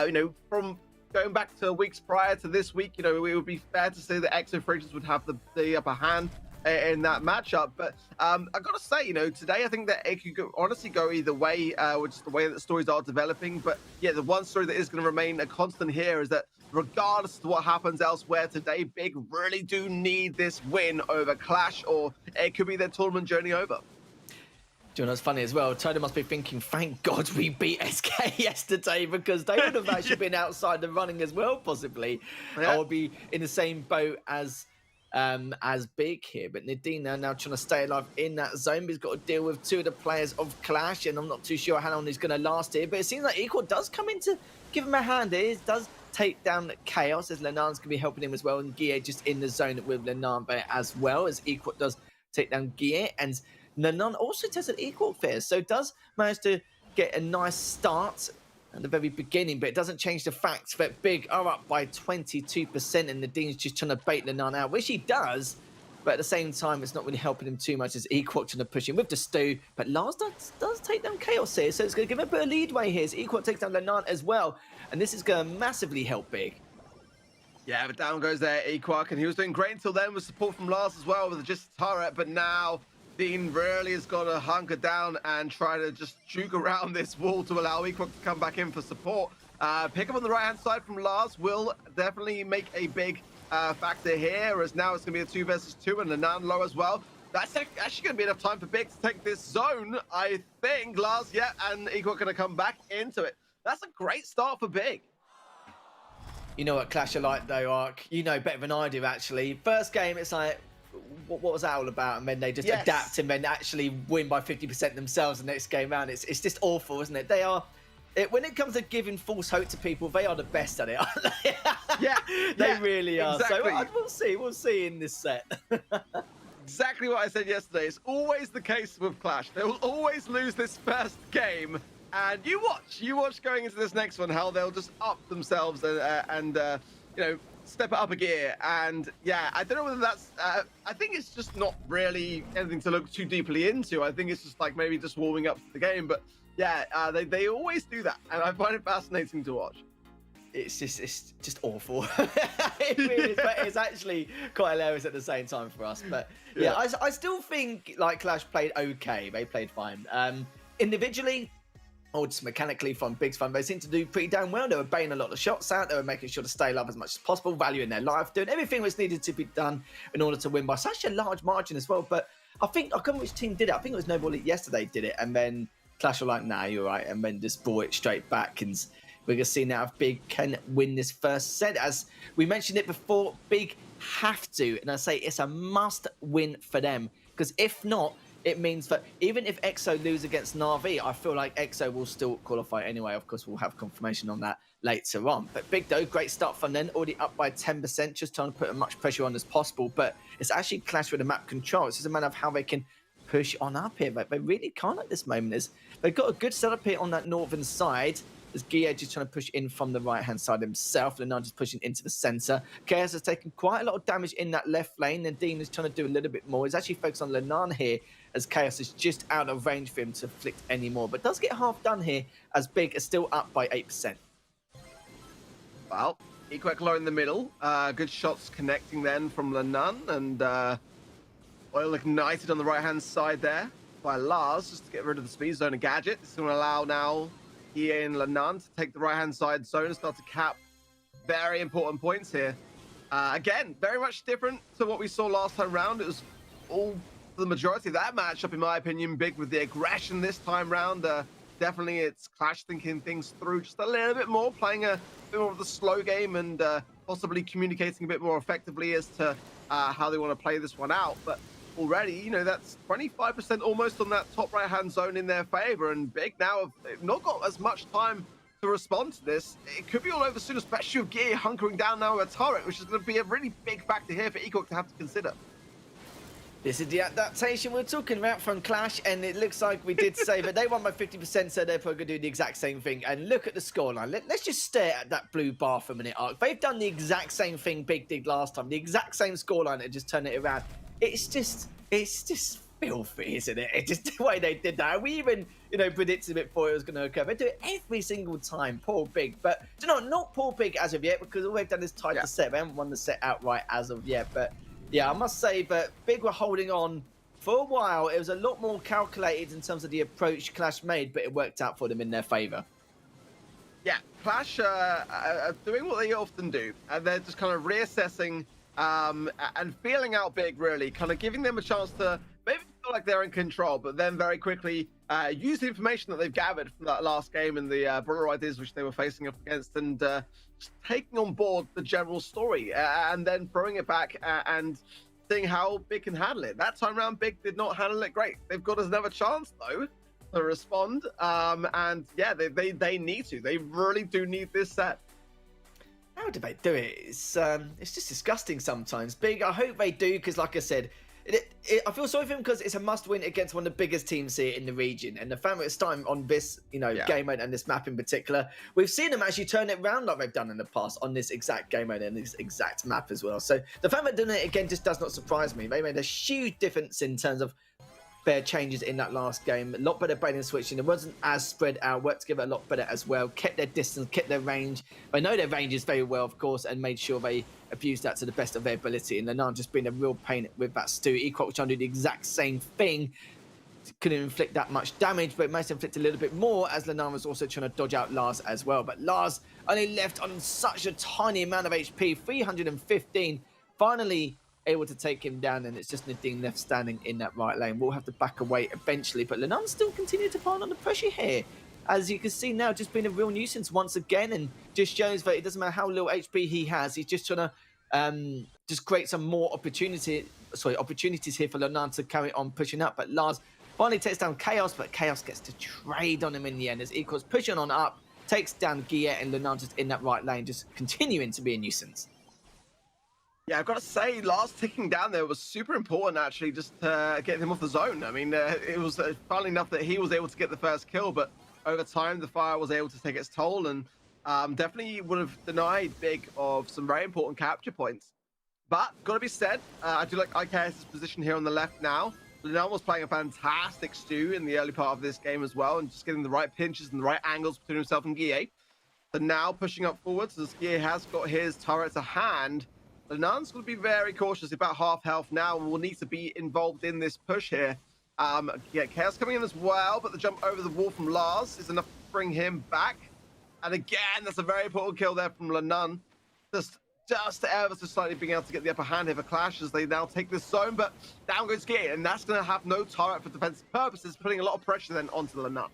You know, from going back to weeks prior to this week, you know, it would be fair to say that EXO Free Agents would have the upper hand in that matchup. But I gotta say, you know, today I think that it could honestly go either way, which is the way that the stories are developing. But yeah, the one story that is going to remain a constant here is that regardless of what happens elsewhere today, Big really do need this win over Clash, or it could be their tournament journey over. Do you know what's funny as well? Totem must be thinking, thank God we beat SK yesterday, because they would have actually been outside the running as well, possibly. Yeah. I would be in the same boat as Big here. But Nadine now trying to stay alive in that zone. He's got to deal with two of the players of Clash, and I'm not too sure how long he's going to last here. But it seems like EUR does come in to give him a hand here. It does take down Chaos, as Lenan's going to be helping him as well. And Guille just in the zone with Lenan as well, as EUR does take down Guille. And Lenan also does an equal fair, so does manage to get a nice start at the very beginning, but it doesn't change the fact that Big are up by 22%, and Nadine's just trying to bait Lenan out, which he does, but at the same time, it's not really helping him too much as EUR trying to push him with the stew. But Lars does take down Chaos here, so it's going to give him a bit of leadway here as EUR takes down Lenan as well, and this is going to massively help Big. Yeah, but down goes there, EUR, and he was doing great until then with support from Lars as well with just a turret, but now Dean really has got to hunker down and try to just juke around this wall to allow EUR to come back in for support. Pick up on the right-hand side from Lars will definitely make a big factor here, as now it's going to be a 2 versus 2 and Lenan low as well. That's actually going to be enough time for Big to take this zone, I think. Lars, yeah, and EUR going to come back into it. That's a great start for Big. You know what Clash are like, though, Ark. You know better than I do, actually. First game, it's like, what was that all about? And then they just adapt and then actually win by 50% themselves the next game round. It's just awful, isn't it? They are, when it comes to giving false hope to people, they are the best at it, aren't they? Yeah, they really are. Exactly. So we'll see in this set. Exactly what I said yesterday. It's always the case with Clash. They will always lose this first game. And you watch going into this next one, how they'll just up themselves and you know, step it up a gear. And yeah, I don't know whether that's I think it's just not really anything to look too deeply into. I think it's just like maybe just warming up to the game. But yeah, they always do that, and I find it fascinating to watch. It's just awful. It really is, but it's actually quite hilarious at the same time for us. But yeah, I still think like Clash played okay. They played fine. Individually, or just mechanically from Big's fun, they seem to do pretty damn well. They were baiting a lot of shots out. They were making sure to stay alive as much as possible, valuing their life, doing everything was needed to be done in order to win by such a large margin as well. But I can't remember which team did it. I think it was Noble Elite yesterday did it, and then Clash were like, nah, you're right, and then just brought it straight back. And we're going to see now if Big can win this first set. As we mentioned it before, Big have to, and I say it's a must win for them, because if not, it means that even if EXO lose against Na'Vi, I feel like EXO will still qualify anyway. Of course, we'll have confirmation on that later on. But Big, though, great start from them, already up by 10%, just trying to put as much pressure on as possible. But it's actually Clash with the map control. It's just a matter of how they can push on up here, but they really can't at this moment. They've got a good setup here on that northern side. As Guille just trying to push in from the right-hand side himself. Lenan just pushing into the center. Chaos has taken quite a lot of damage in that left lane, and Dean is trying to do a little bit more. He's actually focused on Lenan here, as Chaos is just out of range for him to flick any more. But does get half done here, as Big is still up by 8%. Well, Equeklo in the middle. Good shots connecting then from Lenan, and Oil ignited on the right-hand side there by Lars, just to get rid of the speed zone and gadget. This is going to allow now Guille and Lenan to take the right-hand side zone and start to cap very important points here. Again, very much different to what we saw last time round. It was all the majority of that matchup, in my opinion, Big with the aggression this time round. Definitely it's Clash thinking things through just a little bit more, playing a bit more of the slow game and possibly communicating a bit more effectively as to how they want to play this one out. But already, you know, that's 25% almost on that top right-hand zone in their favor, and Big now have not got as much time to respond to this. It could be all over soon, especially with Guille hunkering down now with a turret, which is going to be a really big factor here for Equok to have to consider. This is the adaptation we're talking about from Clash, and it looks like we did say that they won by 50%, so they're probably going to do the exact same thing. And look at the scoreline. Let's just stare at that blue bar for a minute, Ark. They've done the exact same thing Big did last time, the exact same scoreline, and just turn it around. It's just filthy, isn't it? It's just the way they did that. We even, you know, predicted it before it was going to occur. They do it every single time. Poor Big. But, you know, not poor Big as of yet, because all they've done is tied the set. They haven't won the set outright as of yet. But, yeah, I must say, but Big were holding on for a while. It was a lot more calculated in terms of the approach Clash made, but it worked out for them in their favor. Yeah, Clash are doing what they often do, and they're just kind of reassessing and feeling out Big, really, kind of giving them a chance to maybe feel like they're in control, but then very quickly use the information that they've gathered from that last game and the brawler ideas which they were facing up against, and just taking on board the general story and then throwing it back and seeing how Big can handle it. That time around, Big did not handle it great. They've got another chance, though, to respond, and yeah, they need to. They really do need this set. How do they do it? It's just disgusting sometimes. Big, I hope they do, because like I said, I feel sorry for him because it's a must-win against one of the biggest teams here in the region. And the fact that it's time on this, you know, game mode and this map in particular, we've seen them actually turn it around like they've done in the past on this exact game mode and this exact map as well. So the fact that they're doing it again just does not surprise me. They made a huge difference in terms of their changes in that last game. A lot better baiting and switching. It wasn't as spread out. Worked together a lot better as well. Kept their distance, kept their range. They know their ranges very well, of course, and made sure they abused that to the best of their ability. And Lenan just being a real pain with that Stu. Equok trying to do the exact same thing. Couldn't inflict that much damage, but it managed to inflict a little bit more as Lenan was also trying to dodge out Lars as well. But Lars only left on such a tiny amount of HP, 315. Finally able to take him down, and it's just Nadine left standing in that right lane. We'll have to back away eventually, but Lenan still continued to pile on the pressure here. As you can see now, just being a real nuisance once again, and just shows that it doesn't matter how little HP he has, he's just trying to just create some more opportunities here for Lenan to carry on pushing up. But Lars finally takes down Chaos, but Chaos gets to trade on him in the end as Equals pushing on up, takes down Guille, and Lenan just in that right lane, just continuing to be a nuisance. Yeah, I've got to say, Lars ticking down there was super important, actually, just to get him off the zone. I mean, it was funnily enough that he was able to get the first kill, but over time, the fire was able to take its toll and definitely would have denied Big of some very important capture points. But, got to be said, I do like IKS's position here on the left now. Lenan was playing a fantastic Stu in the early part of this game as well, and just getting the right pinches and the right angles between himself and Guille. So now pushing up forwards, as Guille has got his turret to hand, Lenan's going to be very cautious, about half health now, and will need to be involved in this push here. Yeah, Chaos coming in as well, but the jump over the wall from Lars is enough to bring him back. And again, that's a very important kill there from Lenan. Just ever so slightly being able to get the upper hand here for Clash as they now take this zone, but down goes Guille, and that's going to have no turret for defensive purposes, putting a lot of pressure then onto Lenan.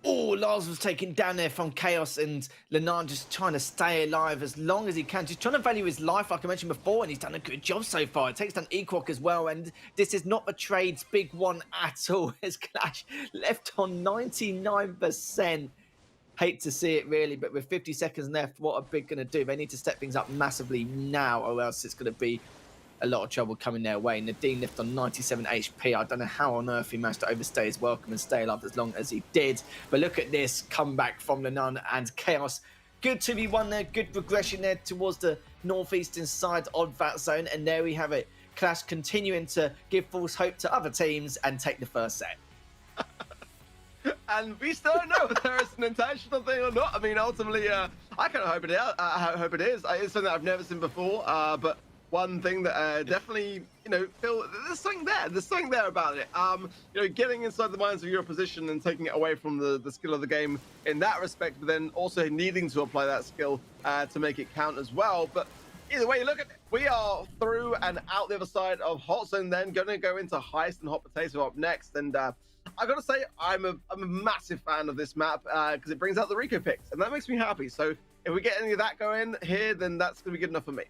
Oh, Lars was taken down there from Chaos, and Lenan just trying to stay alive as long as he can. Just trying to value his life, like I mentioned before, and he's done a good job so far. It takes down Equok as well, and this is not a trade's big one at all. As Clash left on 99%. Hate to see it, really, but with 50 seconds left, what are Big going to do? They need to step things up massively now, or else it's going to be a lot of trouble coming their way. Nadine left on 97 HP. I don't know how on earth he managed to overstay his welcome and stay alive as long as he did. But look at this comeback from Lenan and Chaos. Good 2v1 there, good progression there towards the northeastern side of that zone. And there we have it. Clash continuing to give false hope to other teams and take the first set. And we still don't know whether it's an intentional thing or not. I mean, ultimately, I kind of hope it is. I hope it is. It's something that I've never seen before. But one thing that definitely, feel there's something there. There's something there about it. Getting inside the minds of your opposition and taking it away from the skill of the game in that respect, but then also needing to apply that skill to make it count as well. But either way you look at it, we are through and out the other side of Hot Zone. Then going to go into Heist and Hot Potato up next, and I gotta say, I'm a massive fan of this map because it brings out the Rico picks, and that makes me happy. So if we get any of that going here, then that's gonna be good enough for me.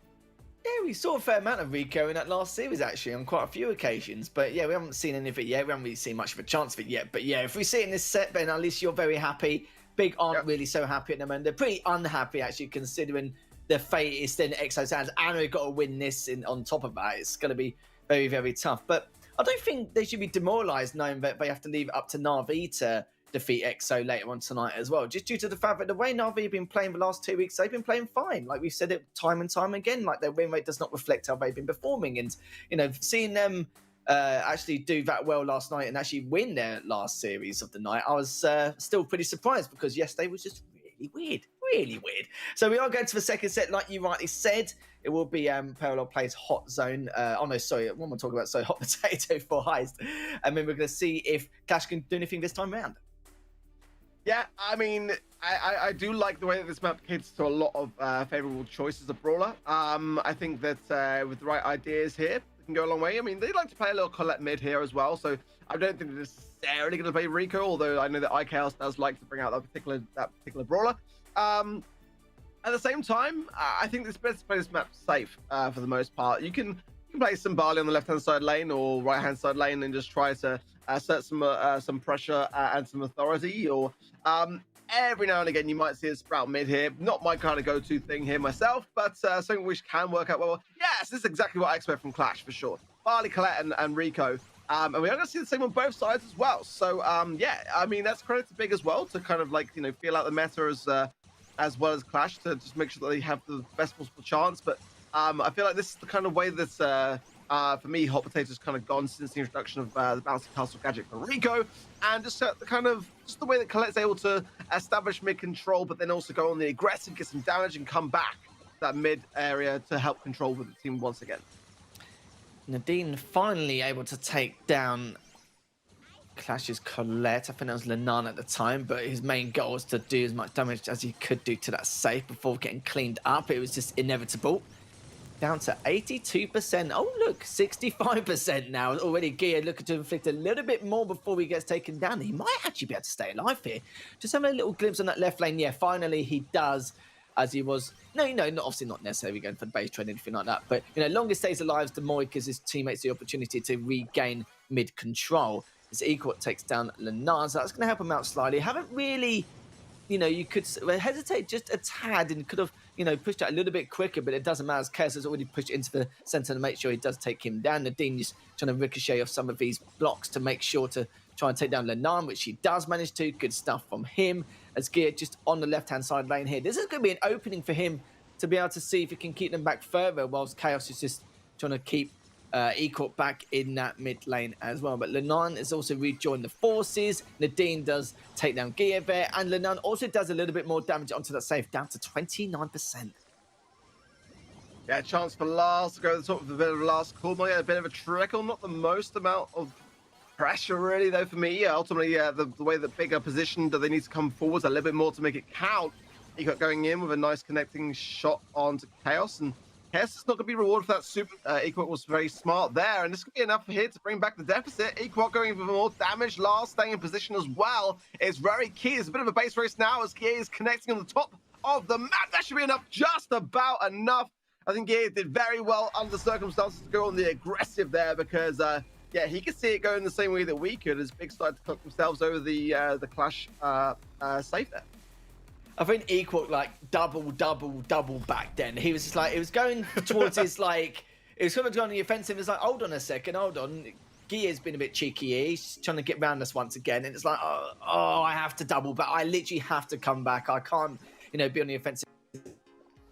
Yeah, we saw a fair amount of Rico in that last series, actually, on quite a few occasions. But yeah, we haven't seen any of it yet. We haven't really seen much of a chance of it yet. But yeah, if we see it in this set, Ben, at least you're very happy. Big aren't really so happy at the moment. They're pretty unhappy, actually, considering their fate is still in Exo's hands. And we've got to win this on top of that. It's going to be very, very tough. But I don't think they should be demoralised knowing that they have to leave it up to Na'Vi to defeat EXO later on tonight as well. Just due to the fact that the way Na'Vi have been playing the last 2 weeks, they've been playing fine. Like we've said it time and time again, like their win rate does not reflect how they've been performing. And, seeing them actually do that well last night and actually win their last series of the night, I was still pretty surprised because yesterday was just really weird. So we are going to the second set, like you rightly said. It will be Parallel plays Hot Zone. What am I talking about? So Hot Potato for Heist. And then we're going to see if Clash can do anything this time around. Yeah, I mean, I do like the way that this map caters to a lot of favorable choices of brawler. I think that with the right ideas here, it can go a long way. I mean, they like to play a little Colette mid here as well, so I don't think they're necessarily going to play Rico, although I know that iChaos does like to bring out that particular brawler. At the same time, I think it's best to play this map safe for the most part. You can play some Barley on the left-hand side lane or right-hand side lane and just try to assert some pressure and some authority, or every now and again you might see a Sprout mid here. Not my kind of go-to thing here myself, but something which can work out well. Yes, this is exactly what I expect from Clash for sure. Barley, Colette, and Rico. And we are going to see the same on both sides as well. So yeah, I mean, that's credit to Big as well to kind of like, feel out the meta as well as Clash to just make sure that they have the best possible chance. But I feel like this is the kind of way that for me, Hot Potato's kind of gone since the introduction of the Bouncy Castle gadget for Rico, and just the way that Colette's able to establish mid control, but then also go on the aggressive, get some damage, and come back to that mid area to help control with the team once again. Nadine finally able to take down Clash's Colette. I think that was Lenan at the time, but his main goal was to do as much damage as he could do to that safe before getting cleaned up. It was just inevitable. Down to 82%. Oh, look, 65% now. Already geared, looking to inflict a little bit more before he gets taken down. He might actually be able to stay alive here. Just having a little glimpse on that left lane. Yeah, finally he does, as he was... No, obviously not necessarily going for the base trade or anything like that. But, longer stays alive, the more he gives his teammates the opportunity to regain mid-control. As Equal takes down Lenan, so that's going to help him out slightly. Haven't really... you could hesitate just a tad and could have, pushed out a little bit quicker, but it doesn't matter as Chaos has already pushed into the center to make sure he does take him down. Nadine just trying to ricochet off some of these blocks to make sure to try and take down Lenan, which he does manage to. Good stuff from him. As Gear just on the left-hand side lane here. This is going to be an opening for him to be able to see if he can keep them back further, whilst Chaos is just trying to keep Equal back in that mid lane as well. But Lenan has also rejoined the forces. Nadine does take down Gear there, and Lenan also does a little bit more damage onto that safe, down to 29%. Yeah, chance for Lars to go to the top of a bit of a last call. Might get a bit of a trickle, not the most amount of pressure really though for me. Ultimately, the way that Big are positioned, they need to come forwards a little bit more to make it count. He got going in with a nice connecting shot onto Chaos, and Chaos is not going to be rewarded for that super. Equal was very smart there, and this could be enough here to bring back the deficit. Equal going for more damage. Lars staying in position as well is very key. There's a bit of a base race now as Gia is connecting on the top of the map. That should be enough, just about enough. I think Gia did very well under the circumstances to go on the aggressive there because, yeah, he could see it going the same way that we could as Big started to cook themselves over the Clash safe there. I think Equal like double back then. He was just like, it was going towards his like, it was coming on the offensive. It's like, hold on a second, hold on. Gia's been a bit cheeky here. He's trying to get round us once again. And it's like, oh, I have to double back. I literally have to come back. I can't, be on the offensive.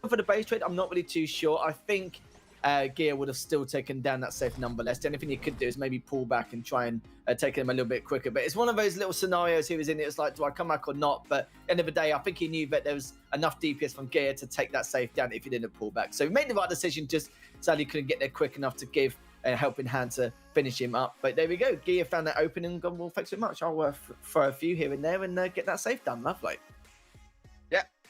For the base trade, I'm not really too sure. I think Gia would have still taken down that safe nonetheless. The only thing he could do is maybe pull back and try and take him a little bit quicker. But it's one of those little scenarios he was in. It was like, do I come back or not? But at the end of the day, I think he knew that there was enough DPS from Gia to take that safe down if he didn't pull back. So he made the right decision, just sadly couldn't get there quick enough to give a helping hand to finish him up. But there we go. Gia found that opening and gone, well, thanks very much. I'll throw a few here and there and get that safe done. Lovely.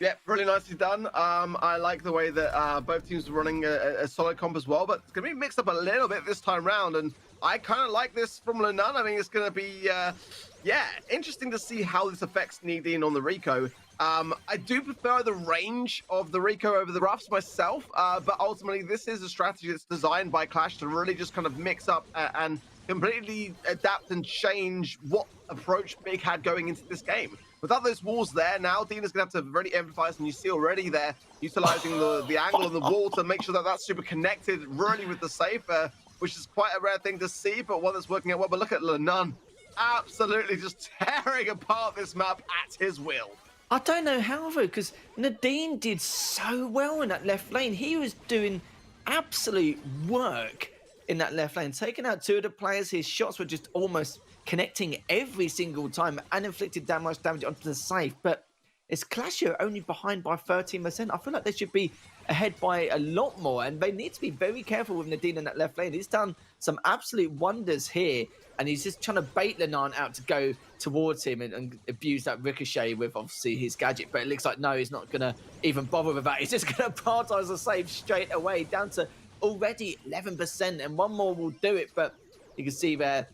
Yeah, really nicely done. I like the way that both teams are running a solid comp as well, but it's going to be mixed up a little bit this time round, and I kind of like this from Lenan. I mean, it's going to be, interesting to see how this affects Nadine on the Rico. I do prefer the range of the Rico over the Ruffs myself, but ultimately this is a strategy that's designed by Clash to really just kind of mix up and completely adapt and change what approach Big had going into this game. Without those walls there, now Dina's going to have to really emphasize, and you see already there, utilizing the angle on the wall to make sure that that's super connected really with the safe, which is quite a rare thing to see, but one that's working out well. But look at Lenan, absolutely just tearing apart this map at his will. I don't know how, though, because Nadine did so well in that left lane. He was doing absolute work in that left lane, taking out two of the players. His shots were just almost connecting every single time and inflicted damage onto the safe. But it's Clash here only behind by 13%. I feel like they should be ahead by a lot more, and they need to be very careful with Nadine in that left lane. He's done some absolute wonders here, and he's just trying to bait Lenan out to go towards him and abuse that ricochet with obviously his gadget. But it looks like no, he's not going to even bother with that. He's just going to prioritize the save straight away, down to already 11%, and one more will do it. But you can see there,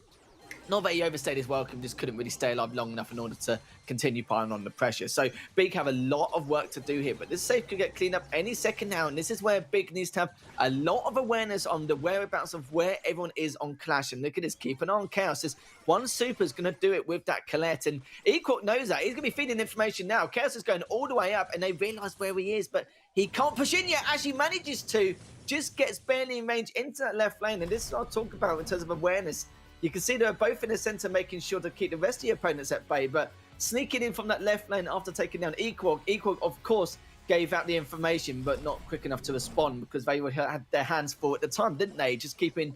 not that he overstayed his welcome, just couldn't really stay alive long enough in order to continue piling on the pressure. So Big have a lot of work to do here, but this safe could get cleaned up any second now, and this is where Big needs to have a lot of awareness on the whereabouts of where everyone is on Clash. And look at this, keep an eye on Chaos. This one super's going to do it with that Colette, and Equal knows that. He's going to be feeding information now. Chaos is going all the way up, and they realise where he is, but he can't push in yet. As he manages to, just gets barely in range into that left lane, and this is what I talk about in terms of awareness. You can see they're both in the center, making sure to keep the rest of your opponents at bay, but sneaking in from that left lane after taking down Equal. Equal, of course, gave out the information, but not quick enough to respond because they had their hands full at the time, didn't they? Just keeping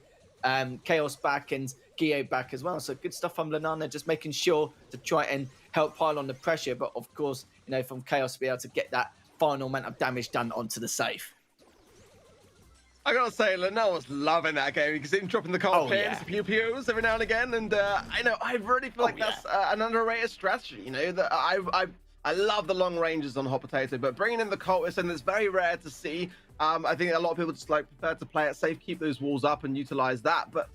Chaos back and Gio back as well. So good stuff from Lenan, just making sure to try and help pile on the pressure, but of course, from Chaos to be able to get that final amount of damage done onto the safe. I gotta say, Lenan was loving that game. You can see him dropping the cold pins, pew-pews every now and again, and I really feel like that's an underrated strategy. That I love the long ranges on Hot Potato, but bringing in the cultists, and it's very rare to see. I think a lot of people just prefer to play it safe, keep those walls up, and utilize that. But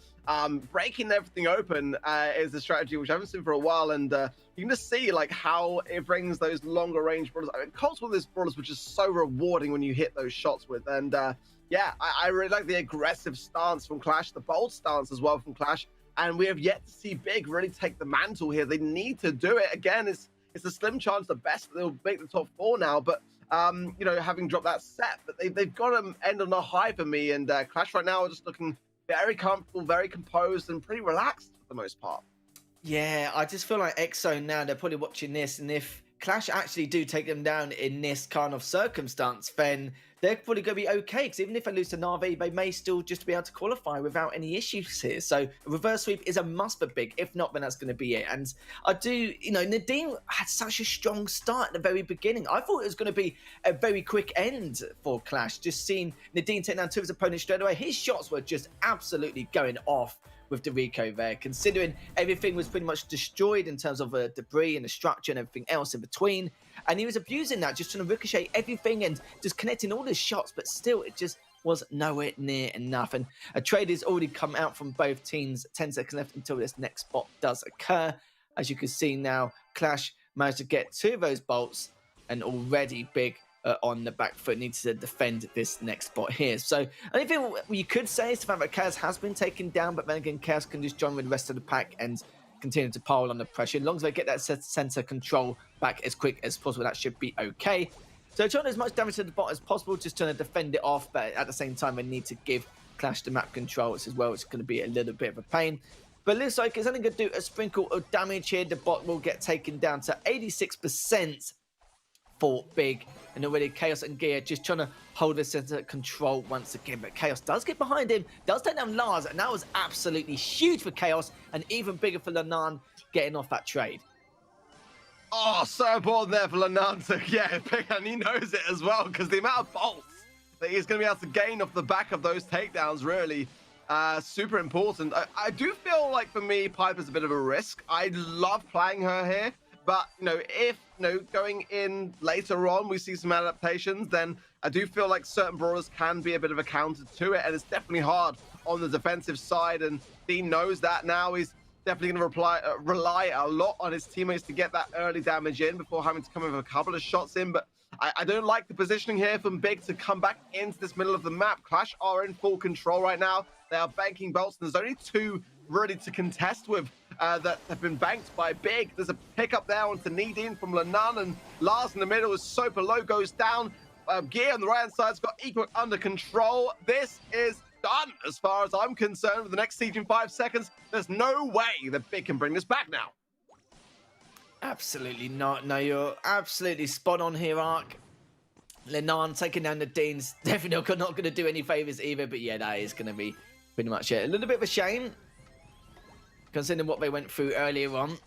breaking everything open is a strategy which I haven't seen for a while, and you can just see how it brings those longer range brawlers. I mean, Colt's one of those brawlers which is so rewarding when you hit those shots with, and yeah, I really like the aggressive stance from Clash, the bold stance as well from Clash, and we have yet to see Big really take the mantle here. They need to do it. Again, it's a slim chance the best they'll make the top 4 now, but having dropped that set, but they've got to end on a high for me, and Clash right now are just looking very comfortable, very composed, and pretty relaxed for the most part. Yeah, I just feel like EXO now, they're probably watching this, and if Clash actually do take them down in this kind of circumstance, then they're probably going to be okay, because even if they lose to Na'Vi, they may still just be able to qualify without any issues here. So a reverse sweep is a must for Big. If not, then that's going to be it. And I do, Nadine had such a strong start at the very beginning. I thought it was going to be a very quick end for Clash. Just seeing Nadine take down two of his opponents straight away. His shots were just absolutely going off with the Rico there, considering everything was pretty much destroyed in terms of debris and the structure and everything else in between. And he was abusing that, just trying to ricochet everything and just connecting all his shots, but still it just was nowhere near enough. And a trade has already come out from both teams. 10 seconds left until this next spot does occur. As you can see now, Clash managed to get 2 of those bolts, and already Big on the back foot, needs to defend this next spot here. So the only thing you could say is the fact that Chaos has been taken down, but then again, Chaos can just join with the rest of the pack and continue to pile on the pressure. As long as they get that center control back as quick as possible, that should be okay. So trying as much damage to the bot as possible, just trying to defend it off, but at the same time, they need to give Clash the map controls as well. It's going to be a little bit of a pain. But it looks like it's only going to do a sprinkle of damage here. The bot will get taken down to 86% for Big. And already Chaos and Gear just trying to hold this under control once again. But Chaos does get behind him, does take down Lars. And that was absolutely huge for Chaos and even bigger for Lenan getting off that trade. Oh, so important there for Lenan to pick, and he knows it as well, because the amount of bolts that he's going to be able to gain off the back of those takedowns really super important. I do feel like for me, Piper's a bit of a risk. I love playing her here, but if going in later on we see some adaptations, then I do feel like certain brawlers can be a bit of a counter to it, and it's definitely hard on the defensive side, and Dean knows that now. He's definitely going to rely a lot on his teammates to get that early damage in before having to come in with a couple of shots in. But I don't like the positioning here from Big to come back into this middle of the map. Clash are in full control right now. They are banking bolts, and there's only two really to contest with that have been banked by Big. There's a pickup there onto Needin from Lenan, and Lars in the middle is super low, goes down. Gear on the right-hand side's got Equal under control. This is done as far as I'm concerned. With the next siege in 5 seconds, there's no way that Big can bring this back now. Absolutely not. No, you're absolutely spot on here, Ark. Lenan taking down the Deans. Definitely not going to do any favours either. But yeah, that is going to be pretty much it. A little bit of a shame, considering what they went through earlier on.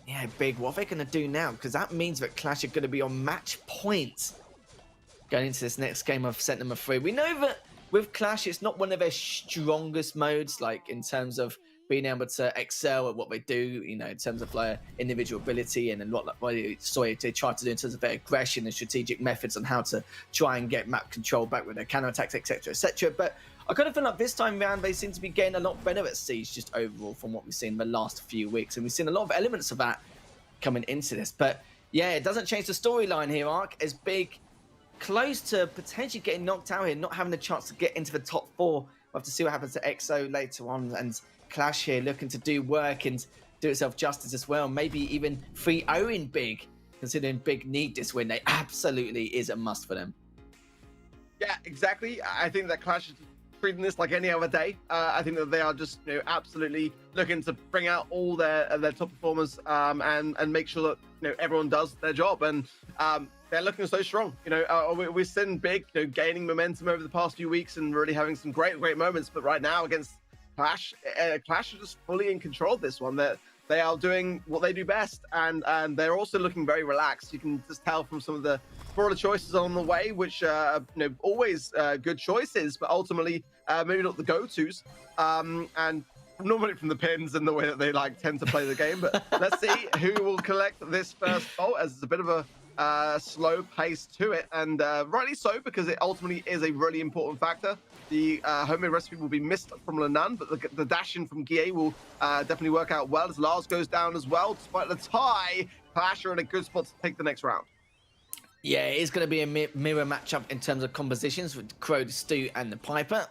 Yeah, Big, what are they going to do now? Because that means that Clash are going to be on match point going into this next game of set number 3. We know that with Clash, it's not one of their strongest modes, like in terms of being able to excel at what they do, in terms of like individual ability and what they try to do in terms of their aggression and strategic methods on how to try and get map control back with their counterattacks, etc., etc. But I kind of feel like this time around they seem to be getting a lot better at Siege just overall from what we've seen in the last few weeks, and we've seen a lot of elements of that coming into this. But yeah, it doesn't change the storyline here, Ark, as Big close to potentially getting knocked out here, not having the chance to get into the top 4. We'll have to see what happens to EXO later on, and Clash here looking to do work and do itself justice as well. Maybe even 3-0-ing Big, considering Big need this win. They absolutely is a must for them. Yeah, exactly. I think that Clash is treating this like any other day. I think that they are just absolutely looking to bring out all their top performers and make sure that everyone does their job, and they're looking so strong. We've seen Big gaining momentum over the past few weeks and really having some great moments, but right now against Clash are just fully in control of this one. They are doing what they do best, and they're also looking very relaxed. You can just tell from some of the brawler choices on the way, which always good choices, but ultimately maybe not the go-tos. And normally from the pins and the way that they tend to play the game. But let's see who will collect this first bolt, as it's a bit of a slow pace to it, and rightly so, because it ultimately is a really important factor. The homemade recipe will be missed from Lenan, but the dash in from Guille will definitely work out well, as Lars goes down as well. Despite the tie, Clash are in a good spot to take the next round. Yeah, it is going to be a mirror matchup in terms of compositions with Crow, the Stu, and the Piper.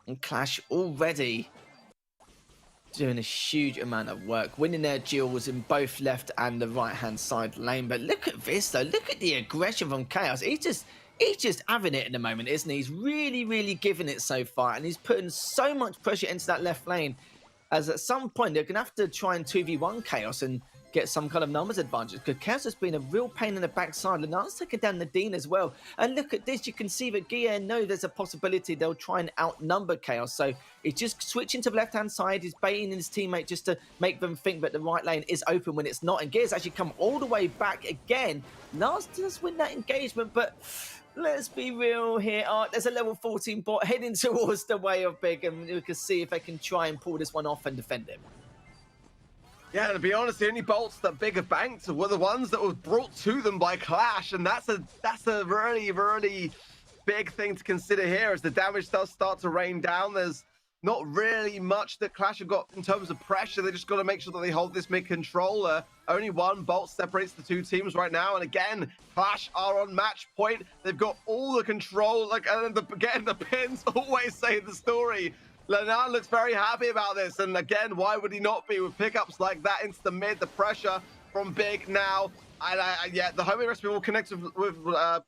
And Clash already doing a huge amount of work, winning their duels in both left and the right-hand side lane. But look at this, though. Look at the aggression from Chaos. He's just having it at the moment, isn't he? He's really giving it so far, and he's putting so much pressure into that left lane, as at some point they're going to have to try and 2v1 Chaos and get some kind of numbers advantage, because Chaos has been a real pain in the backside. Lenar's taking down Nadine as well. And look at this, you can see that Gia know there's a possibility they'll try and outnumber Chaos. So he's just switching to the left-hand side. He's baiting his teammate just to make them think that the right lane is open when it's not. And Gia's actually come all the way back again. Lars does win that engagement, but let's be real here. There's a level 14 bot heading towards the way of Big, and we can see if they can try and pull this one off and defend him. Yeah, and to be honest, the only bolts that Big have banked were the ones that were brought to them by Clash, and that's a really big thing to consider here. As the damage does start to rain down, there's not really much that Clash have got in terms of pressure. They just got to make sure that they hold this mid control. Only one bolt separates the two teams right now, and again, Clash are on match point. They've got all the control. And again, the pins always say the story. Lenan looks very happy about this, and again, why would he not be with pickups like that into the mid? The pressure from Big now Yeah, the homemade recipe will connect with PA,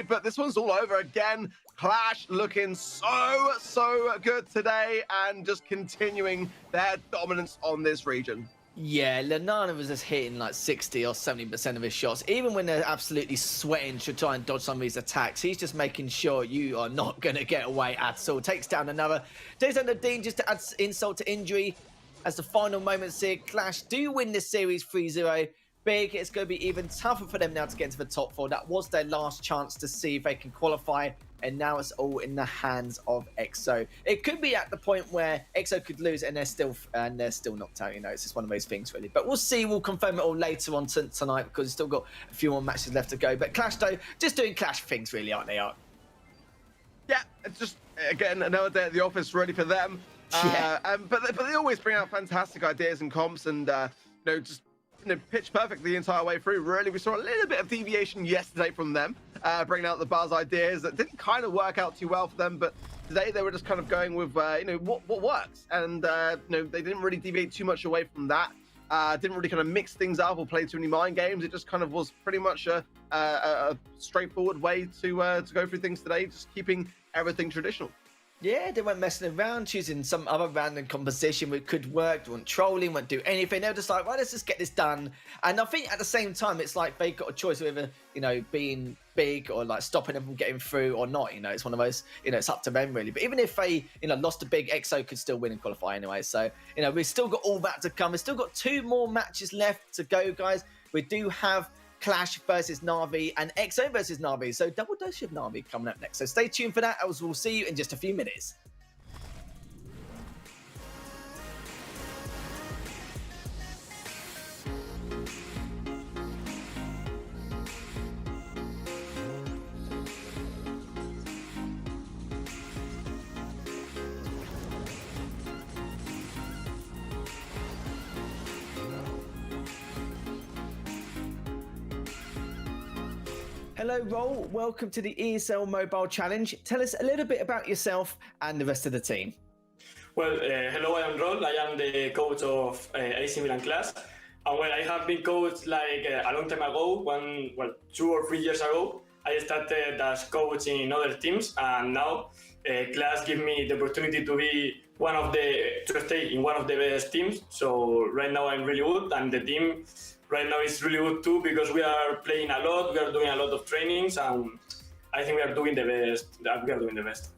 but this one's all over again. Clash looking so good today and just continuing their dominance on this region. Yeah, Lanana was just hitting like 60 or 70% of his shots. Even when they're absolutely sweating to try and dodge some of these attacks, he's just making sure you are not going to get away at all. Takes down the Dean just to add insult to injury. As the final moments here, Clash do win this series 3-0. Big, it's going to be even tougher for them now to get into the top 4. That was their last chance to see if they can qualify, and now it's all in the hands of EXO. It could be at the point where EXO could lose and they're still knocked out. You know, it's just one of those things, really. But we'll see. We'll confirm it all later on tonight because we've still got a few more matches left to go. But Clash, though, just doing Clash things, really, aren't they, Art? Yeah, it's just, again, another day at the office ready for them. Yeah. But they always bring out fantastic ideas and comps and, just pitch perfect the entire way through. Really, we saw a little bit of deviation yesterday from them, bringing out the buzz ideas that didn't kind of work out too well for them. But today they were just kind of going with, what works. And, they didn't really deviate too much away from that. Didn't really kind of mix things up or play too many mind games. It just kind of was pretty much a straightforward way to go through things today, just keeping everything traditional. Yeah, they weren't messing around, choosing some other random composition which could work. They weren't trolling, wouldn't do anything. They were just like, well, let's just get this done. And I think at the same time, it's like they got a choice of either, being big or like stopping them from getting through or not. It's one of those, it's up to them really. But even if they, lost a big, EXO could still win and qualify anyway. So, we've still got all that to come. We've still got 2 more matches left to go, guys. We do have Clash versus Na'Vi and EXO versus Na'Vi. So double dose of Na'Vi coming up next. So stay tuned for that, as we'll see you in just a few minutes. Hello, Roll. Welcome to the ESL Mobile Challenge. Tell us a little bit about yourself and the rest of the team. Well, hello, I am Roll. I am the coach of AC Milan Clash. And I have been coached like a long time ago, 2 or 3 years ago. I started as coach in other teams, and now Clash give me the opportunity to stay in one of the best teams. So right now I'm really good, and the team right now is really good too, because we are playing a lot, we are doing a lot of trainings, and I think we are doing the best.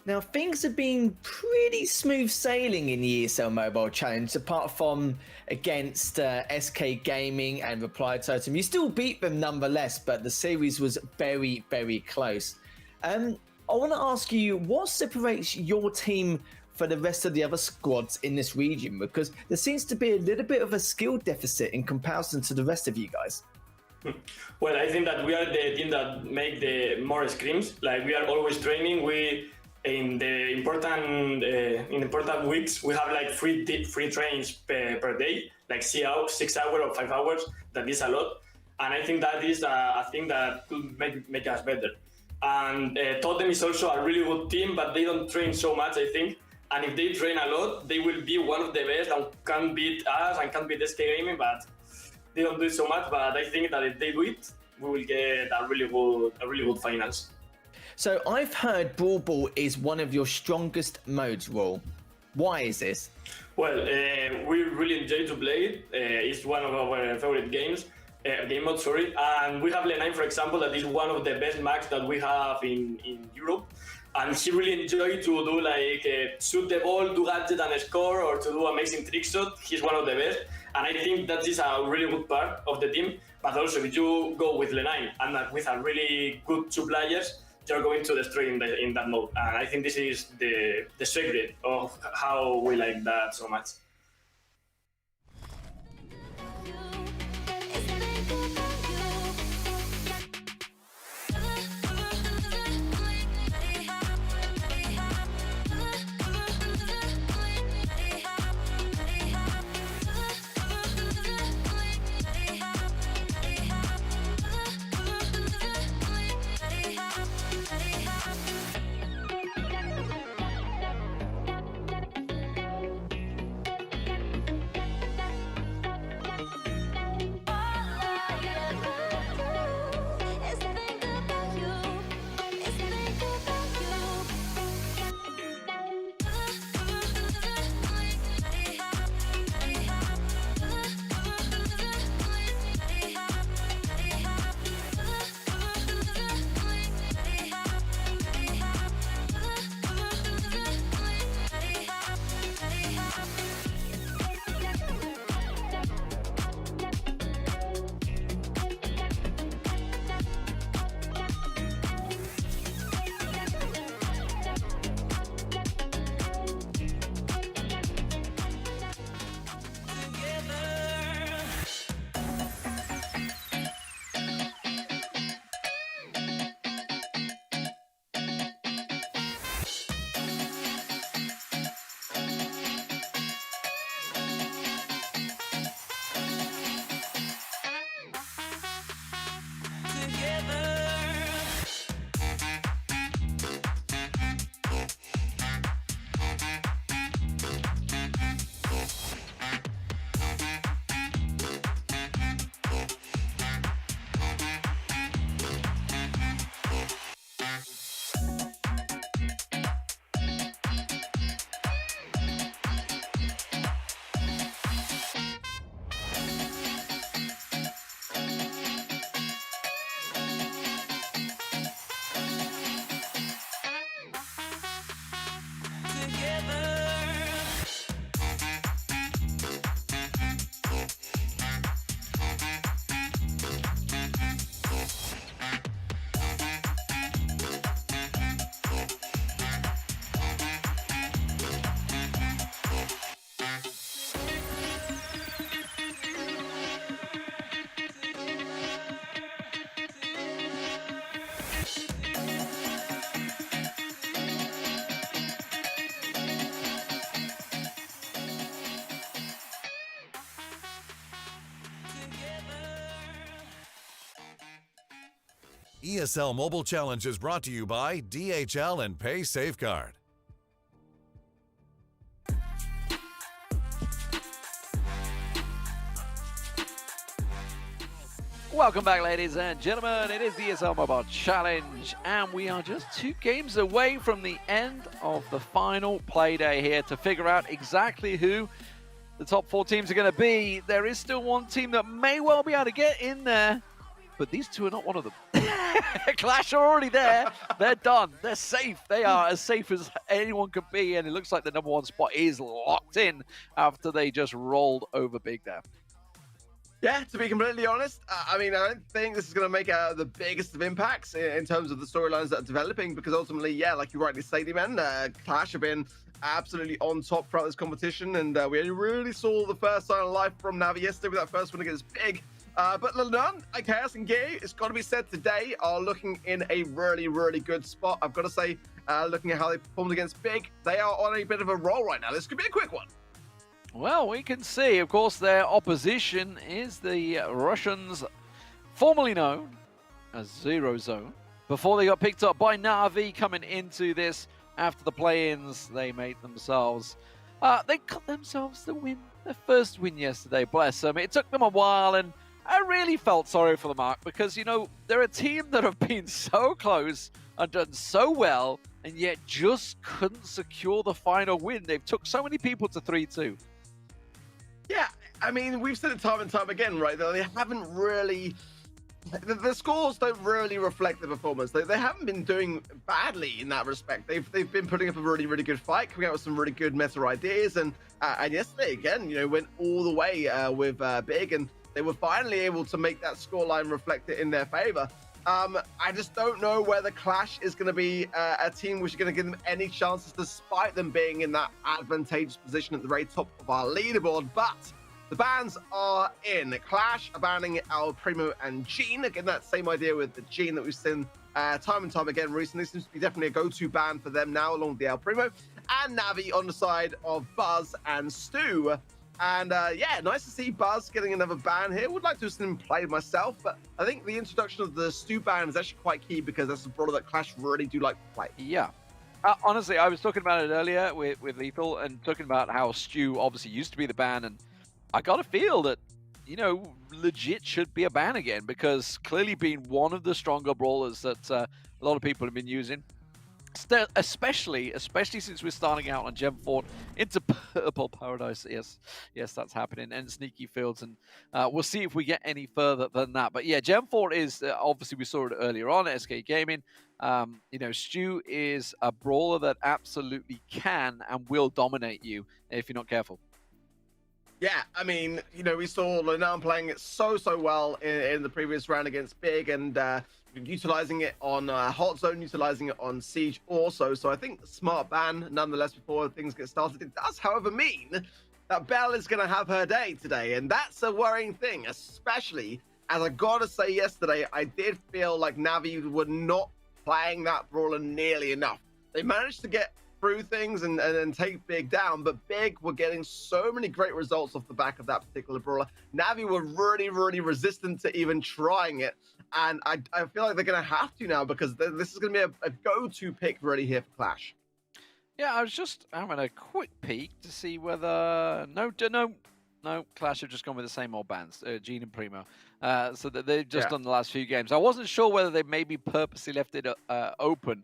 Now, things have been pretty smooth sailing in the ESL Mobile Challenge, apart from against SK Gaming and Reply Totem. You still beat them nonetheless, but the series was very, very close. I want to ask you, what separates your team for the rest of the other squads in this region? Because there seems to be a little bit of a skill deficit in comparison to the rest of you guys. Well, I think that we are the team that make the more scrims. Like, we are always training. In the important weeks, we have like free trains per day, like 6 hours or 5 hours. That is a lot. And I think that is a thing that could make us better. And Totem is also a really good team, but they don't train so much, I think. And if they train a lot, they will be one of the best and can beat us and can beat SK Gaming, but they don't do it so much. But I think that if they do it, we will get a really good finals. So I've heard Brawl Ball is one of your strongest modes, Raul. Why is this? Well, we really enjoy to play it. It's one of our favorite game modes, and we have Lenine, for example, that is one of the best maps that we have in Europe. And he really enjoyed to do like shoot the ball, do gadget and score, or to do amazing trick shot. He's one of the best, and I think that is a really good part of the team. But also, if you go with Lenine and with a really good 2 players, you're going to destroy in that mode. And I think this is the secret of how we like that so much. ESL Mobile Challenge is brought to you by DHL and Pay Safeguard. Welcome back, ladies and gentlemen. It is the ESL Mobile Challenge, and we are just 2 games away from the end of the final play day here to figure out exactly who the top 4 teams are going to be. There is still one team that may well be able to get in there, but these 2 are not one of them. Clash are already there. They're done. They're safe. They are as safe as anyone could be, and it looks like the #1 spot is locked in after they just rolled over Big there. Yeah, to be completely honest, I mean, I don't think this is going to make the biggest of impacts in terms of the storylines that are developing, because ultimately, yeah, like you rightly say, man, Clash have been absolutely on top throughout this competition, and we only really saw the first sign of life from Navi yesterday with that first one against Big. But Lenon, Chaos, and Gay, it's got to be said today, are looking in a really, really good spot. I've got to say, looking at how they performed against Big, they are on a bit of a roll right now. This could be a quick one. Well, we can see, of course, their opposition is the Russians, formerly known as Zero Zone. Before they got picked up by Na'Vi coming into this after the play-ins, they made themselves, they got themselves the win, their first win yesterday, bless them. It took them a while, and I really felt sorry for the Mark, because, you know, they're a team that have been so close and done so well, and yet just couldn't secure the final win. They've took so many people to 3-2. Yeah, I mean, we've said it time and time again, right? They haven't really... The scores don't really reflect the performance. They haven't been doing badly in that respect. They've been putting up a really, really good fight, coming out with some really good meta ideas, and yesterday, again, you know, went all the way with Big, and they were finally able to make that scoreline reflect it in their favor. I just don't know whether Clash is going to be a team which is going to give them any chances, despite them being in that advantageous position at the very top of our leaderboard. But the bans are in. Clash are banning El Primo and Gene. Again, that same idea with the Gene that we've seen time and time again recently. Seems to be definitely a go-to ban for them now, along with the El Primo. And Navi on the side of Buzz and Stu. And yeah, nice to see Buzz getting another ban here. Would like to have seen him play myself, but I think the introduction of the Stu ban is actually quite key, because that's a brawler that Clash really do like to play. Yeah. Honestly, I was talking about it earlier with Lethal, and talking about how Stu obviously used to be the ban, and I got a feel that, you know, legit should be a ban again, because clearly being one of the stronger brawlers that a lot of people have been using. Especially since we're starting out on Gem Fort into Purple Paradise. Yes, that's happening, and Sneaky Fields, and we'll see if we get any further than that. But yeah, Gem Fort is obviously, we saw it earlier on at SK Gaming. You know, Stu is a brawler that absolutely can and will dominate you if you're not careful. Yeah, I mean, you know, we saw Lenan playing it so well in the previous round against Big, and utilizing it on Hot Zone, utilizing it on Siege also. So I think smart ban, nonetheless, before things get started. It does, however, mean that Belle is going to have her day today, and that's a worrying thing, especially as I gotta say, yesterday, I did feel like Navi were not playing that brawler nearly enough. They managed to get through things and take Big down, but Big were getting so many great results off the back of that particular brawler. Navi were really resistant to even trying it, and I feel like they're going to have to now, because this is going to be a go-to pick really here for Clash. Yeah, I was just having a quick peek to see whether... No, Clash have just gone with the same old bands, Gene and Primo. So that they've just done the last few games. I wasn't sure whether they maybe purposely left it open,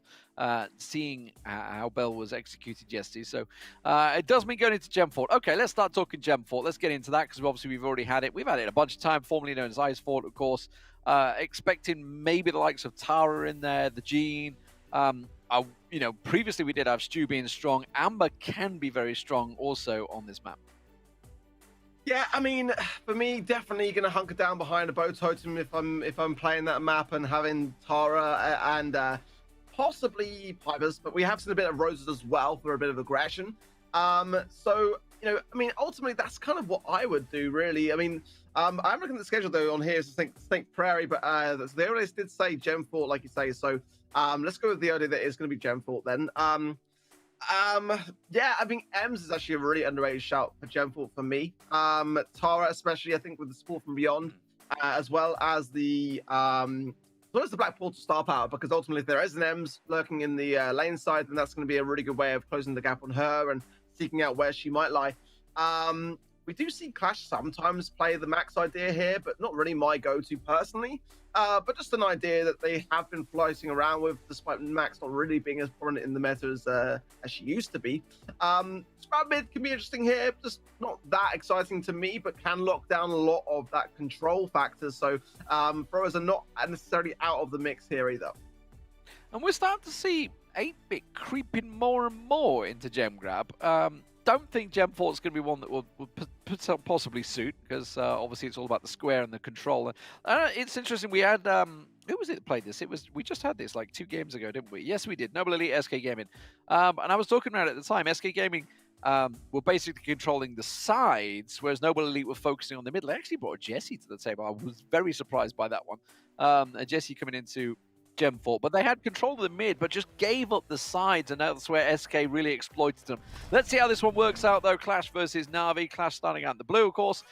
seeing how Bell was executed yesterday. So it does mean going into Gem Fort. Okay, let's start talking Gem Fort. Let's get into that, because obviously we've already had it. We've had it a bunch of times, formerly known as Ice Fort, of course. Expecting maybe the likes of Tara in there, the Gene. You know, previously we did have Stu being strong. Amber can be very strong also on this map. Yeah, I mean, for me, definitely going to hunker down behind a bow totem if I'm playing that map and having Tara and possibly Pipers, but we have seen a bit of Roses as well for a bit of aggression. So, you know, I mean, ultimately, that's kind of what I would do, really. I mean, I'm looking at the schedule, though, on here. It's Snake Prairie, but the earlier did say Gem Fort, like you say. So let's go with the idea that it's going to be Gem Fort then. Yeah, I mean, Ems is actually a really underrated shout for Gem Fort for me. Tara, especially, I think, with the support from Beyond, as well as the well as the Black Portal star power, because ultimately if there is an Ems lurking in the lane side, then that's going to be a really good way of closing the gap on her and seeking out where she might lie. We do see Clash sometimes play the Max idea here, but not really my go-to personally. But just an idea that they have been floating around with, despite Max not really being as prominent in the meta as she used to be. Sprout mid can be interesting here, just not that exciting to me, but can lock down a lot of that control factor. So throwers are not necessarily out of the mix here either. And we're starting to see 8-bit creeping more and more into Gem Grab. Don't think Gem Fort's going to be one that will possibly suit, because obviously it's all about the square and the control. It's interesting. We had who was it that played this? We just had this like 2 games ago, didn't we? Yes, we did. Noble Elite, SK Gaming, and I was talking about it at the time. SK Gaming were basically controlling the sides, whereas Noble Elite were focusing on the middle. I actually brought Jesse to the table. I was very surprised by that one. And Jesse coming into Gem Fort, but they had control of the mid, but just gave up the sides, and that's where SK really exploited them. Let's see how this one works out, though. Clash versus Na'Vi. Clash starting out in the blue, of course.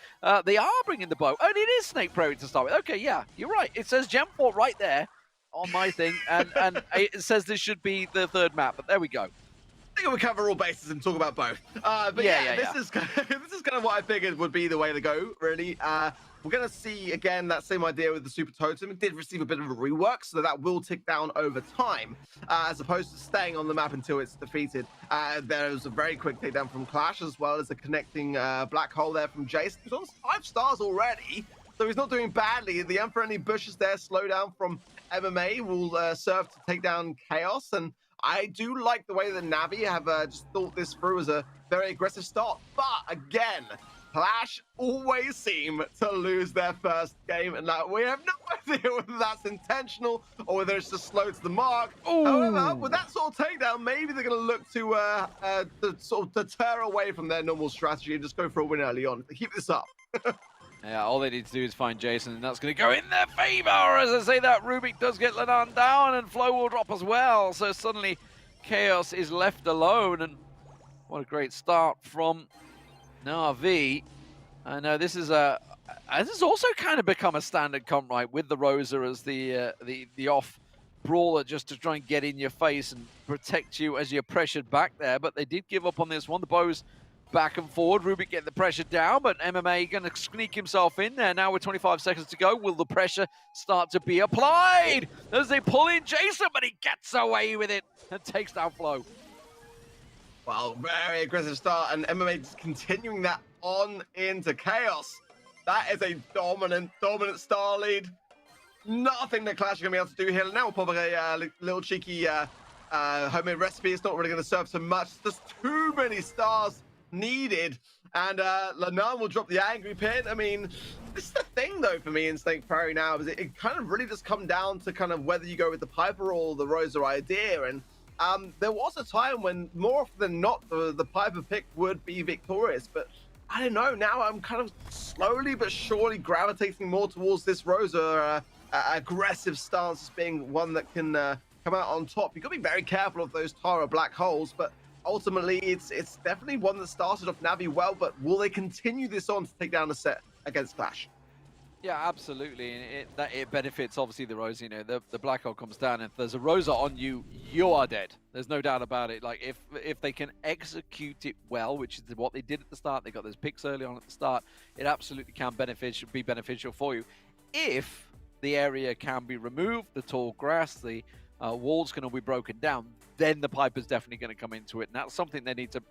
They are bringing the bow, and it is Snake Prairie to start with. Okay, yeah, you're right. It says Gem Fort right there on my thing, and it says this should be the 3rd map, but there we go. I think we'll cover all bases and talk about both. But this is kind of what I figured would be the way to go, really. We're going to see, again, that same idea with the Super Totem. It did receive a bit of a rework, so that will tick down over time, as opposed to staying on the map until it's defeated. There was a very quick takedown from Clash, as well as a connecting black hole there from Jason, who's on 5 stars already, so he's not doing badly. The unfriendly bushes there, slowdown from MMA, will serve to take down Chaos, and I do like the way that Navi have just thought this through as a very aggressive start, but again, Clash always seem to lose their first game, and we have no idea whether that's intentional or whether it's just slow to the mark. Ooh. However, with that sort of takedown, maybe they're going to look to sort of deter away from their normal strategy and just go for a win early on. Keep this up. Yeah, all they need to do is find Jason, and that's going to go in their favor. As I say that, Rubik does get Lanan down, and Flo will drop as well. So suddenly, Chaos is left alone, and what a great start from Na'Vi. I know this is also kind of become a standard comp, right, with the Rosa as the off brawler, just to try and get in your face and protect you as you're pressured back there. But they did give up on this one. The bows back and forward. Rubik getting the pressure down, but MMA going to sneak himself in there. Now with 25 seconds to go, will the pressure start to be applied as they pull in Jason, but he gets away with it and takes down Flo. Well, very aggressive start, and MMA just continuing that on into Chaos. That is a dominant star lead. Nothing that Clash are going to be able to do here. Now we'll pop a little cheeky homemade recipe. It's not really going to serve so much. There's too many stars needed, and Lanan will drop the angry pin. I mean, this is the thing though for me in Snake Prairie now, is it kind of really does come down to kind of whether you go with the Piper or the Rosa idea. And there was a time when more often than not the Piper pick would be victorious, but I don't know, now I'm kind of slowly but surely gravitating more towards this Rosa aggressive stance as being one that can come out on top. You've got to be very careful of those Tara black holes, but ultimately it's definitely one that started off Navi well, but will they continue this on to take down the set against Clash? Yeah, absolutely, and it benefits obviously the Rosa. You know, the black hole comes down, and if there's a Rosa on you, you are dead. There's no doubt about it. Like if they can execute it well, which is what they did at the start, they got those picks early on at the start. It absolutely can be beneficial for you. If the area can be removed, the tall grass, the walls can all be broken down, then the Piper's definitely going to come into it, and that's something they need to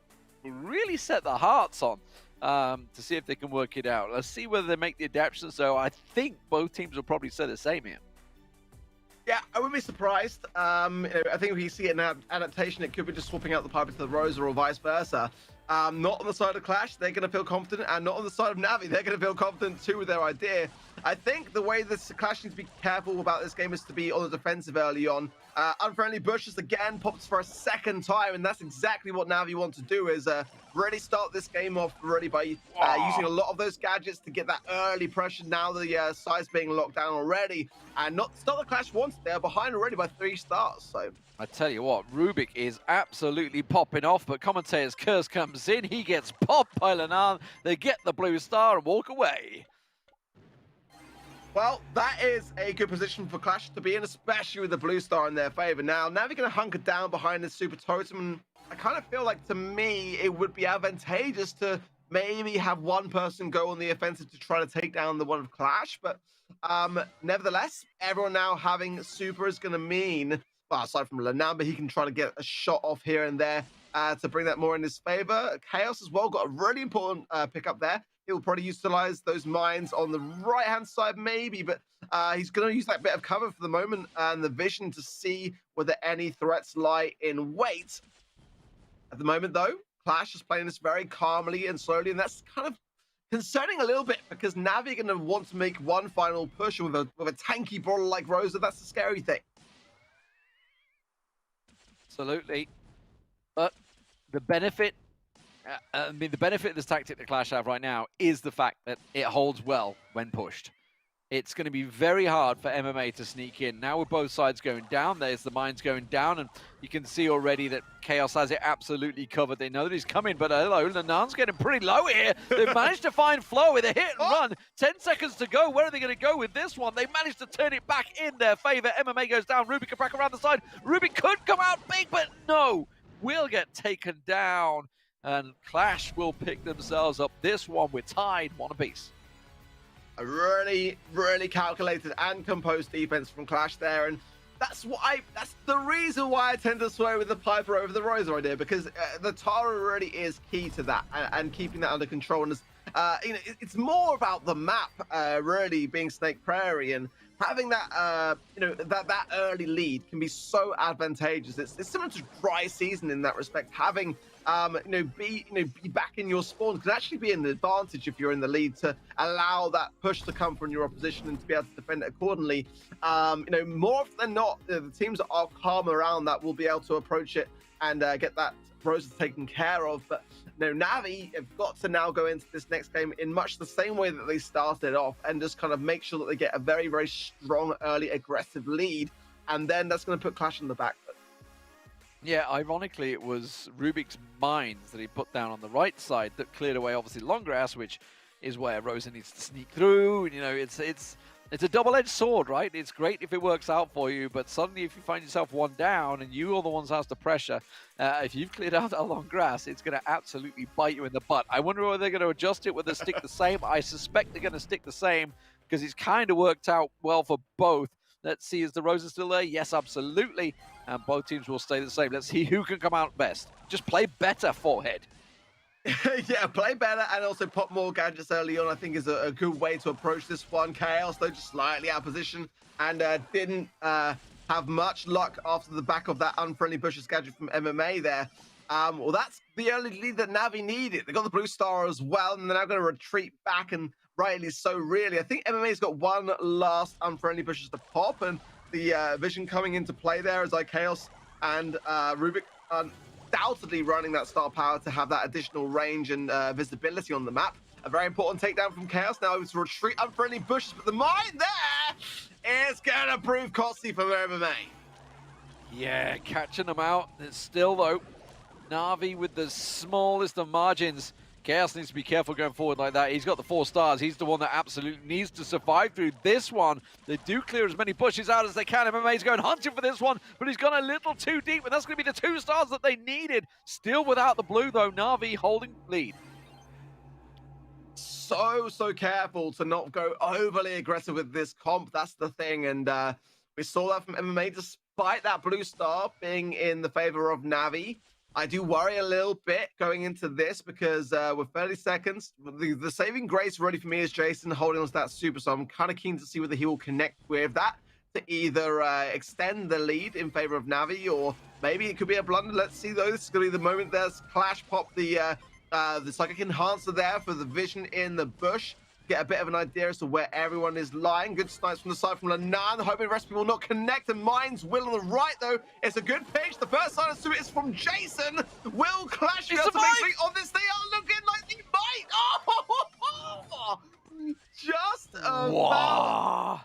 really set their hearts on. To see if they can work it out. Let's see whether they make the adaptations. So I think both teams will probably say the same here. Yeah, I wouldn't be surprised. I think if we see an adaptation, it could be just swapping out the Piper to the Rosa or vice versa. Not on the side of Clash, they're going to feel confident, and not on the side of Navi, they're going to feel confident too with their idea. I think the way this Clash needs to be careful about this game is to be on the defensive early on. Unfriendly bushes again pops for a second time, and that's exactly what Navi want to do, is really start this game off really by using a lot of those gadgets to get that early pressure. Now the side's being locked down already, and not the Clash once. They're behind already by 3 stars. So I tell you what, Rubik is absolutely popping off, but commentator's curse comes in. He gets popped by Lanan. They get the blue star and walk away. Well, that is a good position for Clash to be in, especially with the blue star in their favor. Now they're going to hunker down behind this super totem, and I kind of feel like, to me, it would be advantageous to maybe have one person go on the offensive to try to take down the one of Clash. But nevertheless, everyone now having super is going to mean, well, aside from Lanamba, he can try to get a shot off here and there to bring that more in his favor. Chaos as well got a really important pickup there. He'll probably utilize those mines on the right-hand side, maybe, but he's going to use that bit of cover for the moment and the vision to see whether any threats lie in wait. At the moment, though, Clash is playing this very calmly and slowly, and that's kind of concerning a little bit because Navi are going to want to make one final push with a tanky brawler like Rosa. That's the scary thing. Absolutely. But the benefit, the benefit of this tactic that Clash have right now is the fact that it holds well when pushed. It's going to be very hard for MMA to sneak in. Now with both sides going down, there's the mines going down, and you can see already that Chaos has it absolutely covered. They know that he's coming, but hello, Nanan's getting pretty low here. They've managed to find Flow with a hit and run. 10 seconds to go. Where are they going to go with this one? They managed to turn it back in their favor. MMA goes down. Ruby can back around the side. Ruby could come out big, but no. Will get taken down, and Clash will pick themselves up. This one, we're tied, one apiece. A really, really calculated and composed defense from Clash there, and that's the reason why I tend to sway with the Piper over the Rosa idea, because the Tara really is key to that and keeping that under control. And it's more about the map really being Snake Prairie, and having that that early lead can be so advantageous. It's similar to Dry Season in that respect. Having be back in your spawns can actually be an advantage if you're in the lead, to allow that push to come from your opposition and to be able to defend it accordingly. More often than not, the teams that are calm around that will be able to approach it and get that Rosa taken care of. But Navi have got to now go into this next game in much the same way that they started off, and just kind of make sure that they get a very, very strong early aggressive lead, and then that's going to put Clash on the back foot. Yeah, ironically, it was Rubik's mines that he put down on the right side that cleared away, obviously, long grass, which is where Rosa needs to sneak through. It's a double-edged sword, right? It's great if it works out for you, but suddenly if you find yourself one down and you are the ones who has the pressure, if you've cleared out that long grass, it's going to absolutely bite you in the butt. I wonder whether they're going to adjust it, whether they stick the same. I suspect they're going to stick the same because it's kind of worked out well for both. Let's see, is the Rosa still there? Yes, absolutely. And both teams will stay the same. Let's see who can come out best. Just play better, Forehead. Yeah, play better and also pop more gadgets early on, I think, is a good way to approach this one. Chaos, though, just slightly out of position and didn't have much luck after the back of that unfriendly bushes gadget from MMA there. Well, that's the early lead that Navi needed. They got the blue star as well, and they're now going to retreat back, and rightly so, really. I think MMA's got one last unfriendly bushes to pop, and the vision coming into play there is like Chaos and Rubik undoubtedly running that star power to have that additional range and visibility on the map. A very important takedown from Chaos. Now it's retreat unfriendly bushes, but the mine there is going to prove costly for MMA. Yeah, catching them out. It's still, though, Na'Vi with the smallest of margins. Chaos needs to be careful going forward like that. He's got the 4 stars. He's the one that absolutely needs to survive through this one. They do clear as many bushes out as they can. MMA's going hunting for this one, but he's gone a little too deep, and that's going to be the 2 stars that they needed. Still without the blue, though. Na'Vi holding lead. So careful to not go overly aggressive with this comp. That's the thing, and we saw that from MMA. Despite that blue star being in the favor of Navi, I do worry a little bit going into this because with 30 seconds, the saving grace really for me is Jason holding on to that super, so I'm kind of keen to see whether he will connect with that to either extend the lead in favor of Navi, or maybe it could be a blunder. Let's see, though. This is going to be the moment there's Clash pop the psychic enhancer there for the vision in the bush. Get a bit of an idea as to where everyone is lying. Good snipes from the side from Lanan. Hoping the rest of people will not connect. And Mines will on the right, though. It's a good pitch. The first sign of it is from Jason. Will Clash be able to make something of this? They are looking like they might. Oh! Just about. Wow.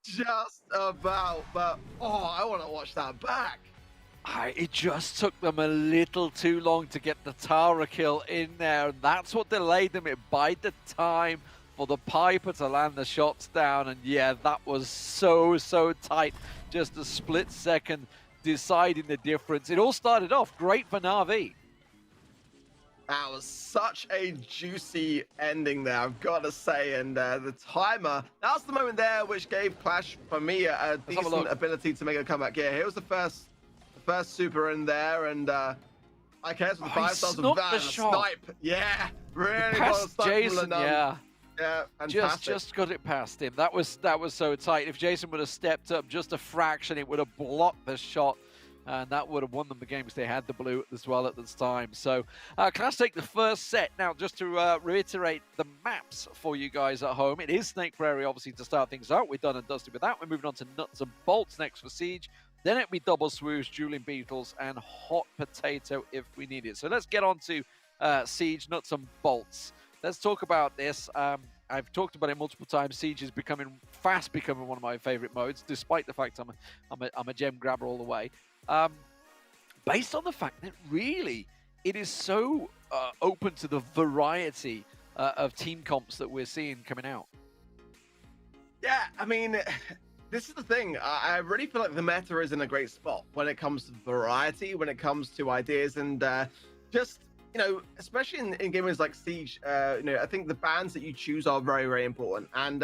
Just about. But, I want to watch that back. It just took them a little too long to get the Tara kill in there. And that's what delayed them. It bided the time for the Piper to land the shots down, and yeah, that was so tight. Just a split second deciding the difference. It all started off great for Na'Vi. That was such a juicy ending there, I've got to say. And the timer, that was the moment there which gave Clash, for me, a decent ability to make a comeback. Yeah, here was the first super in there, and I guess with the 5 stars of that snipe. Yeah, really past Jason, yeah. Yeah, fantastic. Just got it past him. That was so tight. If Jason would have stepped up just a fraction, it would have blocked the shot. And that would have won them the game because they had the blue as well at this time. So Clash take the first set. Now, just to reiterate the maps for you guys at home, it is Snake Prairie, obviously, to start things out. We're done and dusted with that. We're moving on to Nuts and Bolts next for Siege. Then it'll be Double Swoosh, Julian Beetles, and Hot Potato if we need it. So let's get on to Siege, Nuts and Bolts. Let's talk about this. I've talked about it multiple times. Siege is fast becoming one of my favorite modes, despite the fact I'm a gem grabber all the way. Based on the fact that really it is so open to the variety of team comps that we're seeing coming out. Yeah, I mean, this is the thing. I really feel like the meta is in a great spot when it comes to variety, when it comes to ideas, and just, you know, especially in games like Siege, you know, I think the bans that you choose are very, very important. And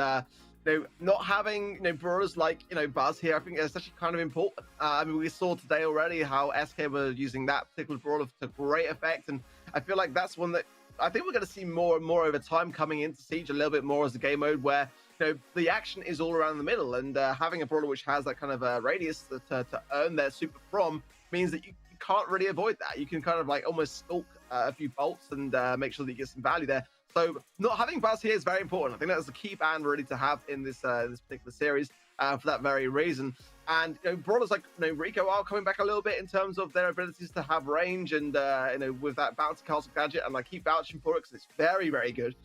you know, not having, you know, brawlers like, you know, Buzz here, I think it's actually kind of important. I mean, we saw today already how SK were using that particular brawler to great effect, and I feel like that's one that I think we're going to see more and more over time coming into Siege a little bit more as a game mode where, you know, the action is all around the middle, and having a brawler which has that kind of radius to earn their super from means that you can't really avoid that. You can kind of like almost stalk a few bolts and make sure that you get some value there. So not having Buzz here is very important. I think that's the key ban really to have in this this particular series for that very reason. And, you know, brawlers like, you know, Rico are coming back a little bit in terms of their abilities to have range and, you know, with that bouncy castle gadget, and I keep vouching for it because it's very, very good.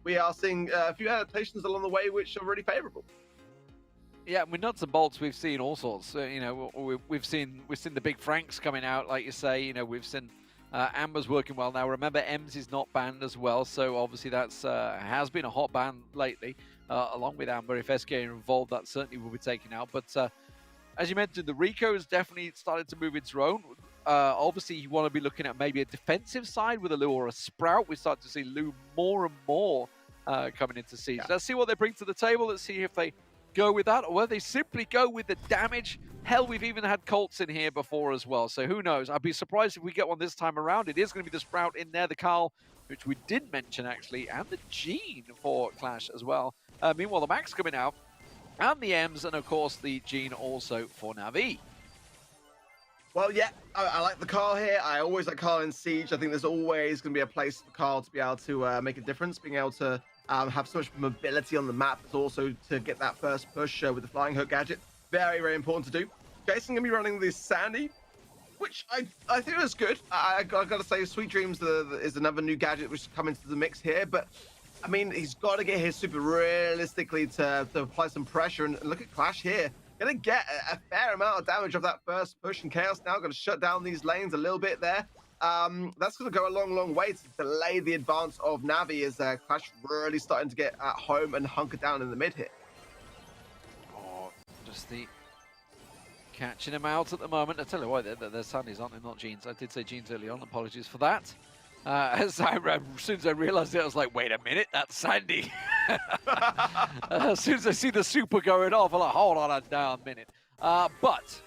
We are seeing a few adaptations along the way which are really favorable. Yeah, with Nuts and Bolts, we've seen all sorts. You know, we've seen the big Franks coming out, like you say. You know, we've seen Amber's working well now. Remember, Ems is not banned as well, so obviously that's has been a hot ban lately. Along with Amber, if SK are involved, that certainly will be taken out. But as you mentioned, the Rico has definitely started to move its own. Obviously, you want to be looking at maybe a defensive side with a Lou or a Sprout. We start to see Lou more and more coming into Siege. Yeah. Let's see what they bring to the table. Let's see if they go with that, or whether they simply go with the damage. Hell, we've even had Colts in here before as well, so who knows? I'd be surprised if we get one this time around. It is going to be the Sprout in there, the Carl, which we did mention actually, and the Gene for Clash as well. Meanwhile, the Max coming out, and the Ems, and of course the Gene also for Na'Vi. Well, yeah, I like the Carl here. I always like Carl in Siege. I think there's always going to be a place for Carl to be able to make a difference, being able to have so much mobility on the map, but also to get that first push with the flying hook gadget. Very, very important to do. Jason going to be running this Sandy, which I think is good. I got to say, Sweet Dreams is another new gadget which has come into the mix here, but I mean, he's got to get his super realistically to apply some pressure, and look at Clash here. Going to get a fair amount of damage off that first push, and Chaos now going to shut down these lanes a little bit there. That's going to go a long, long way to delay the advance of Navi as Clash really starting to get at home and hunker down in the mid here. Oh, just the catching him out at the moment. I tell you what, they're Sandys, aren't they? Not Jeans. I did say Jeans early on. Apologies for that. As soon as I realized it, I was like, wait a minute, that's Sandy. As soon as I see the super going off, I'm like, hold on a minute. But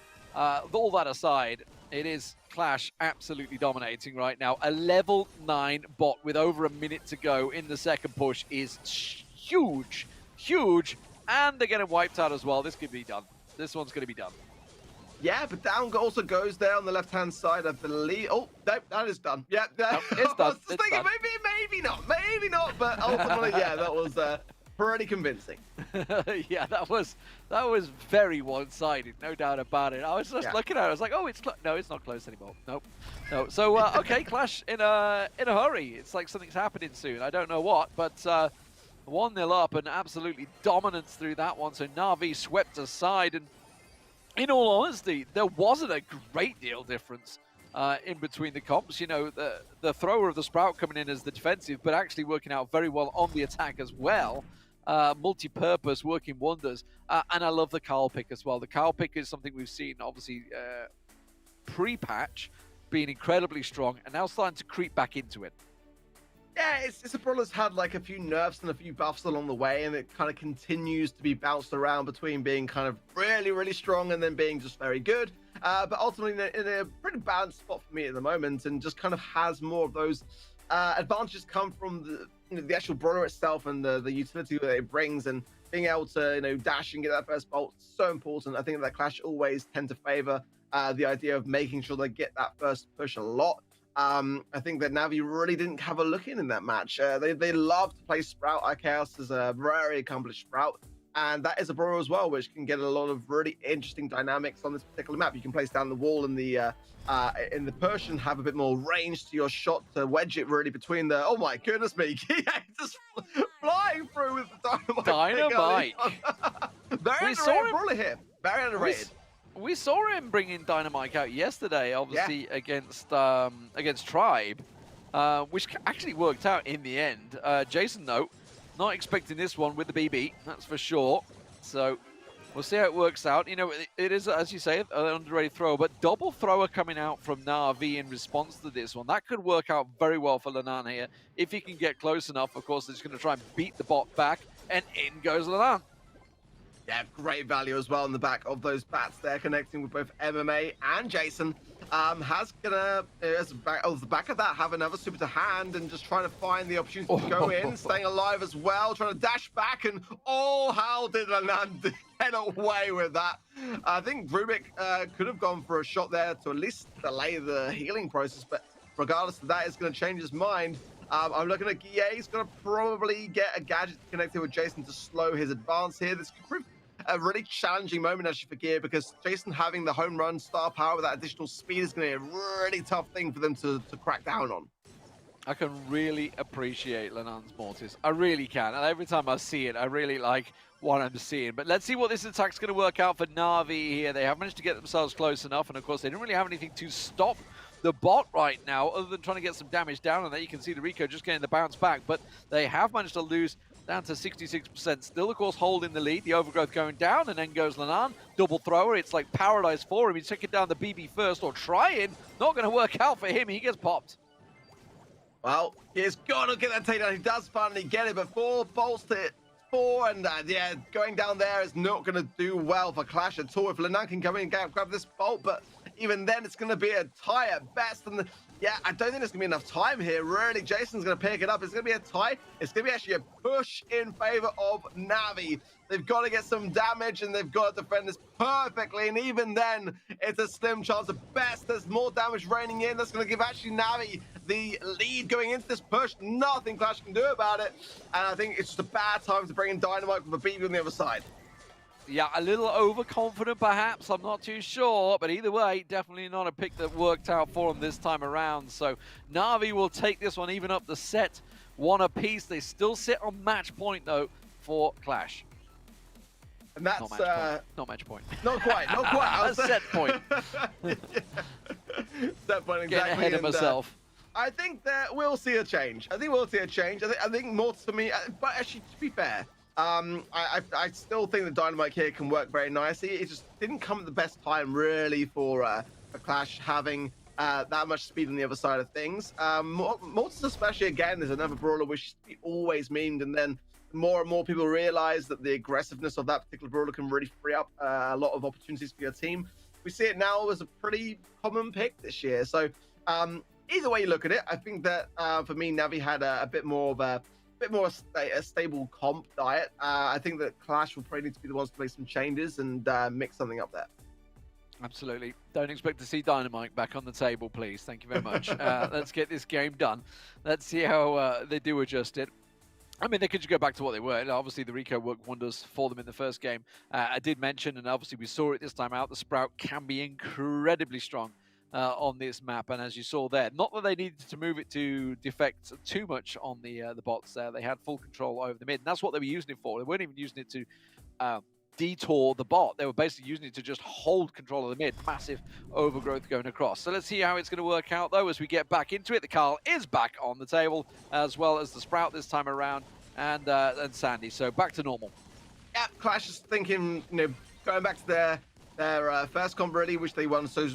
all that aside, it is Clash absolutely dominating right now. A level 9 bot with over a minute to go in the second push is huge, huge. And they're getting wiped out as well. This could be done. This one's going to be done. Yeah, but down also goes there on the left-hand side, I believe. Oh, no, that is done. Yeah, no, it's done. I was just thinking, maybe not. But ultimately, yeah, that was pretty convincing. Yeah, that was very one-sided, no doubt about it. I was just looking at it. I was like, oh, no, it's not close anymore. Nope. No. So okay, Clash in a hurry. It's like something's happening soon. I don't know what, but 1-0 up and absolutely dominance through that one. So Na'Vi swept aside, and in all honesty, there wasn't a great deal difference in between the comps. You know, the thrower of the Sprout coming in as the defensive, but actually working out very well on the attack as well. Multi-purpose, working wonders. And I love the Carl pick as well. The Carl pick is something we've seen, obviously, pre-patch, being incredibly strong, and now starting to creep back into it. Yeah, it's a brawler's had like a few nerfs and a few buffs along the way, and it kind of continues to be bounced around between being kind of really, really strong and then being just very good. But ultimately in a pretty balanced spot for me at the moment, and just kind of has more of those advantages come from the actual brawler itself and the utility that it brings, and being able to dash and get that first bolt. So important. I think that Clash always tend to favor the idea of making sure they get that first push a lot. I think that Navi really didn't have a look in that match. They love to play Sprout. IKEOS is a very accomplished Sprout, and that is a brawler as well, which can get a lot of really interesting dynamics on this particular map. You can place down the wall in the Persian, have a bit more range to your shot to wedge it really between the. Oh my goodness me! Just flying through with the dynamite. Very underrated brawler here. Very underrated. We saw him bringing Dynamite out yesterday, obviously, against Tribe, which actually worked out in the end. Jason, though, not expecting this one with the BB, that's for sure. So we'll see how it works out. You know, it is, as you say, an underrated thrower, but double thrower coming out from Na'Vi in response to this one. That could work out very well for Lenan here. If he can get close enough, of course, he's going to try and beat the bot back, and in goes Lenan. Yeah, great value as well in the back of those bats there, connecting with both MMA and Jason. Has gonna, as the back of that, have another super to hand and just trying to find the opportunity to go in, staying alive as well, trying to dash back, and how did Lenan get away with that? I think Rubik could have gone for a shot there to at least delay the healing process, but regardless of that, it's going to change his mind. I'm looking at Guille. He's going to probably get a gadget connected with Jason to slow his advance here. This could prove a really challenging moment actually for Gear, because Jason having the home run star power with that additional speed is going to be a really tough thing for them to crack down on. I can really appreciate Lenan's Mortis. I really can. And every time I see it, I really like what I'm seeing. But let's see what this attack's going to work out for Na'Vi here. They have managed to get themselves close enough. And of course, they didn't really have anything to stop the bot right now, other than trying to get some damage down. And there you can see the Rico just getting the bounce back. But they have managed to lose down to 66%. Still, of course, holding the lead. The overgrowth going down, and then goes Lenan. Double thrower. It's like paradise for him. He's taking down the BB first, or trying. Not going to work out for him. He gets popped. Well, he's got to get that takedown. He does finally get it, but 4 bolts to 4, and yeah, going down there is not going to do well for Clash at all. If Lenan can come in and grab this bolt, but even then, it's going to be a tie at best. And yeah, I don't think there's going to be enough time here. Really, Jason's going to pick it up. It's going to be a tie. It's going to be actually a push in favor of Navi. They've got to get some damage, and they've got to defend this perfectly. And even then, it's a slim chance. At best, there's more damage raining in. That's going to give actually Navi the lead going into this push. Nothing Clash can do about it. And I think it's just a bad time to bring in Dynamite with a BB on the other side. Yeah, a little overconfident perhaps, I'm not too sure, but either way, definitely not a pick that worked out for him this time around. So Na'Vi will take this one, even up the set, 1 apiece. They still sit on match point though for Clash. And that's not match point. Not quite. A set point. Set point, exactly. Getting ahead of myself. I think that we'll see a change. I think more to me, but actually, to be fair, I still think the Dynamite here can work very nicely. It just didn't come at the best time, really, for Clash having that much speed on the other side of things. Mortis especially, again, is another brawler which should be always memed, and then more and more people realize that the aggressiveness of that particular brawler can really free up a lot of opportunities for your team. We see it now as a pretty common pick this year. So either way you look at it, I think that for me, Navi had a bit more of a stable comp diet. I think that Clash will probably need to be the ones to make some changes and mix something up there. Absolutely. Don't expect to see Dynamite back on the table, please. Thank you very much. Let's get this game done. Let's see how they do adjust it. I mean, they could just go back to what they were. Obviously, the Rico worked wonders for them in the first game. I did mention, and obviously we saw it this time out, the Sprout can be incredibly strong on this map. And as you saw there, not that they needed to move it to defect too much on the bots there. They had full control over the mid, and that's what they were using it for. They weren't even using it to detour the bot. They were basically using it to just hold control of the mid. Massive overgrowth going across. So let's see how it's going to work out, though, as we get back into it. The Carl is back on the table, as well as the Sprout this time around, and Sandy. So back to normal. Yeah, Clash is thinking, going back to their first comp really, which they won so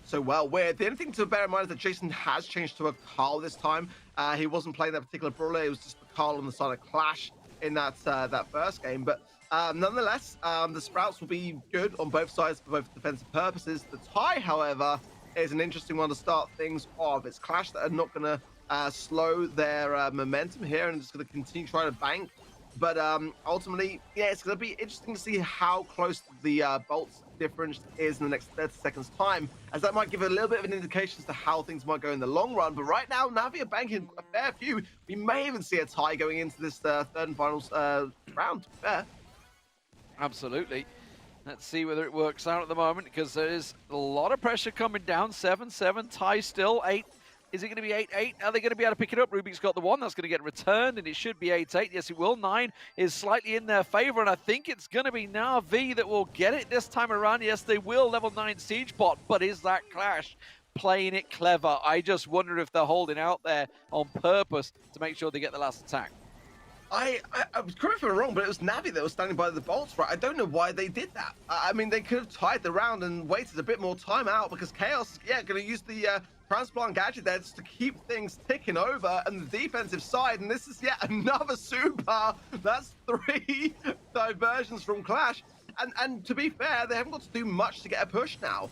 so well with. The only thing to bear in mind is that Jason has changed to a Carl this time. He wasn't playing that particular brawler. It was just the Carl on the side of Clash in that first game. But nonetheless, the Sprouts will be good on both sides for both defensive purposes. The tie, however, is an interesting one to start things off. It's Clash that are not going to slow their momentum here and just going to continue trying to bank. But ultimately, yeah, it's going to be interesting to see how close the bolts difference is in the next 30 seconds time, as that might give a little bit of an indication as to how things might go in the long run. But right now, Navi are banking a fair few. We may even see a tie going into this third and final round, to be fair. Absolutely. Let's see whether it works out at the moment, because there is a lot of pressure coming down. 7-7, tie still, 8. Is it going to be 8-8? Are they going to be able to pick it up? Rubik's got the 1. That's going to get returned, and it should be 8-8. Yes, it will. 9 is slightly in their favor, and I think it's going to be Na'Vi that will get it this time around. Yes, they will. Level 9 Siege bot, but is that Clash playing it clever? I just wonder if they're holding out there on purpose to make sure they get the last attack. I was correct if I'm wrong, but it was Navi that was standing by the bolts, right? I don't know why they did that. I mean, they could have tied the round and waited a bit more time out, because Chaos is, going to use the transplant gadget there just to keep things ticking over on the defensive side. And this is yet another super. That's 3 diversions from Clash. And to be fair, they haven't got to do much to get a push now.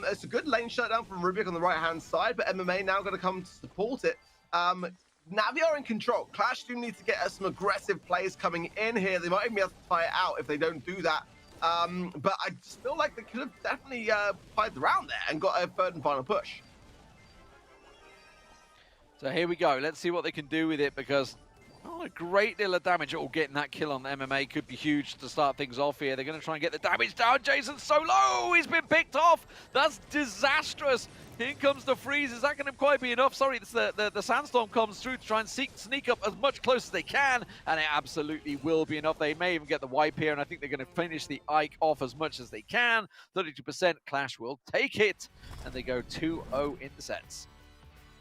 It's a good lane shutdown from Rubik on the right-hand side, but MMA now going to come to support it. Navi are in control. Clash do need to get some aggressive plays coming in here. They might even be able to tie it out if they don't do that. But I just feel like they could have definitely tied the round there and got a third and final push. So here we go. Let's see what they can do with it, because a great deal of damage. Getting that kill on the MMA could be huge to start things off here. They're going to try and get the damage down. Jason's so low. He's been picked off. That's disastrous. Here comes the freeze. Is that going to quite be enough? Sorry, it's the sandstorm comes through to try and sneak up as much close as they can, and it absolutely will be enough. They may even get the wipe here, and I think they're going to finish the Ike off as much as they can. 32%. Clash will take it, and they go 2-0 in the sets.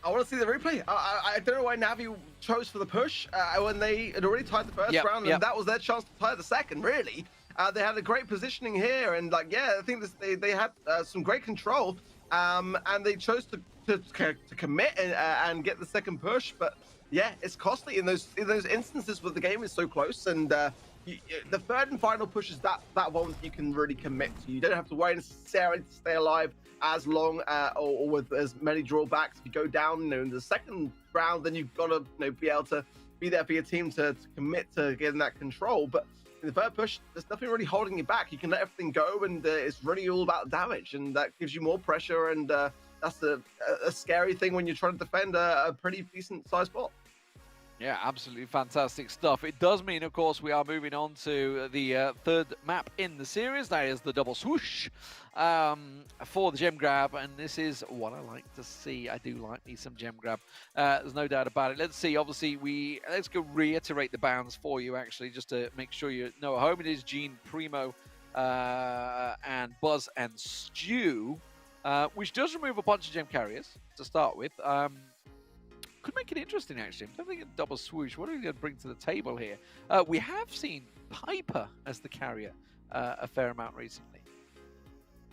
I want to see the replay. I don't know why Navi chose for the push when they had already tied the first round, and that was their chance to tie the second, really. They had a great positioning here, and I think they had some great control, and they chose to commit and get the second push. But yeah, it's costly in those instances where the game is so close, and the third and final push is that one that you can really commit to. You don't have to worry necessarily to stay alive as long or with as many drawbacks. If you go down in the second round, then you've got to be able to be there for your team to commit to getting that control. But in the third push, there's nothing really holding you back. You can let everything go, and it's really all about damage, and that gives you more pressure, and that's a scary thing when you're trying to defend a pretty decent sized bot. Yeah, absolutely fantastic stuff. It does mean, of course, we are moving on to the third map in the series. That is the double swoosh for the gem grab, and this is what I like to see. I do like me some gem grab. There's no doubt about it. Let's see. Obviously, let's go reiterate the bans for you, actually, just to make sure you know at home. It is Gene, Primo, and Buzz and Stew, which does remove a bunch of gem carriers to start with. Could make it interesting, actually. I'm thinking double swoosh. What are we going to bring to the table here? We have seen Piper as the carrier a fair amount recently.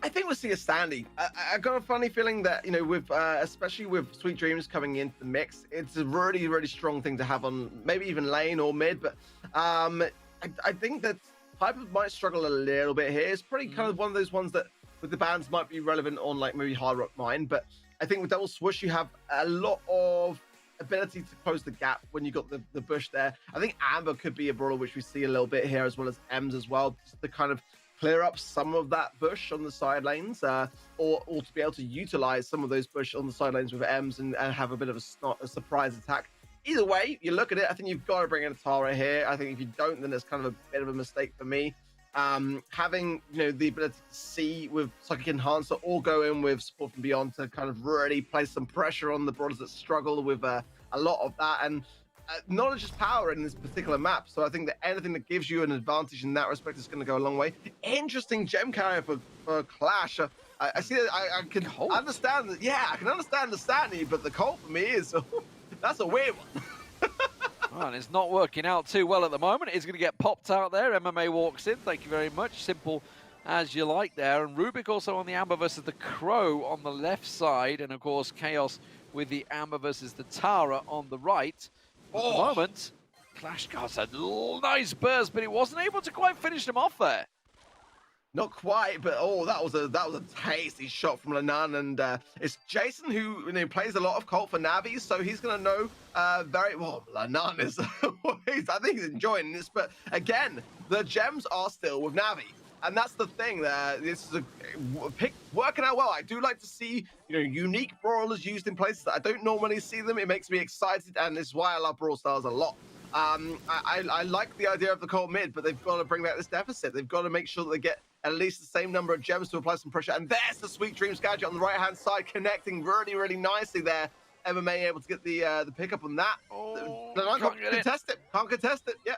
I think we'll see a Sandy. I got a funny feeling that, with especially with Sweet Dreams coming into the mix, it's a really, really strong thing to have on maybe even lane or mid. But I think that Piper might struggle a little bit here. It's pretty kind of one of those ones that with the bans might be relevant on like maybe Hard Rock Mine. But I think with double swoosh, you have a lot of ability to close the gap when you got the bush there. I think Amber could be a brawler, which we see a little bit here, as well as Ems as well, just to kind of clear up some of that bush on the side lanes, or to be able to utilize some of those bush on the side lanes with Ems and have a bit of a surprise attack. Either way, you look at it, I think you've got to bring in a Tara here. I think if you don't, then it's kind of a bit of a mistake for me. Having the ability to see with Psychic Enhancer or go in with Support from Beyond to kind of really place some pressure on the brawlers that struggle with a lot of that. And knowledge is power in this particular map. So I think that anything that gives you an advantage in that respect is going to go a long way. Interesting gem carrier for Clash. I see that I can understand that. Yeah, I can understand the Stanley, but the Colt for me is that's a weird one. Well, and it's not working out too well at the moment. It's going to get popped out there. MMA walks in. Thank you very much. Simple as you like there. And Rubik also on the Amber versus the Crow on the left side. And, of course, Chaos with the Amber versus the Tara on the right. At the moment, Clash got a nice burst, but it wasn't able to quite finish them off there. Not quite, but that was a tasty shot from Lenan, and it's Jason who plays a lot of Colt for Navi, so he's gonna know very well. Lenan is, I think he's enjoying this, but again, the gems are still with Navi, and that's the thing. This is a pick working out well. I do like to see unique brawlers used in places that I don't normally see them. It makes me excited, and it's why I love Brawl Stars a lot. I like the idea of the Colt mid, but they've got to bring back this deficit. They've got to make sure that they get at least the same number of gems to apply some pressure. And there's the Sweet Dreams gadget on the right-hand side, connecting really, really nicely there. MMA able to get the pickup on that. Can't contest it. Can't contest it. Yeah.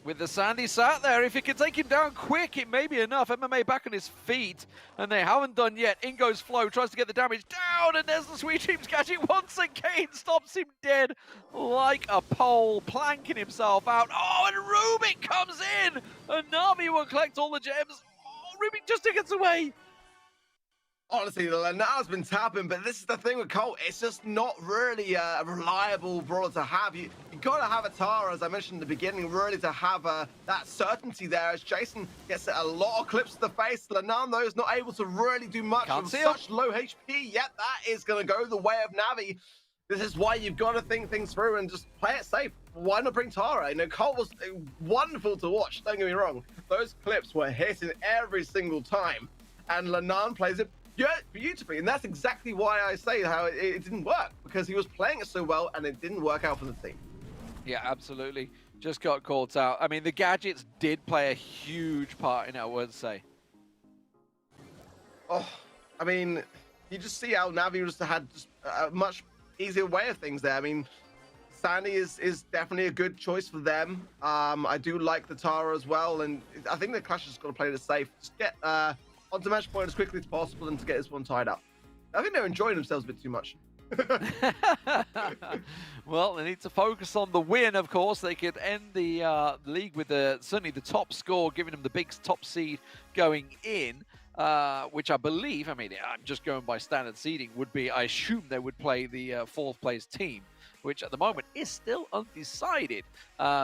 With the Sandy sat there, if he can take him down quick, it may be enough. MMA back on his feet, and they haven't done yet. In goes Flo, tries to get the damage down, and there's the Sweet Dreams gadget once again, stops him dead like a pole, planking himself out. Oh, and Rubik comes in, and Nami will collect all the gems. Oh, Rubik just gets away. Honestly, Lenar's been tapping, but this is the thing with Colt. It's just not really a reliable brawler to have. You got to have a Tara, as I mentioned in the beginning, really to have that certainty there. As Jason gets a lot of clips to the face, Lenan, though, is not able to really do much with such low HP. Yet that is going to go the way of Navi. This is why you've got to think things through and just play it safe. Why not bring Tara? Colt was wonderful to watch, don't get me wrong. Those clips were hitting every single time, and Lenan plays it beautifully, and that's exactly why I say how it didn't work, because he was playing it so well and it didn't work out for the team. Yeah, absolutely. Just got caught out. I mean, the gadgets did play a huge part in it, I would say. Oh, I mean, you just see how Navi just had a much easier way of things there. I mean, Sandy is definitely a good choice for them. I do like the Tara as well, and I think the Clash has got to play this safe. Just get onto match point as quickly as possible and to get this one tied up. I think they're enjoying themselves a bit too much. Well, they need to focus on the win, of course. They could end the league with certainly the top score, giving them the big top seed going in, which I believe, I'm just going by standard seeding, would be, I assume they would play the fourth place team, which at the moment is still undecided,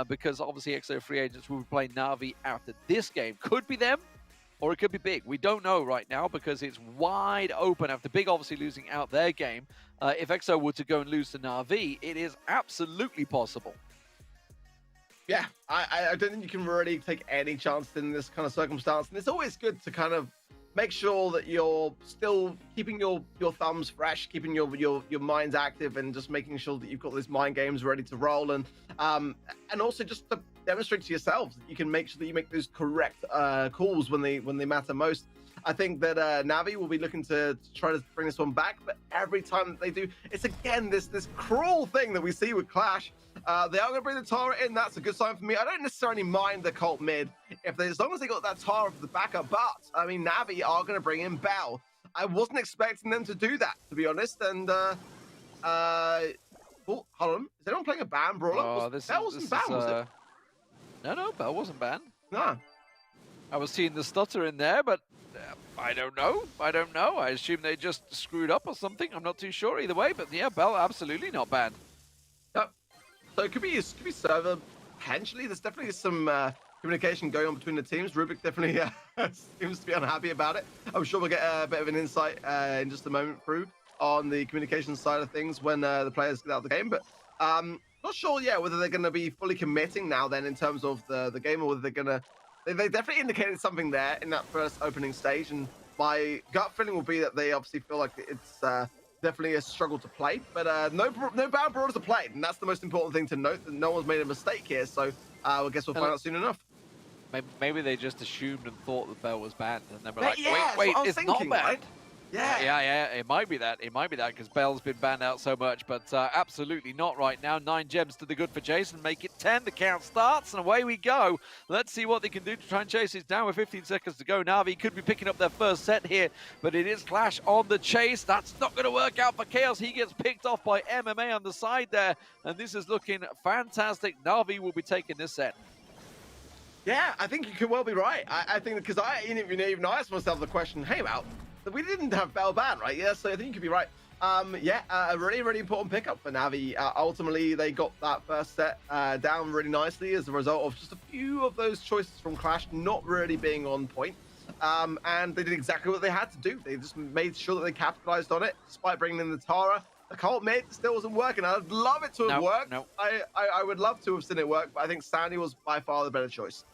because obviously EXO free agents will be playing Na'Vi after this game. Could be them, or it could be Big. We don't know right now because it's wide open after Big obviously losing out their game. If EXO were to go and lose to Na'Vi, it is absolutely possible. Yeah, I don't think you can really take any chance in this kind of circumstance. And it's always good to kind of make sure that you're still keeping your thumbs fresh, keeping your minds active, and just making sure that you've got these mind games ready to roll. And also just to demonstrate to yourselves that you can make sure that you make those correct calls when they matter most. I think that Navi will be looking to try to bring this one back, but every time that they do, it's again this cruel thing that we see with Clash. They are going to bring the Tara in. That's a good sign for me. I don't necessarily mind the Colt mid as long as they got that Tara for the backup. But I mean, Navi are going to bring in Bell. I wasn't expecting them to do that, to be honest. And oh, hold on, is anyone playing a ban brawler? Bell wasn't banned, was it? No, Bell wasn't banned. No. I was seeing the stutter in there, but I don't know. I assume they just screwed up or something. I'm not too sure either way, but yeah, Bell absolutely not banned. So it could be server potentially. There's definitely some communication going on between the teams. Rubik definitely seems to be unhappy about it. I'm sure we'll get a bit of an insight in just a moment through on the communication side of things when the players get out of the game. But not sure yet whether they're going to be fully committing now then in terms of the game, or whether they're going to. They definitely indicated something there in that first opening stage, and my gut feeling will be that they obviously feel like it's definitely a struggle to play, but no bad brawlers are played, and that's the most important thing to note, that no one's made a mistake here, so I guess we'll find out soon enough. Maybe they just assumed and thought that Bell was banned, and they were like, wait, it's thinking, not banned. Right? Yeah, it might be that. It might be that because Bell's been banned out so much, but absolutely not right now. 9 gems to the good for Jason. Make it 10. The count starts, and away we go. Let's see what they can do to try and chase this down with 15 seconds to go. Na'Vi could be picking up their first set here, but it is Clash on the chase. That's not going to work out for Chaos. He gets picked off by MMA on the side there, and this is looking fantastic. Na'Vi will be taking this set. Yeah, I think you could well be right. I think because I even asked myself the question, hey, Mal, we didn't have Bell ban, right? Yeah, so I think you could be right. A really, really important pickup for Na'Vi. Ultimately, they got that first set down really nicely as a result of just a few of those choices from Clash not really being on point. And they did exactly what they had to do. They just made sure that they capitalized on it, despite bringing in the Tara. The cult mid still wasn't working. I'd love it to have worked. No. I would love to have seen it work, but I think Sandy was by far the better choice.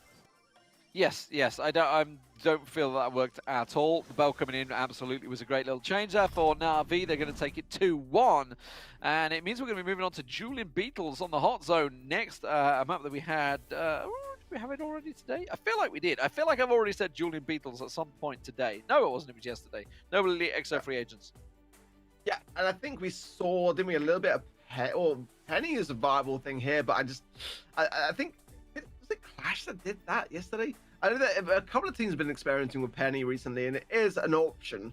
Yes, I don't feel that worked at all. The Bell coming in absolutely was a great little change there for Na'Vi. They're going to take it 2-1, and it means we're going to be moving on to Julian Beetles on the hot zone next. A map that we had. Did we have it already today? I feel like we did. I feel like I've already said Julian Beetles at some point today. No, it wasn't. It was yesterday. No Elite XO free agents. Yeah, and I think we saw, didn't we, a little bit of Penny is a viable thing here, but I think was it Clash that did that yesterday? I know that a couple of teams have been experimenting with Penny recently, and it is an option.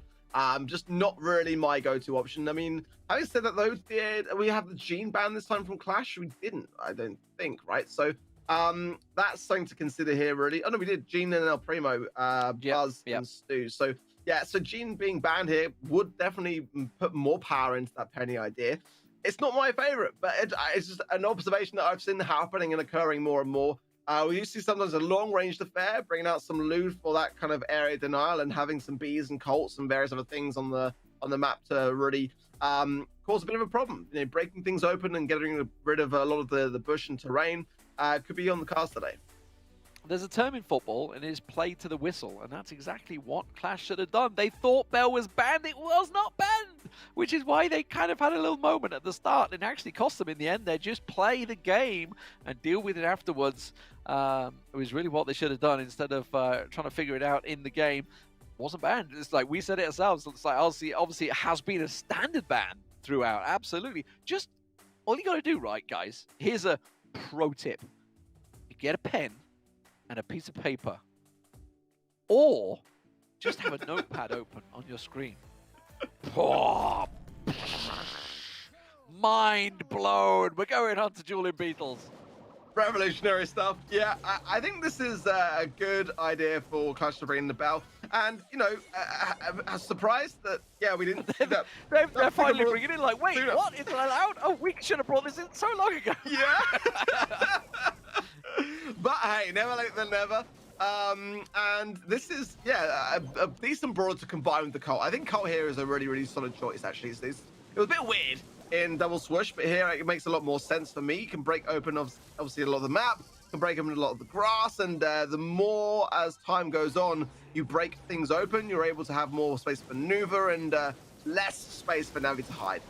Just not really my go-to option. I mean, having said that, though, did we have the Gene ban this time from Clash? We didn't, I don't think, right? So that's something to consider here, really. Oh, no, we did Gene and El Primo, Buzz and Stu. So, yeah, so Gene being banned here would definitely put more power into that Penny idea. It's not my favorite, but it's just an observation that I've seen happening and occurring more and more. We used to see sometimes a long-ranged affair, bringing out some loot for that kind of area denial and having some bees and colts and various other things on the map to really cause a bit of a problem. You know, breaking things open and getting rid of a lot of the bush and terrain could be on the cards today. There's a term in football, and it is play to the whistle, and that's exactly what Clash should have done. They thought Bell was banned. It was not banned, which is why they kind of had a little moment at the start and actually cost them in the end. They just play the game and deal with it afterwards. It was really what they should have done instead of trying to figure it out in the game. It wasn't banned. It's like we said it ourselves. It's like obviously it has been a standard ban throughout. Absolutely. Just all you got to do, right, guys? Here's a pro tip. You get a pen and a piece of paper, or just have a notepad open on your screen. Oh, mind blown. We're going on to Julian Beetles. Revolutionary stuff. Yeah, I think this is a good idea for Clash to bring in the Bell. And, you know, I'm surprised that, we didn't see that. They're finally bringing it in like, wait, what? Is it allowed? Oh, we should have brought this in so long ago. Yeah. But hey, never late than never. And this is, a decent Brawl to combine with the Cult. I think Cult here is a really, really solid choice, actually. It was a bit weird in double swoosh, but here it makes a lot more sense for me. You can break open, obviously, a lot of the map, can break open a lot of the grass, and the more as time goes on, you break things open, you're able to have more space for maneuver and less space for Na'Vi to hide.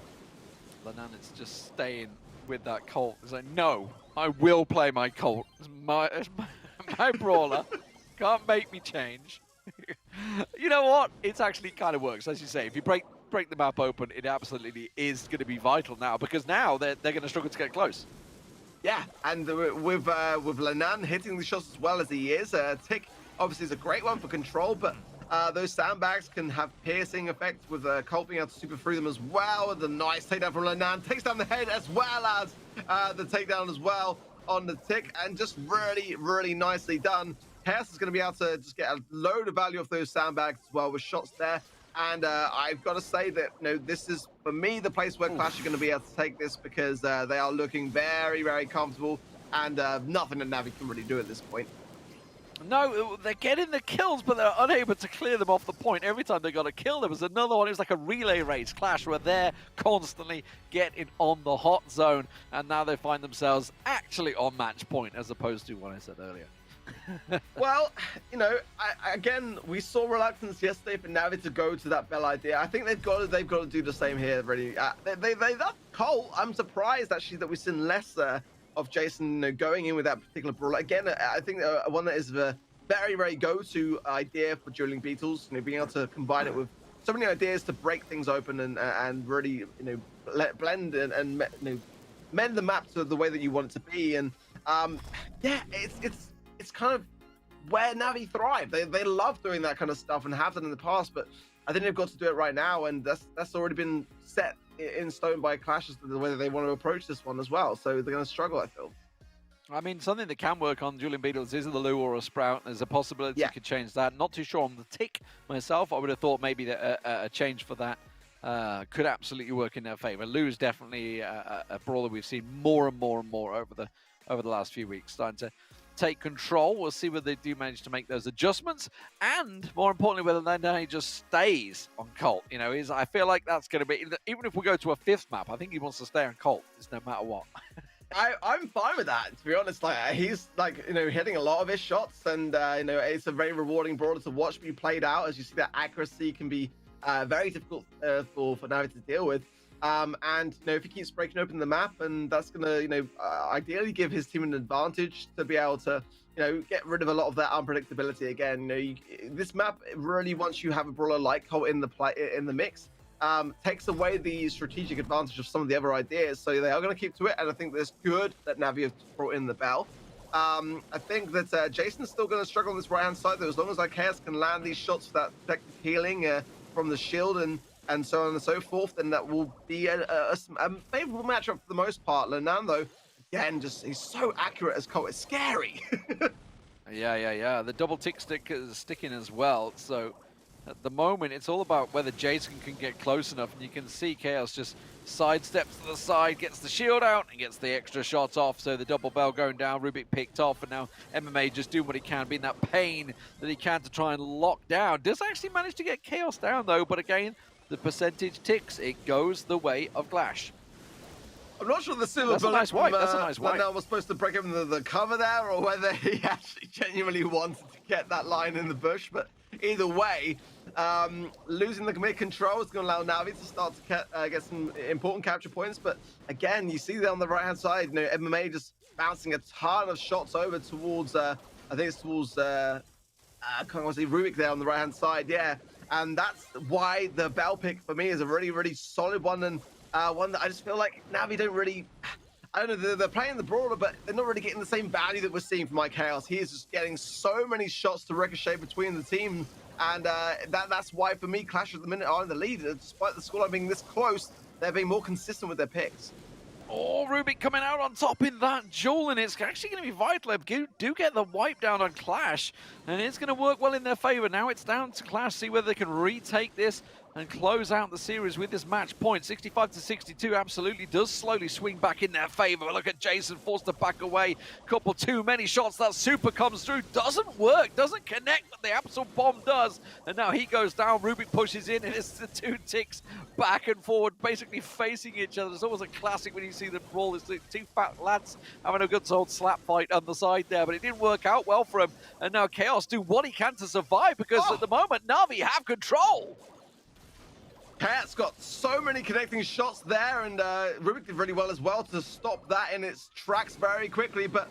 Lenan is just staying with that Colt. It's like, no, I will play my Colt. It's my brawler. Can't make me change. You know what? It actually kind of works, as you say. If you break the map open, it absolutely is going to be vital now, because now they're going to struggle to get close. Yeah, and with Lenan hitting the shots as well as he is, Tick obviously is a great one for control, but those sandbags can have piercing effects with Colt being able to super through them as well. The nice takedown from Lenan takes down the head as well as the takedown as well on the Tick, and just really, really nicely done. Chaos is going to be able to just get a load of value off those sandbags as well with shots there. And I've got to say that, you know, this is, for me, the place where Clash are going to be able to take this, because they are looking very, very comfortable, and nothing that Na'Vi can really do at this point. No, they're getting the kills, but they're unable to clear them off the point. Every time they got a kill, there was another one. It was like a relay race. Clash were there constantly getting on the hot zone, and now they find themselves actually on match point, as opposed to what I said earlier. Well, you know, again, we saw reluctance yesterday for Na'Vi to go to that Bell idea. I think they've got to do the same here. Really, that Cole. I'm surprised actually that we've seen less of Jason going in with that particular Brawl. Again, I think one that is a very, very go-to idea for Julian Beetles. You know, being able to combine it with so many ideas to break things open and really, you know, blend and you know, mend the map to the way that you want it to be. And yeah, it's kind of where Navi thrive. They love doing that kind of stuff and have done in the past, but I think they've got to do it right now, and that's already been set in stone by Clash as to the way that they want to approach this one as well. So they're going to struggle, I feel. I mean, something that can work on Julian Beetles is the Lou or a Sprout. There's a possibility you could change that. Not too sure on the tick myself. I would have thought maybe that a change for that could absolutely work in their favor. Lou's definitely a brawler we've seen more and more and more over the last few weeks, starting to take control. We'll see whether they do manage to make those adjustments, and more importantly, whether they just stays on Colt. You know, I feel like that's going to be, even if we go to a 5th map, I think he wants to stay on Colt, no matter what. I'm fine with that, to be honest. Like, he's like, you know, hitting a lot of his shots, and you know, it's a very rewarding brawler to watch be played out. As you see, that accuracy can be very difficult for Navi to deal with. And you know, if he keeps breaking open the map, and that's gonna, you know, ideally give his team an advantage to be able to, you know, get rid of a lot of that unpredictability again. You know, this map really, once you have a brawler like Colt in the mix, takes away the strategic advantage of some of the other ideas. So they are going to keep to it, and I think that's good that Navi have brought in the Bell. I think that Jason's still going to struggle on this right-hand side, though, as long as Chaos can land these shots for that protective healing from the shield and so on and so forth, then that will be a favorable matchup for the most part. Lenando, again, he's so accurate as Colt. It's scary. Yeah. The double tick stick is sticking as well, so at the moment, it's all about whether Jason can get close enough, and you can see Chaos just sidesteps to the side, gets the shield out, and gets the extra shots off. So the double bell going down, Rubik picked off, and now MMA just doing what he can, being that pain that he can to try and lock down. Does actually manage to get Chaos down, though, but again, the percentage ticks. It goes the way of Clash. I'm not sure the silver That's a nice wipe. That's a nice wipe. Was supposed to break open the cover there, or whether he actually genuinely wanted to get that line in the bush, but either way, losing the mid control is going to allow Navi to start to get some important capture points. But again, you see there on the right hand side, you know, MMA just bouncing a ton of shots over towards, I think it's towards, I can't see Rubik there on the right hand side, yeah. And that's why the Bell pick for me is a really, really solid one, and one that I just feel like Navi don't really, I don't know, they're playing the brawler, but they're not really getting the same value that we're seeing from Chaos. He is just getting so many shots to ricochet between the team, and that's why, for me, Clash at the minute are in the lead. Despite the scoreline being this close, they're being more consistent with their picks. Oh, Rubik coming out on top in that duel, and it's actually going to be vital. Do get the wipe down on Clash, and it's going to work well in their favor. Now it's down to Clash, see whether they can retake this and close out the series with this match point. 65-62 absolutely does slowly swing back in their favor. Look at Jason forced to back away. Couple too many shots. That super comes through. Doesn't work. Doesn't connect, but the absolute bomb does. And now he goes down. Rubik pushes in, and it's the two ticks back and forward, basically facing each other. It's always a classic when you see them brawl. It's the two fat lads having a good old slap fight on the side there, but it didn't work out well for him. And now Chaos do what he can to survive, because at the moment, Navi have control. Chaos got so many connecting shots there, and Rubik did really well as well to stop that in its tracks very quickly. But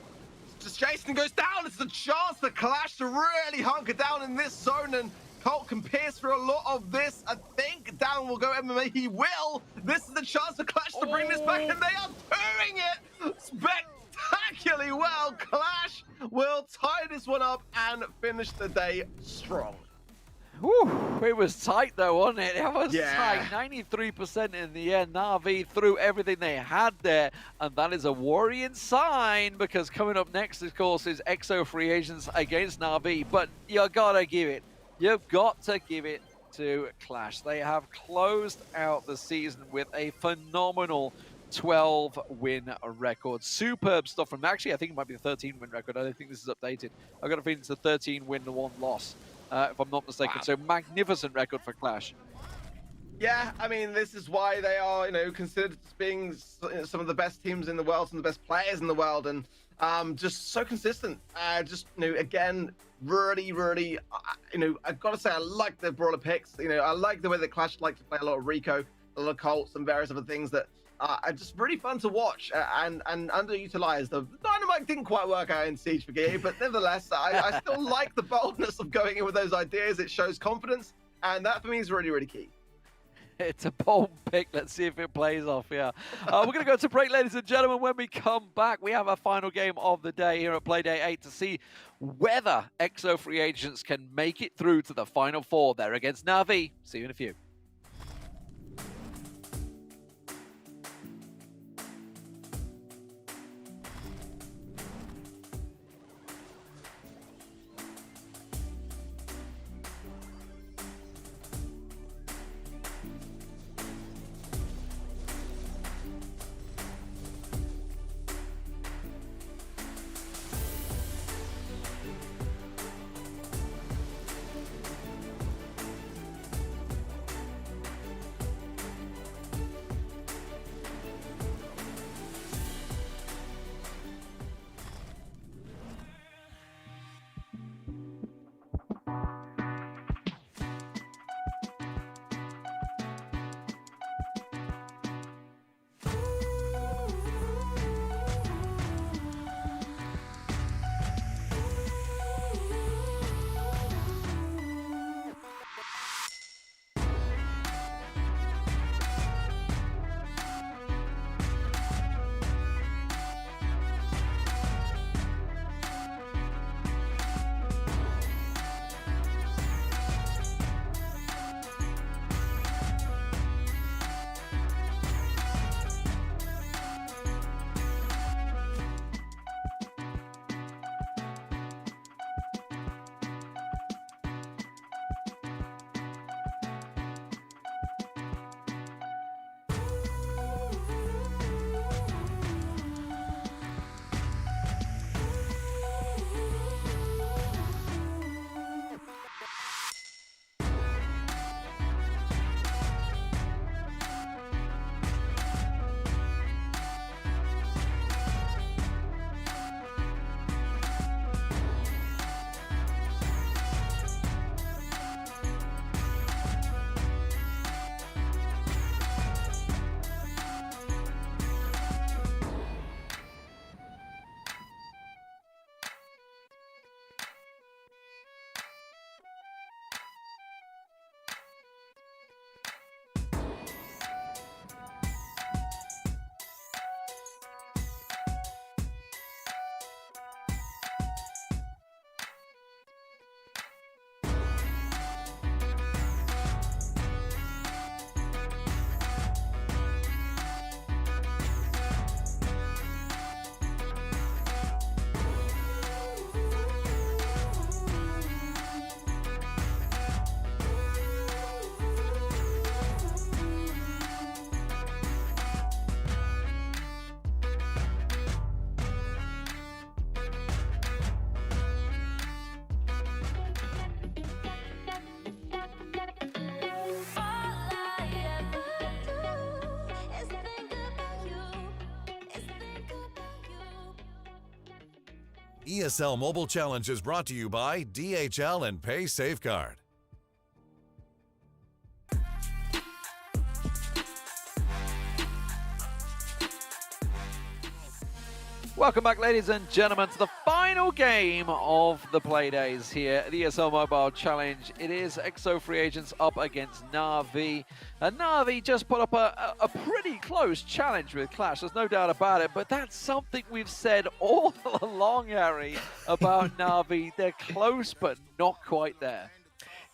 just Jason goes down. It's a chance for Clash to really hunker down in this zone, and Colt can pierce through a lot of this. I think down will go MMA. He will. This is the chance for Clash to bring this back, and they are doing it spectacularly well. Clash will tie this one up and finish the day strong. Whew, it was tight though, wasn't it? It was tight, 93% in the end. Na'Vi threw everything they had there, and that is a worrying sign, because coming up next, of course, is EXO free agents against Na'Vi. But you gotta give it. You've got to give it to Clash. They have closed out the season with a phenomenal 12-win record. Superb stuff from, actually, I think it might be a 13-win record. I don't think this is updated. I've got a feeling it's a 13-win to 1 loss. If I'm not mistaken. Wow. So magnificent record for Clash. Yeah, I mean, this is why they are, you know, considered as being some of the best teams in the world, some of the best players in the world, and just so consistent. Just, you know, again, really, you know, I've got to say, I like the brawler picks. You know, I like the way that Clash like to play a lot of Rico, a lot of Colts, and various other things that are just really fun to watch and underutilized. The Dynamite didn't quite work out in Siege for Gear, but nevertheless, I still like the boldness of going in with those ideas. It shows confidence, And that for me is really, really key. It's a bold pick. Let's see if it plays off. Yeah. We're going to go to break, ladies and gentlemen. When we come back, we have our final game of the day here at Playday 8 to see whether EXO free agents can make it through to the Final Four. They're against Na'Vi. See you in a few. ESL Mobile Challenge is brought to you by DHL and Pay Safeguard. Welcome back, ladies and gentlemen, to the final game of the Playdays here at the ESL Mobile Challenge. It is EXO free agents up against Na'Vi. And Na'Vi just put up a pretty close challenge with Clash, there's no doubt about it. But that's something we've said all along, Harry, about Na'Vi. They're close, but not quite there.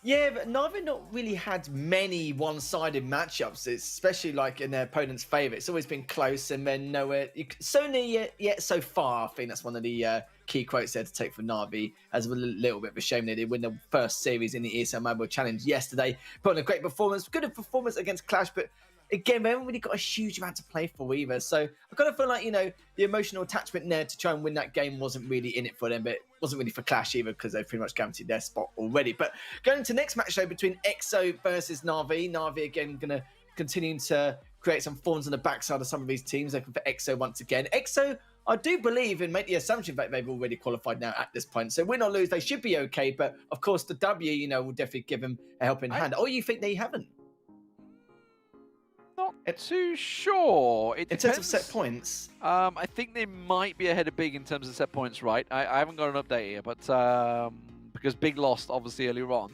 Yeah, but Na'Vi not really had many one-sided matchups, especially like in their opponent's favour. It's always been close and then nowhere. So near yet so far. I think that's one of the key quotes there to take for Na'Vi. As a little bit of a shame they did win the first series in the ESL Mobile Challenge yesterday. Put on a great performance, good performance against Clash, but again, we haven't really got a huge amount to play for either. So I kind of feel like, you know, the emotional attachment there to try and win that game wasn't really in it for them, but it wasn't really for Clash either because they've pretty much guaranteed their spot already. But going into next match though between EXO versus Na'Vi. Na'Vi again going to continue to create some forms on the backside of some of these teams, looking for EXO once again. EXO, I do believe and make the assumption that they've already qualified now at this point. So win or lose, they should be okay. But of course, the W, you know, will definitely give them a helping hand. Or you think they haven't? Not too sure. It depends. In terms of set points? I think they might be ahead of Big in terms of set points, right? I haven't got an update here, but because Big lost, obviously, earlier on.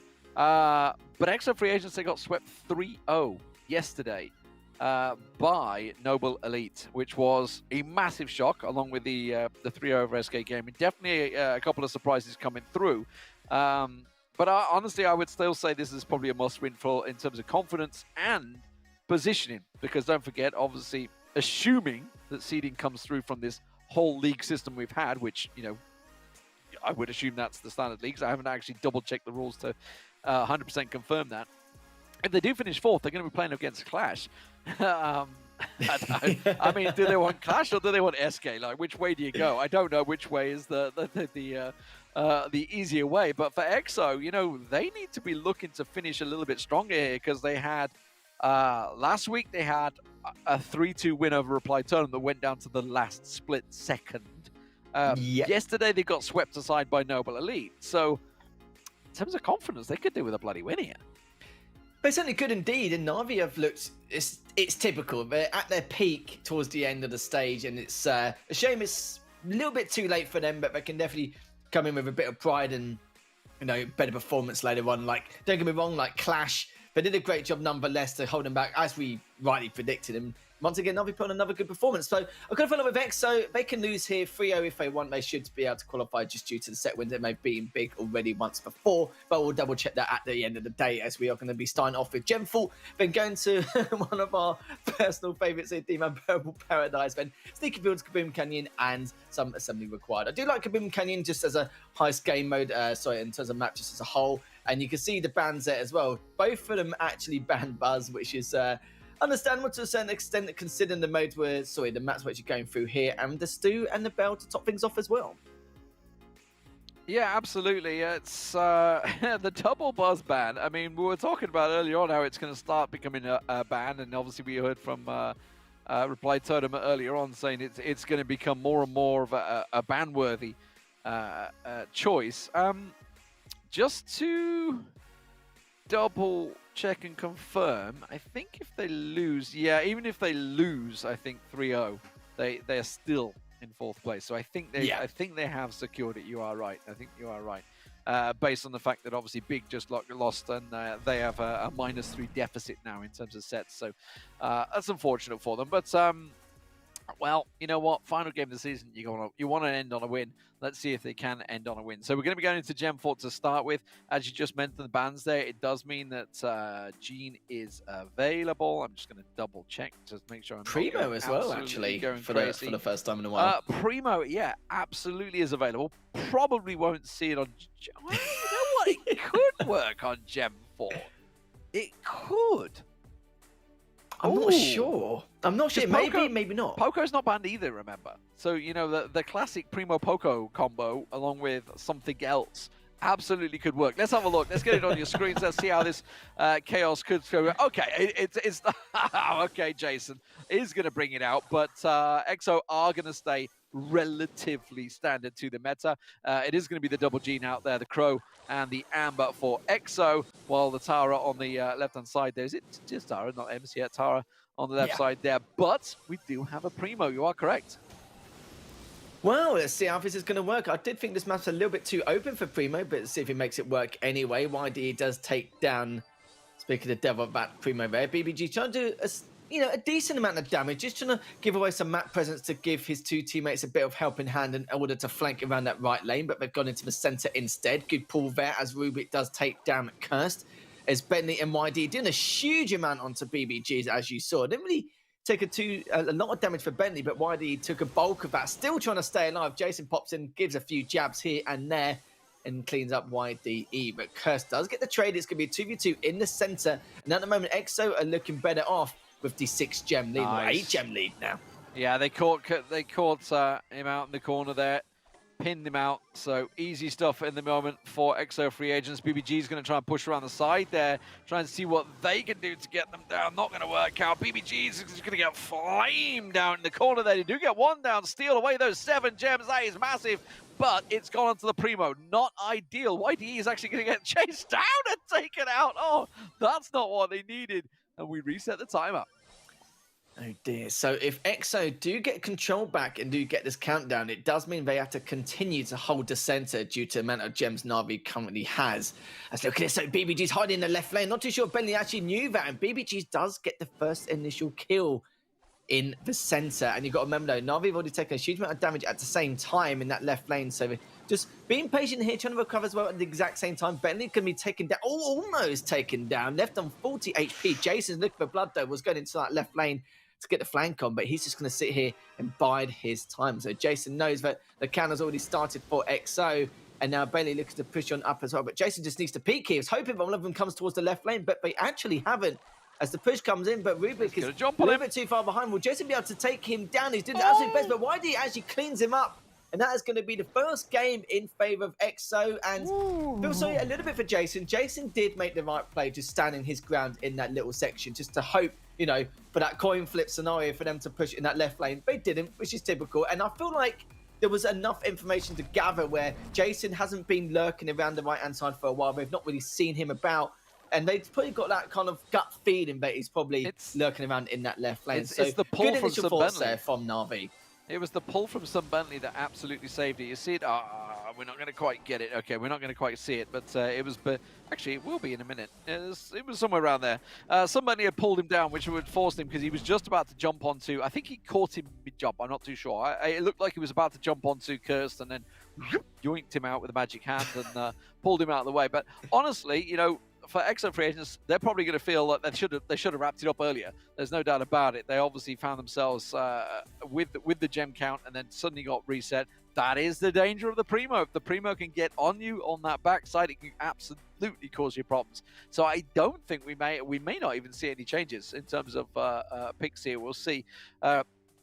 But EXO Free Agents, they got swept 3-0 yesterday by Noble Elite, which was a massive shock, along with the 3-0 over SK Gaming. Definitely a couple of surprises coming through. But honestly, I would still say this is probably a must-win in terms of confidence and positioning, because don't forget, obviously, assuming that seeding comes through from this whole league system we've had, which, you know, I would assume that's the standard leagues. I haven't actually double-checked the rules to 100% confirm that. If they do finish 4th, they're going to be playing against Clash. I mean, do they want Clash or do they want SK? Like, which way do you go? I don't know which way is the easier way. But for EXO, you know, they need to be looking to finish a little bit stronger here, because they had last week they had a 3-2 win over Reply Totem that went down to the last split second. Yesterday they got swept aside by Noble Elite. So in terms of confidence, they could do with a bloody win here. They certainly could indeed, and Na'Vi have looked, it's typical. They're at their peak towards the end of the stage, and it's a shame it's a little bit too late for them, but they can definitely come in with a bit of pride and, you know, better performance later on. Like, don't get me wrong, like Clash, they did a great job nonetheless to hold them back, as we rightly predicted. And once again, Na'Vi put on another good performance. So I'm going to follow up with EXO. They can lose here 3-0 if they want. They should be able to qualify just due to the set wins. They may have been big already once before, but we'll double check that at the end of the day, as we are going to be starting off with Gemfall, then going to one of our personal favourites here, Demon Purple Paradise, then Sneaky Fields, Kaboom Canyon, and some assembly required. I do like Kaboom Canyon just as a heist game mode, in terms of map just as a whole. And you can see the bans there as well. Both of them actually banned Buzz, which is understandable to a certain extent, considering the modes were, the maps which you're going through here, and the Stew and the Bell to top things off as well. Yeah, absolutely. It's the double Buzz ban. I mean, we were talking about earlier on how it's going to start becoming a ban, and obviously we heard from Reply Totem earlier on saying it's going to become more and more of a ban-worthy choice. Just to double check and confirm, I think if they lose, even if they lose, I think 3-0, they're still in 4th place. So I think they have secured it. You are right. I think you are right. Based on the fact that obviously Big just lost, and they have a -3 deficit now in terms of sets. So that's unfortunate for them. But well, you know what? Final game of the season, you want to end on a win. Let's see if they can end on a win. So we're going to be going into Gem 4 to start with. As you just mentioned the bans there, it does mean that Gene is available. I'm just going to double check to make sure I'm Primo as well, actually, for the first time in a while. Primo, yeah, absolutely is available. Probably won't see it on... Well, you know what? It could work on Gem 4. It could. I'm not sure. Maybe, maybe not. Poco's not banned either, remember. So, you know, the classic Primo Poco combo, along with something else, absolutely could work. Let's have a look. Let's get it on your screens. Let's see how this chaos could go. Okay, it's okay, Jason is going to bring it out, but EXO are going to stay relatively standard to the meta. It is going to be the double Gene out there, the Crow and the Amber for EXO, while the Tara on the left-hand side there. Is it just Tara, not MC yet? Tara on the left side there, but we do have a Primo. You are correct. Well, let's see how this is going to work. I did think this map's a little bit too open for Primo, but let's see if he makes it work anyway. YD does take down, speaking of the devil, that Primo there. BBG trying to do a decent amount of damage, just trying to give away some map presence to give his two teammates a bit of helping hand in order to flank around that right lane, but they've gone into the center instead. Good pull there as Rubik does take down Cursed. As Bentley and YD doing a huge amount onto BBGs, as you saw. Didn't really take a lot of damage for Bentley, but YD took a bulk of that. Still trying to stay alive. Jason pops in, gives a few jabs here and there, and cleans up YDE. But Curse does get the trade. It's going to be a 2v2 in the center. And at the moment, EXO are looking better off with the 6-gem lead, or 8-gem lead now. Yeah, they caught him out in the corner there, pinned him out. So easy stuff in the moment for EXO free agents. BBG is going to try and push around the side there, try and see what they can do to get them down. Not going to work out. BBG is going to get flamed down in the corner there. They do get one down, steal away those 7 gems. That is massive, but it's gone onto the Primo. Not ideal. YDE is actually going to get chased down and taken out. Oh, that's not what they needed. And we reset the timer. Oh dear. So if EXO do get control back and do get this countdown, it does mean they have to continue to hold the center due to the amount of gems Na'Vi currently has. Let's look at this. So BBG's hiding in the left lane. Not too sure Bentley actually knew that. And BBG's does get the first initial kill in the center. And you've got to remember though, Na'Vi have already taken a huge amount of damage at the same time in that left lane. So just being patient here, trying to recover as well at the exact same time. Bentley can be taken down, almost taken down, left on 40 HP. Jason's looking for blood though, was going into that left lane to get the flank on, but he's just going to sit here and bide his time. So Jason knows that the counter's already started for EXO, and now Bailey looks to push on up as well. But Jason just needs to peek here. He's hoping one of them comes towards the left lane, but they actually haven't as the push comes in. But Rubik is a little bit too far behind. Will Jason be able to take him down? He's doing the absolute best, but YD actually cleans him up. And that is going to be the first game in favor of EXO. And feel sorry a little bit for Jason. Jason did make the right play, just standing his ground in that little section, just to hope, you know, for that coin flip scenario for them to push in that left lane. They didn't, which is typical. And I feel like there was enough information to gather where Jason hasn't been lurking around the right-hand side for a while. They've not really seen him about. And they've probably got that kind of gut feeling that he's probably lurking around in that left lane. It's the pull good from initial thoughts there from Na'Vi. It was the pull from Sun Bentley that absolutely saved it. You see it? We're not going to quite get it. Okay, we're not going to quite see it, but it was. But actually, it will be in a minute. It was somewhere around there. Sun Bentley had pulled him down, which would force him because he was just about to jump onto. I think he caught him mid-jump. I'm not too sure. It looked like he was about to jump onto Kirst and then yoinked him out with a magic hand and pulled him out of the way. But honestly, you know, for EXO free agents, they're probably going to feel that they should have wrapped it up earlier. There's no doubt about it. They obviously found themselves with the gem count and then suddenly got reset. That is the danger of the Primo. If the Primo can get on you on that backside, it can absolutely cause you problems. So I don't think we may not even see any changes in terms of picks here. We'll see.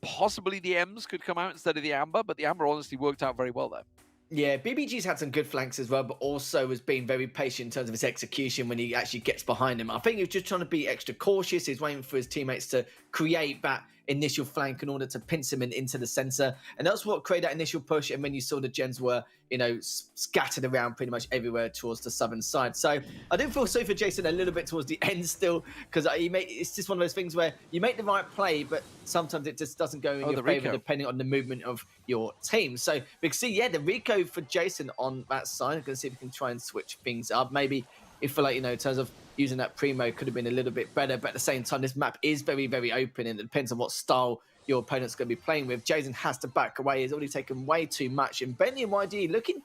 Possibly the M's could come out instead of the Amber, but the Amber honestly worked out very well there. Yeah, BBG's had some good flanks as well, but also was being very patient in terms of his execution when he actually gets behind him. I think he was just trying to be extra cautious. He's waiting for his teammates to create that initial flank in order to pinch him into the center. And that's what created that initial push. And when you saw the gens were, you know, scattered around pretty much everywhere towards the southern side. So I do feel sorry for Jason a little bit towards the end still, because it's just one of those things where you make the right play, but sometimes it just doesn't go in your favor depending on the movement of your team. So we can see, yeah, the Rico for Jason on that side. I'm going to see if we can try and switch things up. Maybe if, like, you know, in terms of using that Primo could have been a little bit better, but at the same time, this map is very, very open and it depends on what style your opponent's going to be playing with. Jason has to back away. He's already taken way too much. And Bentley and YD looking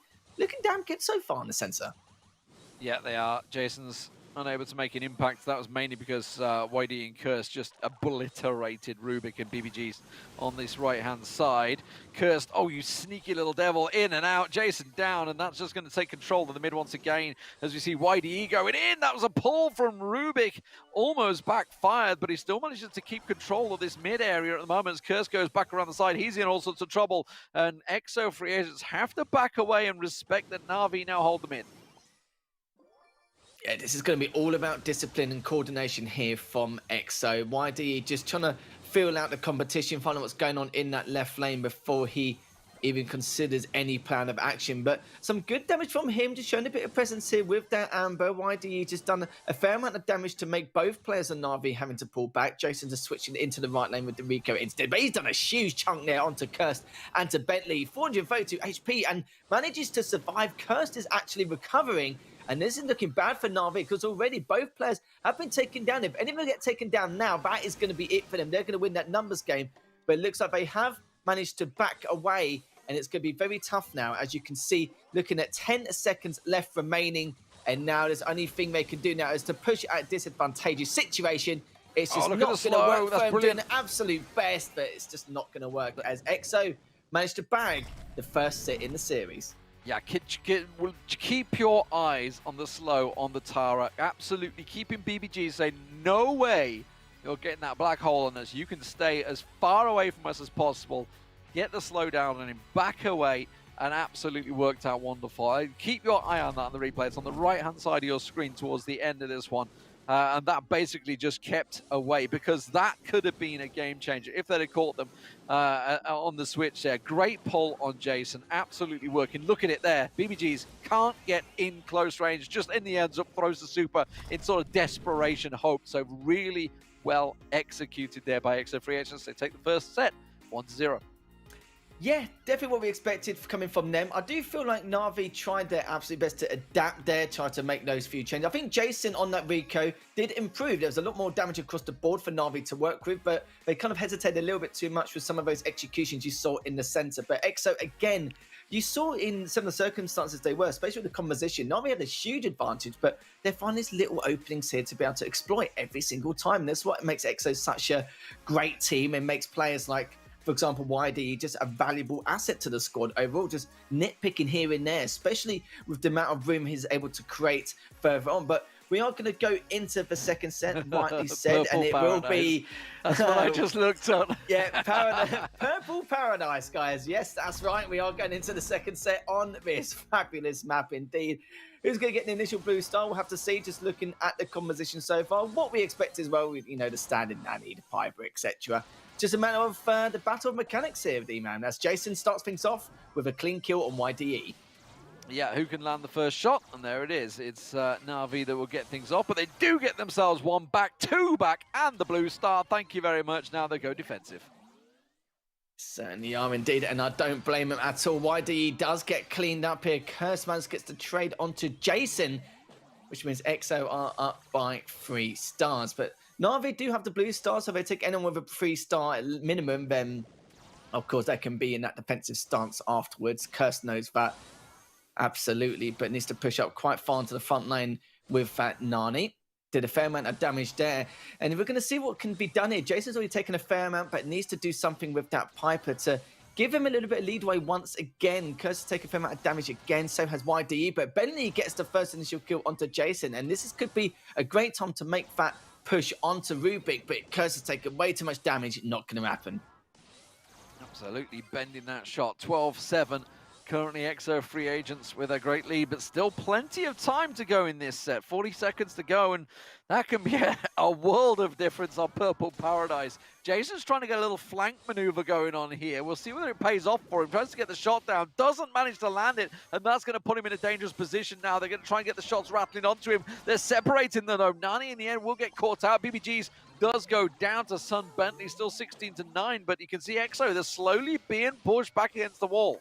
damn good so far in the center. Yeah, they are. Jason's unable to make an impact. That was mainly because YD and Kirst just obliterated Rubik and BBG's on this right-hand side. Kirst, oh, you sneaky little devil, in and out. Jason down, and that's just going to take control of the mid once again as we see YDE going in. That was a pull from Rubik. Almost backfired, but he still manages to keep control of this mid area at the moment as Kirst goes back around the side. He's in all sorts of trouble, and EXO free agents have to back away and respect that Na'Vi now hold them in. Yeah, this is going to be all about discipline and coordination here from EXO. YDE just trying to feel out the competition, find out what's going on in that left lane before he even considers any plan of action. But some good damage from him, just showing a bit of presence here with that Amber. YDE just done a fair amount of damage to make both players on Na'Vi having to pull back. Jason just switching into the right lane with the Rico instead. But he's done a huge chunk there onto Kirst and to Bentley. 432 HP and manages to survive. Kirst is actually recovering. And this is looking bad for Na'Vi because already both players have been taken down. If any of them get taken down now, that is going to be it for them. They're going to win that numbers game. But it looks like they have managed to back away. And it's going to be very tough now, as you can see, looking at 10 seconds left remaining. And now the only thing they can do now is to push at a disadvantageous situation. It's just not going to work for them. Doing the absolute best, but it's just not going to work. As EXO managed to bag the first set in the series. Yeah, keep your eyes on the slow on the Tara. Absolutely keeping BBG saying, no way you're getting that black hole on us. You can stay as far away from us as possible. Get the slow down on him, back away, and absolutely worked out wonderful. Keep your eye on that on the replay. It's on the right-hand side of your screen towards the end of this one. And that basically just kept away because that could have been a game changer if they'd have caught them on the switch there. Great pull on Jason, absolutely working. Look at it there. BBGs can't get in close range, just in the ends up throws the super in sort of desperation hope. So really well executed there by EXO Free Agents. They take the first set 1-0. Yeah, definitely what we expected coming from them. I do feel like Na'Vi tried their absolute best to adapt there, try to make those few changes. I think Jason on that Rico did improve. There was a lot more damage across the board for Na'Vi to work with, but they kind of hesitated a little bit too much with some of those executions you saw in the center. But EXO, again, you saw in some of the circumstances they were, especially with the composition. Na'Vi had a huge advantage, but they find these little openings here to be able to exploit every single time. That's what makes EXO such a great team and makes players like, for example, YD just a valuable asset to the squad overall, just nitpicking here and there, especially with the amount of room he's able to create further on. But we are going to go into the second set, rightly said, and it will be... That's what I just looked at. Yeah, Purple Paradise, guys. Yes, that's right. We are going into the second set on this fabulous map indeed. Who's going to get the initial blue star? We'll have to see, just looking at the composition so far. What we expect as well, you know, the standard nanny, the Piper, etc. Just a matter of the battle of mechanics here, D-Man. As Jason starts things off with a clean kill on YDE. Yeah, who can land the first shot? And there it is. It's Na'Vi that will get things off, but they do get themselves one back, two back, and the blue star. Thank you very much. Now they go defensive. Certainly are indeed, and I don't blame him at all. YDE does get cleaned up here. Curseman gets to trade onto Jason, which means EXO are up by 3 stars. But Na'Vi do have the blue star, so if they take anyone with a 3-star minimum, then of course they can be in that defensive stance afterwards. Curse knows that. Absolutely, but needs to push up quite far into the front line with that Nani. Did a fair amount of damage there. And we're going to see what can be done here. Jason's already taken a fair amount, but needs to do something with that Piper to give him a little bit of leadway once again. Curse has taken a fair amount of damage again, so has YDE, but Bentley gets the first initial kill onto Jason, and this could be a great time to make that push onto Rubik, but Curse has taken way too much damage. Not going to happen. Absolutely bending that shot. 12-7. Currently EXO Free Agents with a great lead, but still plenty of time to go in this set. 40 seconds to go, and that can be a world of difference on Purple Paradise. Jason's trying to get a little flank maneuver going on here. We'll see whether it pays off for him. Tries to get the shot down, doesn't manage to land it, and that's going to put him in a dangerous position now. They're going to try and get the shots rattling onto him. They're separating them, though. Nani, in the end, will get caught out. BBG's does go down to Sun Bentley, still 16-9, but you can see EXO, they're slowly being pushed back against the wall.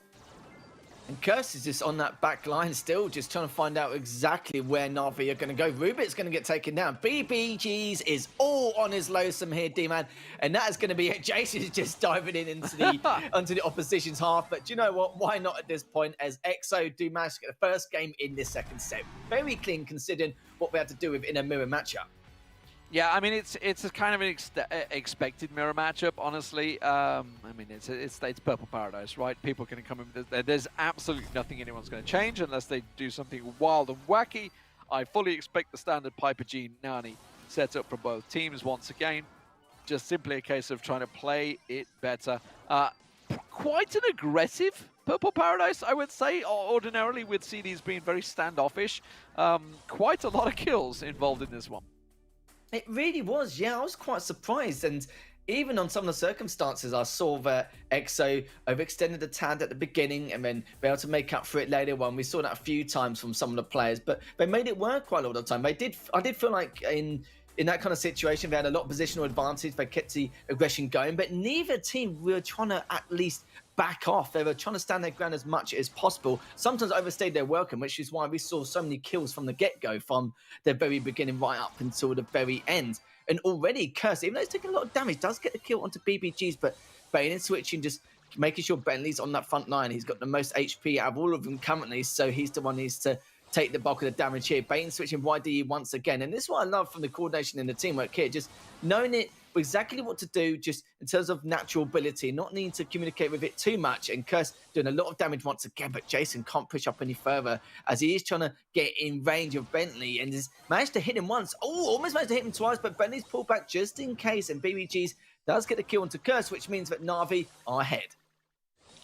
And Curse is just on that back line still, just trying to find out exactly where Na'Vi are going to go. Rubik's going to get taken down. BBG's is all on his lonesome here, D-Man. And that is going to be it. Jason's just diving in into the, onto the opposition's half. But do you know what? Why not at this point, as EXO do manage to get the first game in this second set. Very clean considering what we had to do with in a mirror matchup. Yeah, I mean, it's a kind of an expected mirror matchup, honestly. I mean, it's Purple Paradise, right? People can come in. There's absolutely nothing anyone's going to change unless they do something wild and wacky. I fully expect the standard Piper G Nani setup for both teams once again. Just simply a case of trying to play it better. Quite an aggressive Purple Paradise, I would say. Ordinarily, we'd see these being very standoffish. Quite a lot of kills involved in this one. It really was, yeah. I was quite surprised, and even on some of the circumstances, I saw that EXO overextended the tad at the beginning and then be able to make up for it later on. We saw that a few times from some of the players, but they made it work quite a lot of the time. I did feel like in that kind of situation, they had a lot of positional advantage. They kept the aggression going, but neither team were trying to at least back off. They were trying to stand their ground as much as possible. Sometimes overstayed their welcome, which is why we saw so many kills from the get-go, from the very beginning right up until the very end. And already, Curse, even though he's taking a lot of damage, does get the kill onto BBGs, but Bane and switching, just making sure Bentley's on that front line. He's got the most HP out of all of them currently, so he's the one who needs to take the bulk of the damage here. Bane switching YDE once again. And this is what I love from the coordination and the teamwork here, just knowing it exactly what to do, just in terms of natural ability, not needing to communicate with it too much. And Curse doing a lot of damage once again, but Jason can't push up any further as he is trying to get in range of Bentley and has managed to hit him once. Oh, almost managed to hit him twice, but Bentley's pulled back just in case, and BBG's does get the kill onto Curse, which means that Na'Vi are ahead.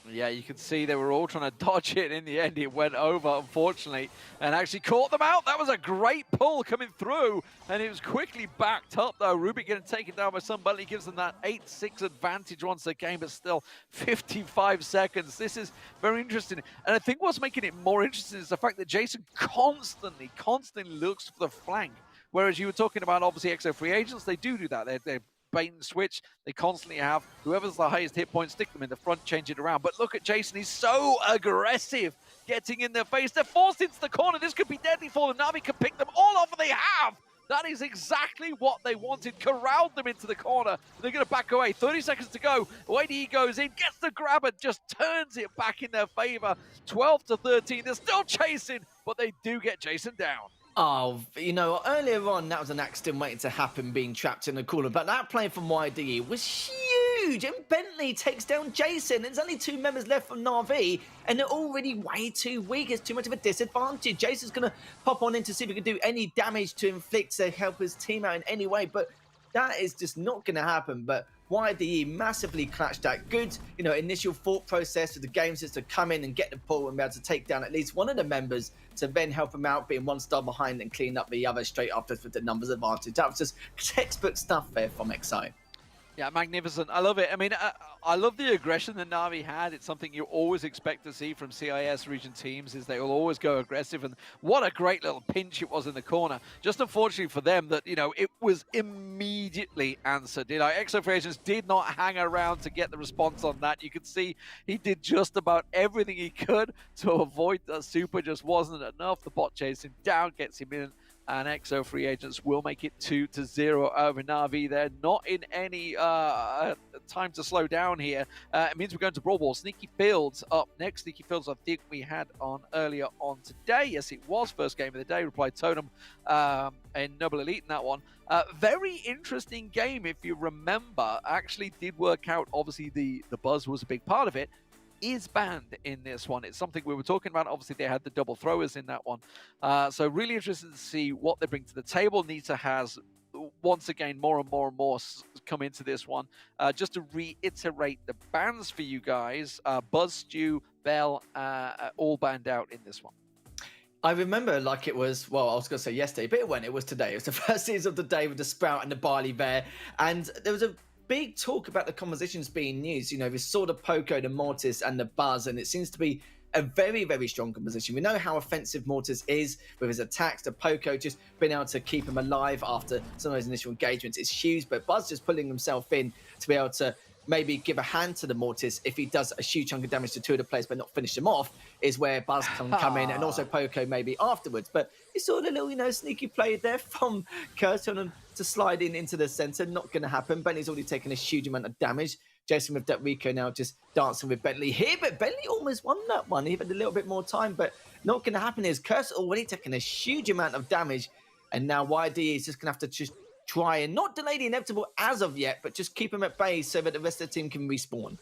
Yeah, you can see they were all trying to dodge it. In the end, it went over, unfortunately, and actually caught them out. That was a great pull coming through, and it was quickly backed up, though. Rubik getting taken down by somebody gives them that 8-6 advantage once again, but still 55 seconds. This is very interesting. And I think what's making it more interesting is the fact that Jason constantly looks for the flank Whereas you were talking about, obviously, EXO free agents, they do that. They're bait and switch. They constantly have whoever's the highest hit point, stick them in the front, change it around. But look at Jason. He's so aggressive, getting in their face. They're forced into the corner. This could be deadly for them. Na'Vi can pick them all off, and they have. That is exactly what they wanted. Corralled them into the corner. They're going to back away. 30 seconds to go. YDE goes in, gets the grab, and just turns it back in their favor. 12-13. They're still chasing, but they do get Jason down. Oh, you know, earlier on, that was an accident waiting to happen, being trapped in the corner. But that play from YDE was huge. And Bentley takes down Jason. There's only 2 members left from Na'Vi, and they're already way too weak. It's too much of a disadvantage. Jason's going to pop on in to see if he can do any damage to inflict to help his team out in any way. But that is just not going to happen. But YDE massively clutched that good, you know, initial thought process of the game is to come in and get the pull and be able to take down at least one of the members to then help him out, being 1 star behind and clean up the other straight after with the numbers advantage. That was just textbook stuff there from XO. Yeah, magnificent. I love it. I mean, I love the aggression that Na'Vi had. It's something you always expect to see from CIS region teams, is they will always go aggressive. And what a great little pinch it was in the corner. Just unfortunately for them that, you know, it was immediately answered. You know, EXO free agents did not hang around to get the response on that. You could see he did just about everything he could to avoid the super. Just wasn't enough. The bot chased him down, gets him in. And EXO free agents will make it 2-0 over Na'Vi. They're not in any time to slow down here. It means we're going to Brawl Ball. Sneaky Fields up next. Sneaky Fields, I think we had on earlier on today. Yes, it was first game of the day. Replied Totem in Noble Elite in that one. Very interesting game, if you remember. Actually did work out. Obviously, the buzz was a big part of it. Is banned in this one. It's something we were talking about. Obviously, they had the double throwers in that one. So really interested to see what they bring to the table. Nita has, once again, more and more come into this one. Just to reiterate the bans for you guys, Buzz, Stew, Bell, all banned out in this one. I remember like it was, well, I was going to say yesterday, but it was today. It was the first season of the day with the Sprout and the Barley there. And there was a big talk about the compositions being used. You know, we saw the Poco, the Mortis, and the Buzz, and it seems to be a very, very strong composition. We know how offensive Mortis is with his attacks. The Poco just being able to keep him alive after some of those initial engagements is huge, but Buzz just pulling himself in to be able to maybe give a hand to the Mortis if he does a huge chunk of damage to 2 of the players but not finish them off, is where Buzz can come in, and also Poco maybe afterwards. But you saw the little, you know, sneaky play there from Curtin to slide into the center. Not going to happen. Bentley's already taken a huge amount of damage. Jason with that Rico now just dancing with Bentley here, but Bentley almost won that one. He had a little bit more time, but not going to happen. Is Curse already taking a huge amount of damage, and now YD is just going to have to just try and not delay the inevitable as of yet, but just keep him at bay so that the rest of the team can respawn.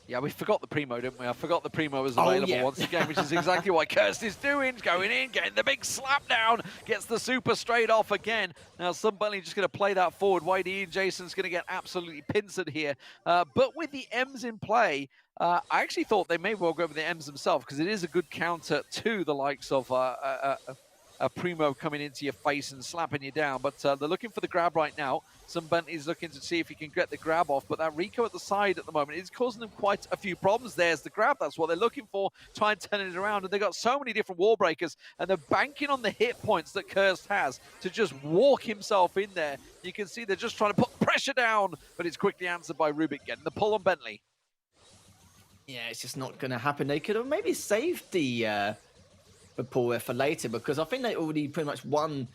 Yeah, we forgot the Primo, didn't we? I forgot the Primo was available once again, which is exactly what Kirsty's doing. Going in, getting the big slap down, gets the super straight off again. Now, Sunbunny just going to play that forward. YD and Jason's going to get absolutely pincered here. But with the M's in play, I actually thought they may well go over the M's themselves, because it is a good counter to the likes of a Primo coming into your face and slapping you down. But they're looking for the grab right now. Sunbunny's looking to see if he can get the grab off, but that Rico at the side at the moment is causing them quite a few problems. There's the grab. That's what they're looking for. Try and turn it around, and they've got so many different wall breakers, and they're banking on the hit points that Cursed has to just walk himself in there. You can see they're just trying to put pressure down, but it's quickly answered by Rubik getting the pull on Bentley. Yeah, it's just not going to happen. They could have maybe saved the pull for later, because I think they already pretty much won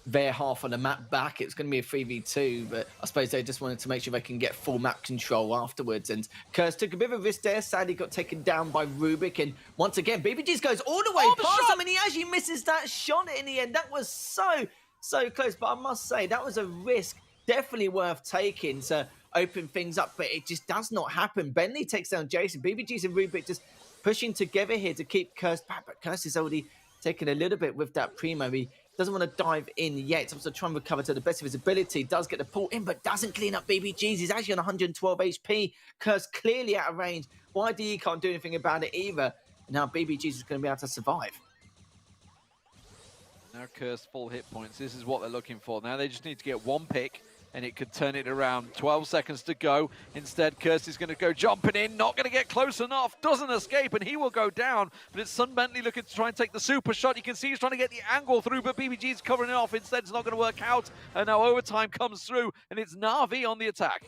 their half of the map back. It's going to be a 3v2, but I suppose they just wanted to make sure they can get full map control afterwards. And Curse took a bit of a risk there. Sadly got taken down by Rubik. And once again, BBG's goes all the way past him, and he actually misses that shot in the end. That was so close. But I must say, that was a risk definitely worth taking to open things up. But it just does not happen. Bentley takes down Jason. BBG's and Rubik just pushing together here to keep Curse back. But Curse is already taken a little bit with that Primo. He doesn't want to dive in yet. So trying to recover to the best of his ability. Does get the pull in, but doesn't clean up BBG's. He's actually on 112 HP. Curse clearly out of range. YDE can't do anything about it either. Now BBG's is going to be able to survive. Now Curse full hit points. This is what they're looking for. Now they just need to get one pick. and it could turn it around. 12 seconds to go. Instead, Kirsty's going to go jumping in, not going to get close enough, doesn't escape, and he will go down. But it's Sun Bentley looking to try and take the super shot. You can see he's trying to get the angle through, but BBG's covering it off. Instead, it's not going to work out, and now overtime comes through, and it's Na'Vi on the attack.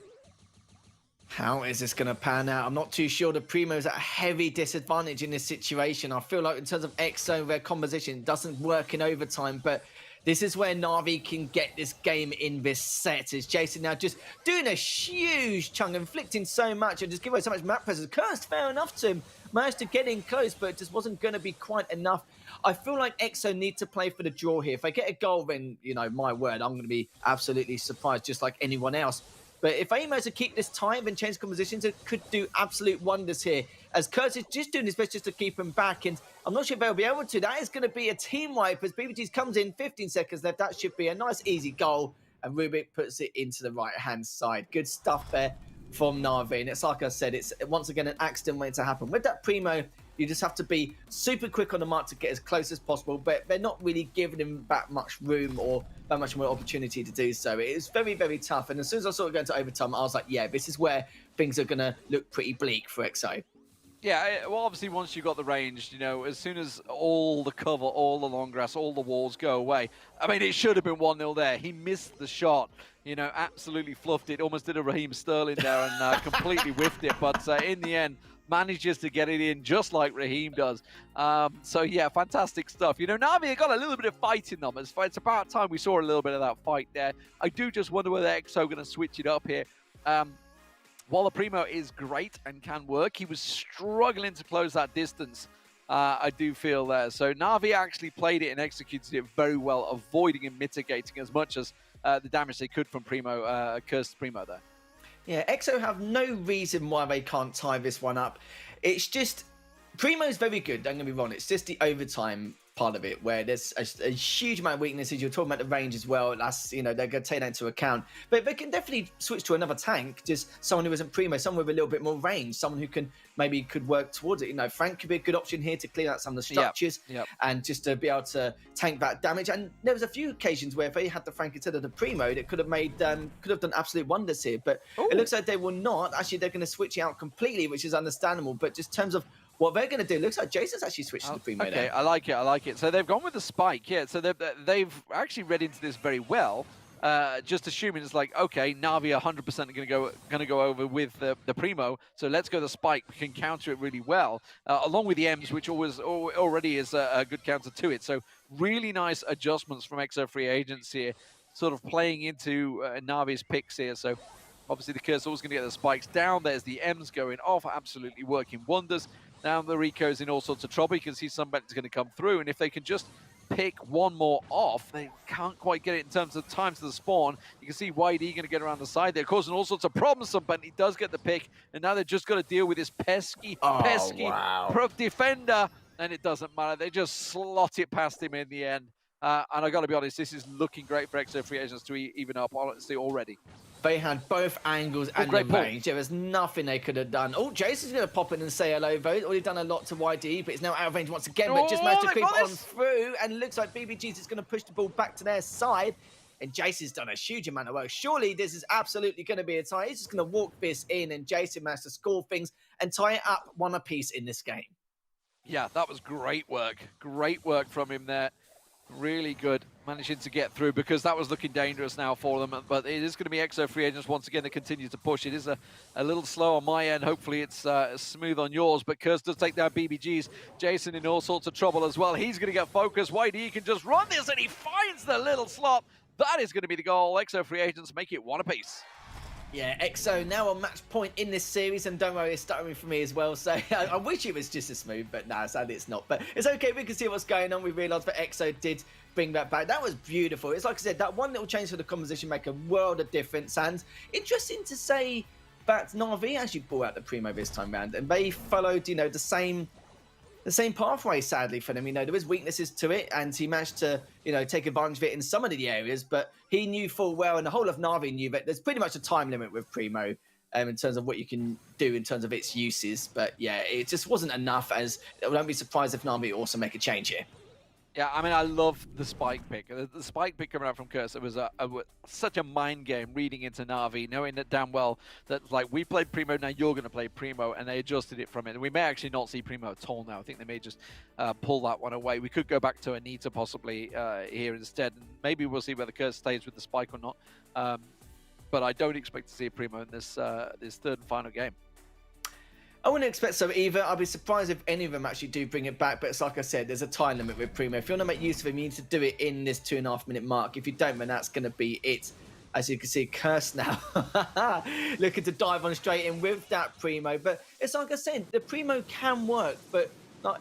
How is this going to pan out? I'm not too sure. The Primo's at a heavy disadvantage in this situation. I feel like in terms of EXO, their composition doesn't work in overtime, but this is where Na'Vi can get this game in this set. Is Jason now just doing a huge chunk, inflicting so much and just giving away so much map presence. Cursed, fair enough to him. Managed to get in close, but it just wasn't going to be quite enough. I feel like EXO need to play for the draw here. If they get a goal, then, you know, my word, I'm going to be absolutely surprised, just like anyone else. But if they manage to keep this tight and change compositions, it could do absolute wonders here. As Kurtz is just doing his best just to keep him back, and I'm not sure if they'll be able to. That is going to be a team wipe as BBG's comes in, 15 seconds left. That should be a nice, easy goal, and Rubik puts it into the right-hand side. Good stuff there from Na'Vi, and it's like I said, it's once again an accident waiting to happen. With that Primo, you just have to be super quick on the mark to get as close as possible, but they're not really giving him that much room or that much more opportunity to do so. It is very, very tough. And as soon as I saw it going to overtime, I was like, yeah, this is where things are going to look pretty bleak for EXO. Yeah, well, obviously, once you got the range, you know, as soon as all the cover, all the long grass, all the walls go away, I mean, it should have been 1-0 there. He missed the shot, you know, absolutely fluffed it, almost did a Raheem Sterling there and completely whiffed it. But in the end, manages to get it in just like Raheem does. So, yeah, fantastic stuff. You know, Na'Vi got a little bit of fight in them. It's about time we saw a little bit of that fight there. I do just wonder whether EXO going to switch it up here. While the Primo is great and can work, he was struggling to close that distance, I do feel there. So Na'Vi actually played it and executed it very well, avoiding and mitigating as much as the damage they could from Primo, Cursed Primo there. Yeah, EXO have no reason why they can't tie this one up. It's just, Primo's very good, don't get me wrong. It's just the overtime part of it where there's a huge amount of weaknesses. You're talking about the range as well. That's, you know, they're going to take that into account. But they can definitely switch to another tank, just someone who isn't Primo, someone with a little bit more range, someone who can maybe could work towards it. You know, Frank could be a good option here to clear out some of the structures and just to be able to tank that damage. And there was a few occasions where if they had the Frank instead of the Primo, it could have made could have done absolute wonders here. But it looks like they will not. Actually, they're going to switch it out completely, which is understandable. But just in terms of what they're going to do, it looks like Jason's actually switched to the Primo there. Okay, I like it. So they've gone with the spike, yeah. So they've actually read into this very well. Just assuming it's like, okay, Na'Vi 100% going to go over with the Primo, so let's go the spike. We can counter it really well, along with the M's, which already is a good counter to it. So really nice adjustments from EXO Free Agents here, sort of playing into Na'Vi's picks here. So obviously the Curse always going to get the spikes down. There's the M's going off, absolutely working wonders. Now the Rico's in all sorts of trouble. You can see somebody's going to come through, and if they can just pick one more off, they can't quite get it in terms of time to the spawn. You can see YD going to get around the side there, causing all sorts of problems. But he does get the pick, and now they've just got to deal with this pesky pro defender, and it doesn't matter. They just slot it past him in the end. And I got to be honest, this is looking great for EXO Free Agents to even up, honestly, already. They had both angles and the range. There was nothing they could have done. Oh, Jason's going to pop in and say hello, though. Already done a lot to YD, but he's now out of range once again, but just managed to creep on through, and looks like BBG's is going to push the ball back to their side, and Jason's done a huge amount of work. Surely this is absolutely going to be a tie. He's just going to walk this in, and Jason managed to score things and tie it up one apiece in this game. Yeah, that was great work. Great work from him there. Really good, managing to get through, because that was looking dangerous now for them. But it is going to be EXO Free Agents once again that continue to push. It is a little slow on my end. Hopefully it's smooth on yours. But Kurz does take down BBGs. Jason in all sorts of trouble as well. He's going to get focused. YD can just run this, and he finds the little slot. That is going to be the goal. EXO Free Agents make it one apiece. Yeah, EXO now on match point in this series, and don't worry, it's stuttering for me as well, so I wish it was just as smooth, but no, sadly it's not. But it's okay, we can see what's going on. We realised that EXO did bring that back. That was beautiful. It's like I said, that one little change for the composition make a world of difference, and interesting to say that Na'Vi actually brought out the Primo this time round, and they followed, you know, the same pathway, sadly, for them. You know, there was weaknesses to it, and he managed to, you know, take advantage of it in some of the areas, but he knew full well, and the whole of Na'Vi knew that there's pretty much a time limit with Primo in terms of what you can do in terms of its uses. But yeah, it just wasn't enough, as I won't be surprised if Na'Vi also make a change here. Yeah, I mean, I love the spike pick. The spike pick coming out from Curse, it was such a mind game reading into Na'Vi, knowing that damn well that, like, we played Primo, now you're going to play Primo, and they adjusted it from it. And we may actually not see Primo at all now. I think they may just pull that one away. We could go back to Anita possibly here instead, and maybe we'll see whether Curse stays with the spike or not. But I don't expect to see a Primo in this this third and final game. I wouldn't expect so either. I'd be surprised if any of them actually do bring it back. But it's like I said, there's a time limit with Primo. If you want to make use of him, you need to do it in this 2.5 minute mark. If you don't, then that's going to be it. As you can see, Curse now looking to dive on straight in with that Primo. But it's like I said, the Primo can work, but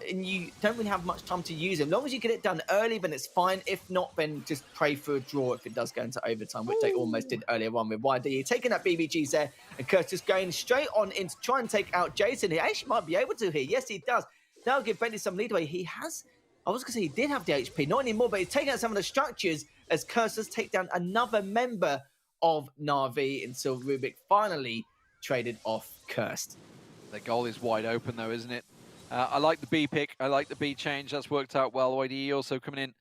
and you don't really have much time to use him. As long as you get it done early, then it's fine. If not, then just pray for a draw if it does go into overtime, which they almost did earlier on with YD. Taking that BBGs there, and Curse just going straight on in to try and take out Jason. He actually might be able to here. Yes, he does. That'll give Bentley some leadway. He has, I was going to say he did have the HP, not anymore, but he's taking out some of the structures as Curse does take down another member of Na'Vi until Rubik finally traded off Cursed. The goal is wide open though, isn't it? I like the B pick. I like the B change. That's worked out well. YDE also coming in,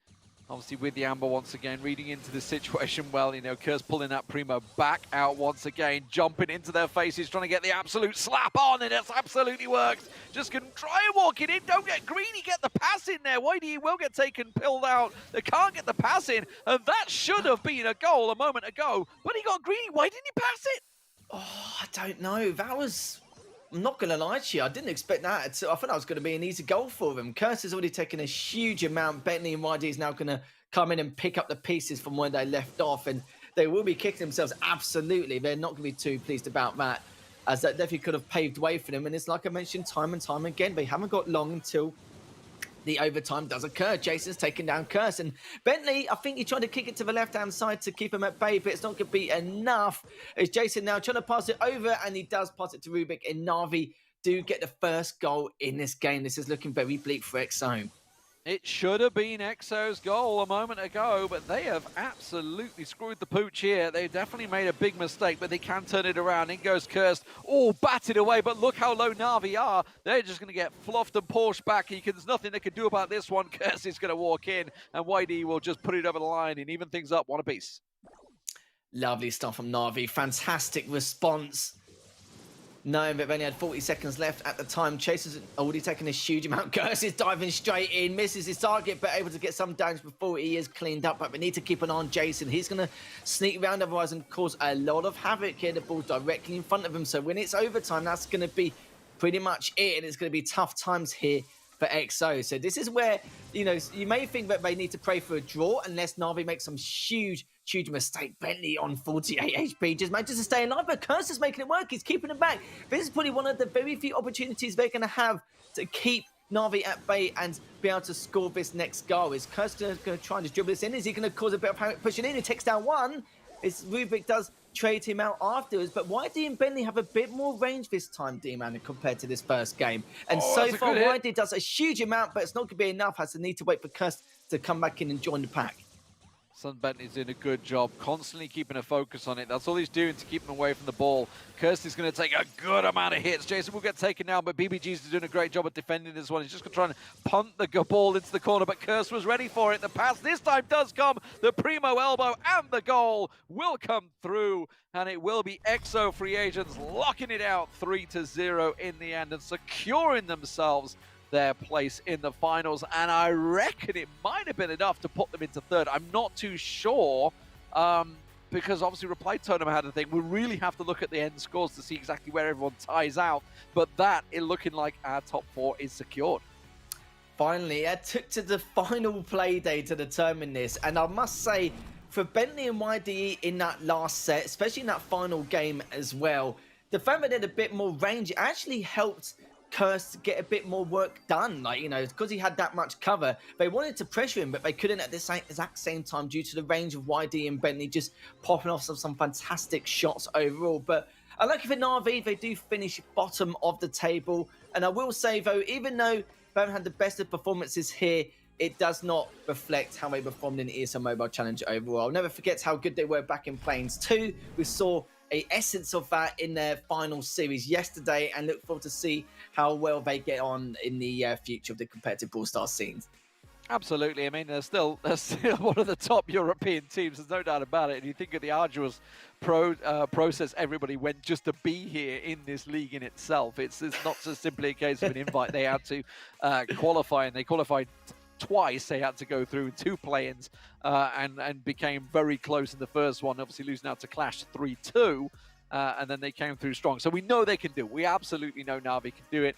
obviously with the Amber once again, reading into the situation well. You know, Curse pulling that Primo back out once again, jumping into their faces, trying to get the absolute slap on, and it's absolutely worked. Just can try and walk it in. Don't get greedy. Get the pass in there. YDE will get taken, pilled out. They can't get the pass in, and that should have been a goal a moment ago. But he got greedy. Why didn't he pass it? Oh, I don't know. That was... I'm not going to lie to you, I didn't expect that. I thought that was going to be an easy goal for him. Curse has already taken a huge amount. Bentley and YD is now going to come in and pick up the pieces from where they left off, and they will be kicking themselves, absolutely. They're not going to be too pleased about that, as that definitely could have paved way for them. And it's like I mentioned time and time again, they haven't got long until the overtime does occur. Jason's taking down Curse, and Bentley, I think he tried to kick it to the left-hand side to keep him at bay, but it's not going to be enough. It's Jason now trying to pass it over, and he does pass it to Rubik, and Na'Vi do get the first goal in this game. This is looking very bleak for XO. It should have been EXO's goal a moment ago, but they have absolutely screwed the pooch here. They definitely made a big mistake, but they can turn it around. In goes Cursed, all batted away, but look how low Na'Vi are. They're just going to get fluffed and pushed back. There's nothing they can do about this one. Curse is going to walk in, and YD will just put it over the line and even things up one apiece. Lovely stuff from Na'Vi. Fantastic response. Knowing that they only had 40 seconds left at the time, Chaser's already taken a huge amount. Curse is diving straight in, misses his target, but able to get some damage before he is cleaned up. But we need to keep an eye on Jason. He's going to sneak around otherwise and cause a lot of havoc here. The ball's directly in front of him. So when it's overtime, that's going to be pretty much it. And it's going to be tough times here for XO. So this is where, you know, you may think that they need to pray for a draw unless Na'Vi makes some huge mistake. Bentley on 48 HP just manages to stay alive, but Curse is making it work. He's keeping it back. This is probably one of the very few opportunities they're going to have to keep Na'Vi at bay and be able to score this next goal. Is Curse going to try and just dribble this in? Is he going to cause a bit of panic pushing in? He takes down one. Rubik does trade him out afterwards, but YD and Bentley have a bit more range this time, D-Man, compared to this first game. And so far, YD does a huge amount, but it's not going to be enough. Has to need to wait for Curse to come back in and join the pack. Sun Bentley's doing a good job, constantly keeping a focus on it. That's all he's doing to keep him away from the ball. Kirsty's going to take a good amount of hits. Jason will get taken down, but BBG's doing a great job at defending this one. He's just going to try and punt the ball into the corner, but Kirst was ready for it. The pass this time does come. The primo elbow and the goal will come through, and it will be EXO free agents locking it out 3-0 in the end and securing themselves their place in the finals. And I reckon it might have been enough to put them into third. I'm not too sure, because obviously Reply Totem had a thing. We really have to look at the end scores to see exactly where everyone ties out, but that is looking like our top four is secured. Finally, it took to the final play day to determine this, and I must say, for Bentley and YDE in that last set, especially in that final game as well, the fact that they had a bit more range actually helped Curse get a bit more work done. Like, you know, because he had that much cover, they wanted to pressure him, but they couldn't at the exact same time due to the range of YD and Bentley just popping off some fantastic shots overall. But I like it for Na'Vi, they do finish bottom of the table. And I will say, though, even though they haven't had the best of performances here, it does not reflect how they performed in the ESL Mobile Challenge overall. I'll never forget how good they were back in Plains 2. We saw an essence of that in their final series yesterday, and look forward to see how well they get on in the future of the competitive Brawl Stars scenes. Absolutely. I mean, they're still one of the top European teams. There's no doubt about it. And you think of the arduous process everybody went just to be here in this league in itself. It's not just simply a case of an invite. They had to qualify, and they qualified twice. They had to go through 2 play-ins and became very close in the first one, obviously losing out to Clash 3-2. And then they came through strong. So we know they can do it. We absolutely know Na'Vi can do it.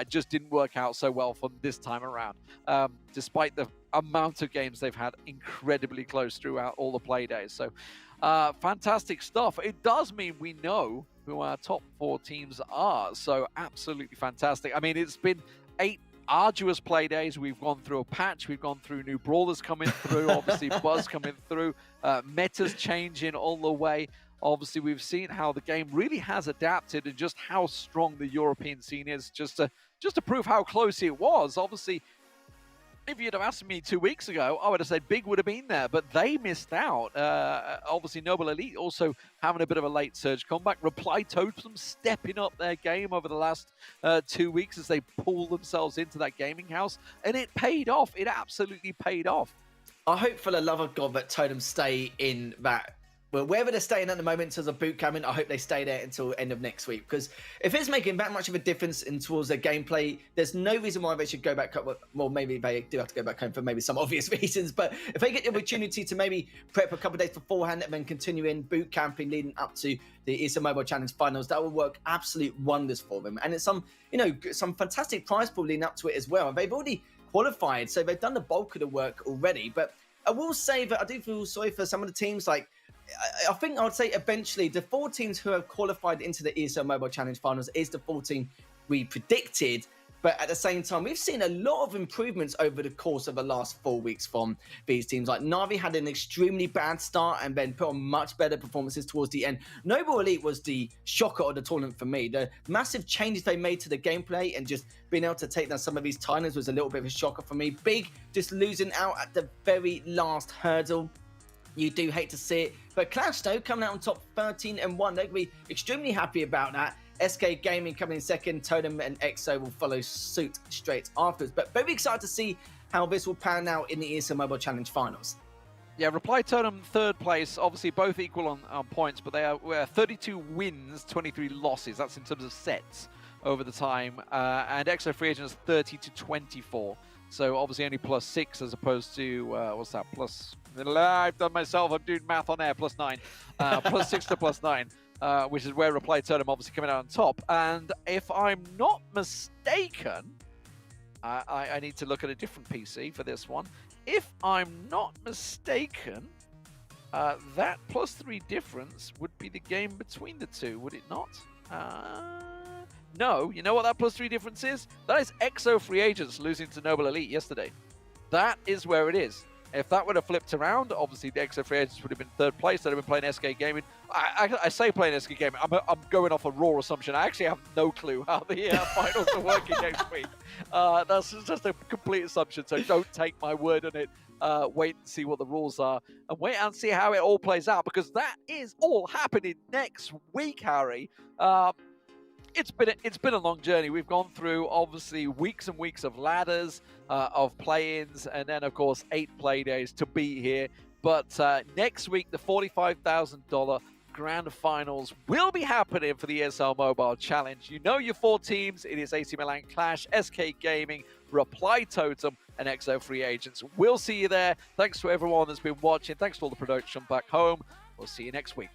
Just didn't work out so well for them this time around. Despite the amount of games they've had incredibly close throughout all the play days. So fantastic stuff. It does mean we know who our top 4 teams are. So absolutely fantastic. I mean, it's been 8 arduous play days. We've gone through a patch. We've gone through new brawlers coming through. Obviously, Buzz coming through. Metas changing all the way. Obviously, we've seen how the game really has adapted and just how strong the European scene is, just to prove how close it was. Obviously, if you'd have asked me 2 weeks ago, I would have said Big would have been there, but they missed out. Obviously, Noble Elite also having a bit of a late surge comeback. Reply Totem stepping up their game over the last 2 weeks as they pull themselves into that gaming house, and it paid off. It absolutely paid off. I hope for the love of God that Totem stay in that. Well, wherever they're staying at the moment in terms of boot camping, I hope they stay there until end of next week. Because if it's making that much of a difference in towards their gameplay, there's no reason why they should go back. Well, maybe they do have to go back home for maybe some obvious reasons. But if they get the opportunity to maybe prep a couple of days beforehand and then continue in boot camping leading up to the ESL Mobile Challenge finals, that will work absolute wonders for them. And it's some fantastic prize pool leading up to it as well. And they've already qualified, so they've done the bulk of the work already. But I will say that I do feel sorry for some of the teams. Like, I think I would say eventually the 4 teams who have qualified into the ESL Mobile Challenge finals is the 4 team we predicted. But at the same time, we've seen a lot of improvements over the course of the last 4 weeks from these teams. Like Na'Vi had an extremely bad start and then put on much better performances towards the end. Noble Elite was the shocker of the tournament for me. The massive changes they made to the gameplay and just being able to take down some of these titans was a little bit of a shocker for me. Big just losing out at the very last hurdle. You do hate to see it. But Clash, though, coming out on top 13-1. They'll be extremely happy about that. SK Gaming coming in second. Totem and EXO will follow suit straight afterwards. But very excited to see how this will pan out in the ESL Mobile Challenge finals. Yeah, Reply Totem, 3rd place. Obviously, both equal on points, but they are 32 wins, 23 losses. That's in terms of sets over the time. And EXO Free Agents 30-24. So obviously only +6 as opposed to, what's that, plus... I've done myself, I'm doing math on air, +9. +6 to +9, which is where Reply Totem obviously coming out on top. And if I'm not mistaken, I need to look at a different PC for this one. If I'm not mistaken, that +3 difference would be the game between the two, would it not? No, you know what that +3 difference is? That is EXO Free Agents losing to Noble Elite yesterday. That is where it is. If that would have flipped around, obviously the EXO Free Agents would have been 3rd place. They'd have been playing SK Gaming. I say playing SK Gaming. I'm going off a raw assumption. I actually have no clue how the finals are working next week. That's just a complete assumption, so don't take my word on it. Wait and see what the rules are, and wait and see how it all plays out, because that is all happening next week, Harry. It's been a long journey. We've gone through obviously weeks and weeks of ladders, of play-ins, and then of course 8 play days to be here. But next week, the $45,000 grand finals will be happening for the ESL Mobile Challenge. You know your 4 teams. It is AC Milan Clash, SK Gaming, Reply Totem, and EXO Free Agents. We'll see you there. Thanks to everyone that's been watching. Thanks to all the production back home. We'll see you next week.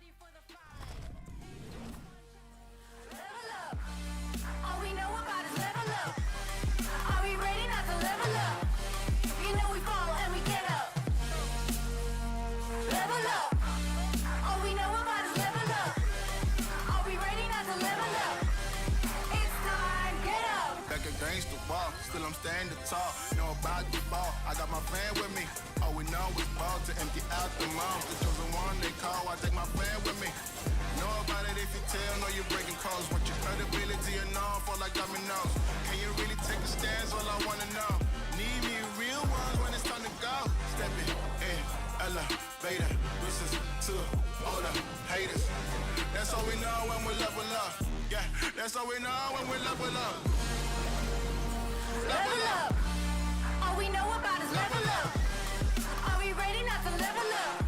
Still I'm standing tall, know about the ball. I got my fan with me. All we know is ball to empty out the mouth. The chosen one they call, I take my fan with me. Know about it if you tell, know you're breaking codes. Want your credibility and all fall like dominoes. Can you really take a stance? All I wanna know. Need me real ones when it's time to go. Stepping in, elevator. This is to all the haters. That's all we know when we level up. Yeah, that's all we know when we level up. Level up. All we know about is level up. Are we ready not to level up?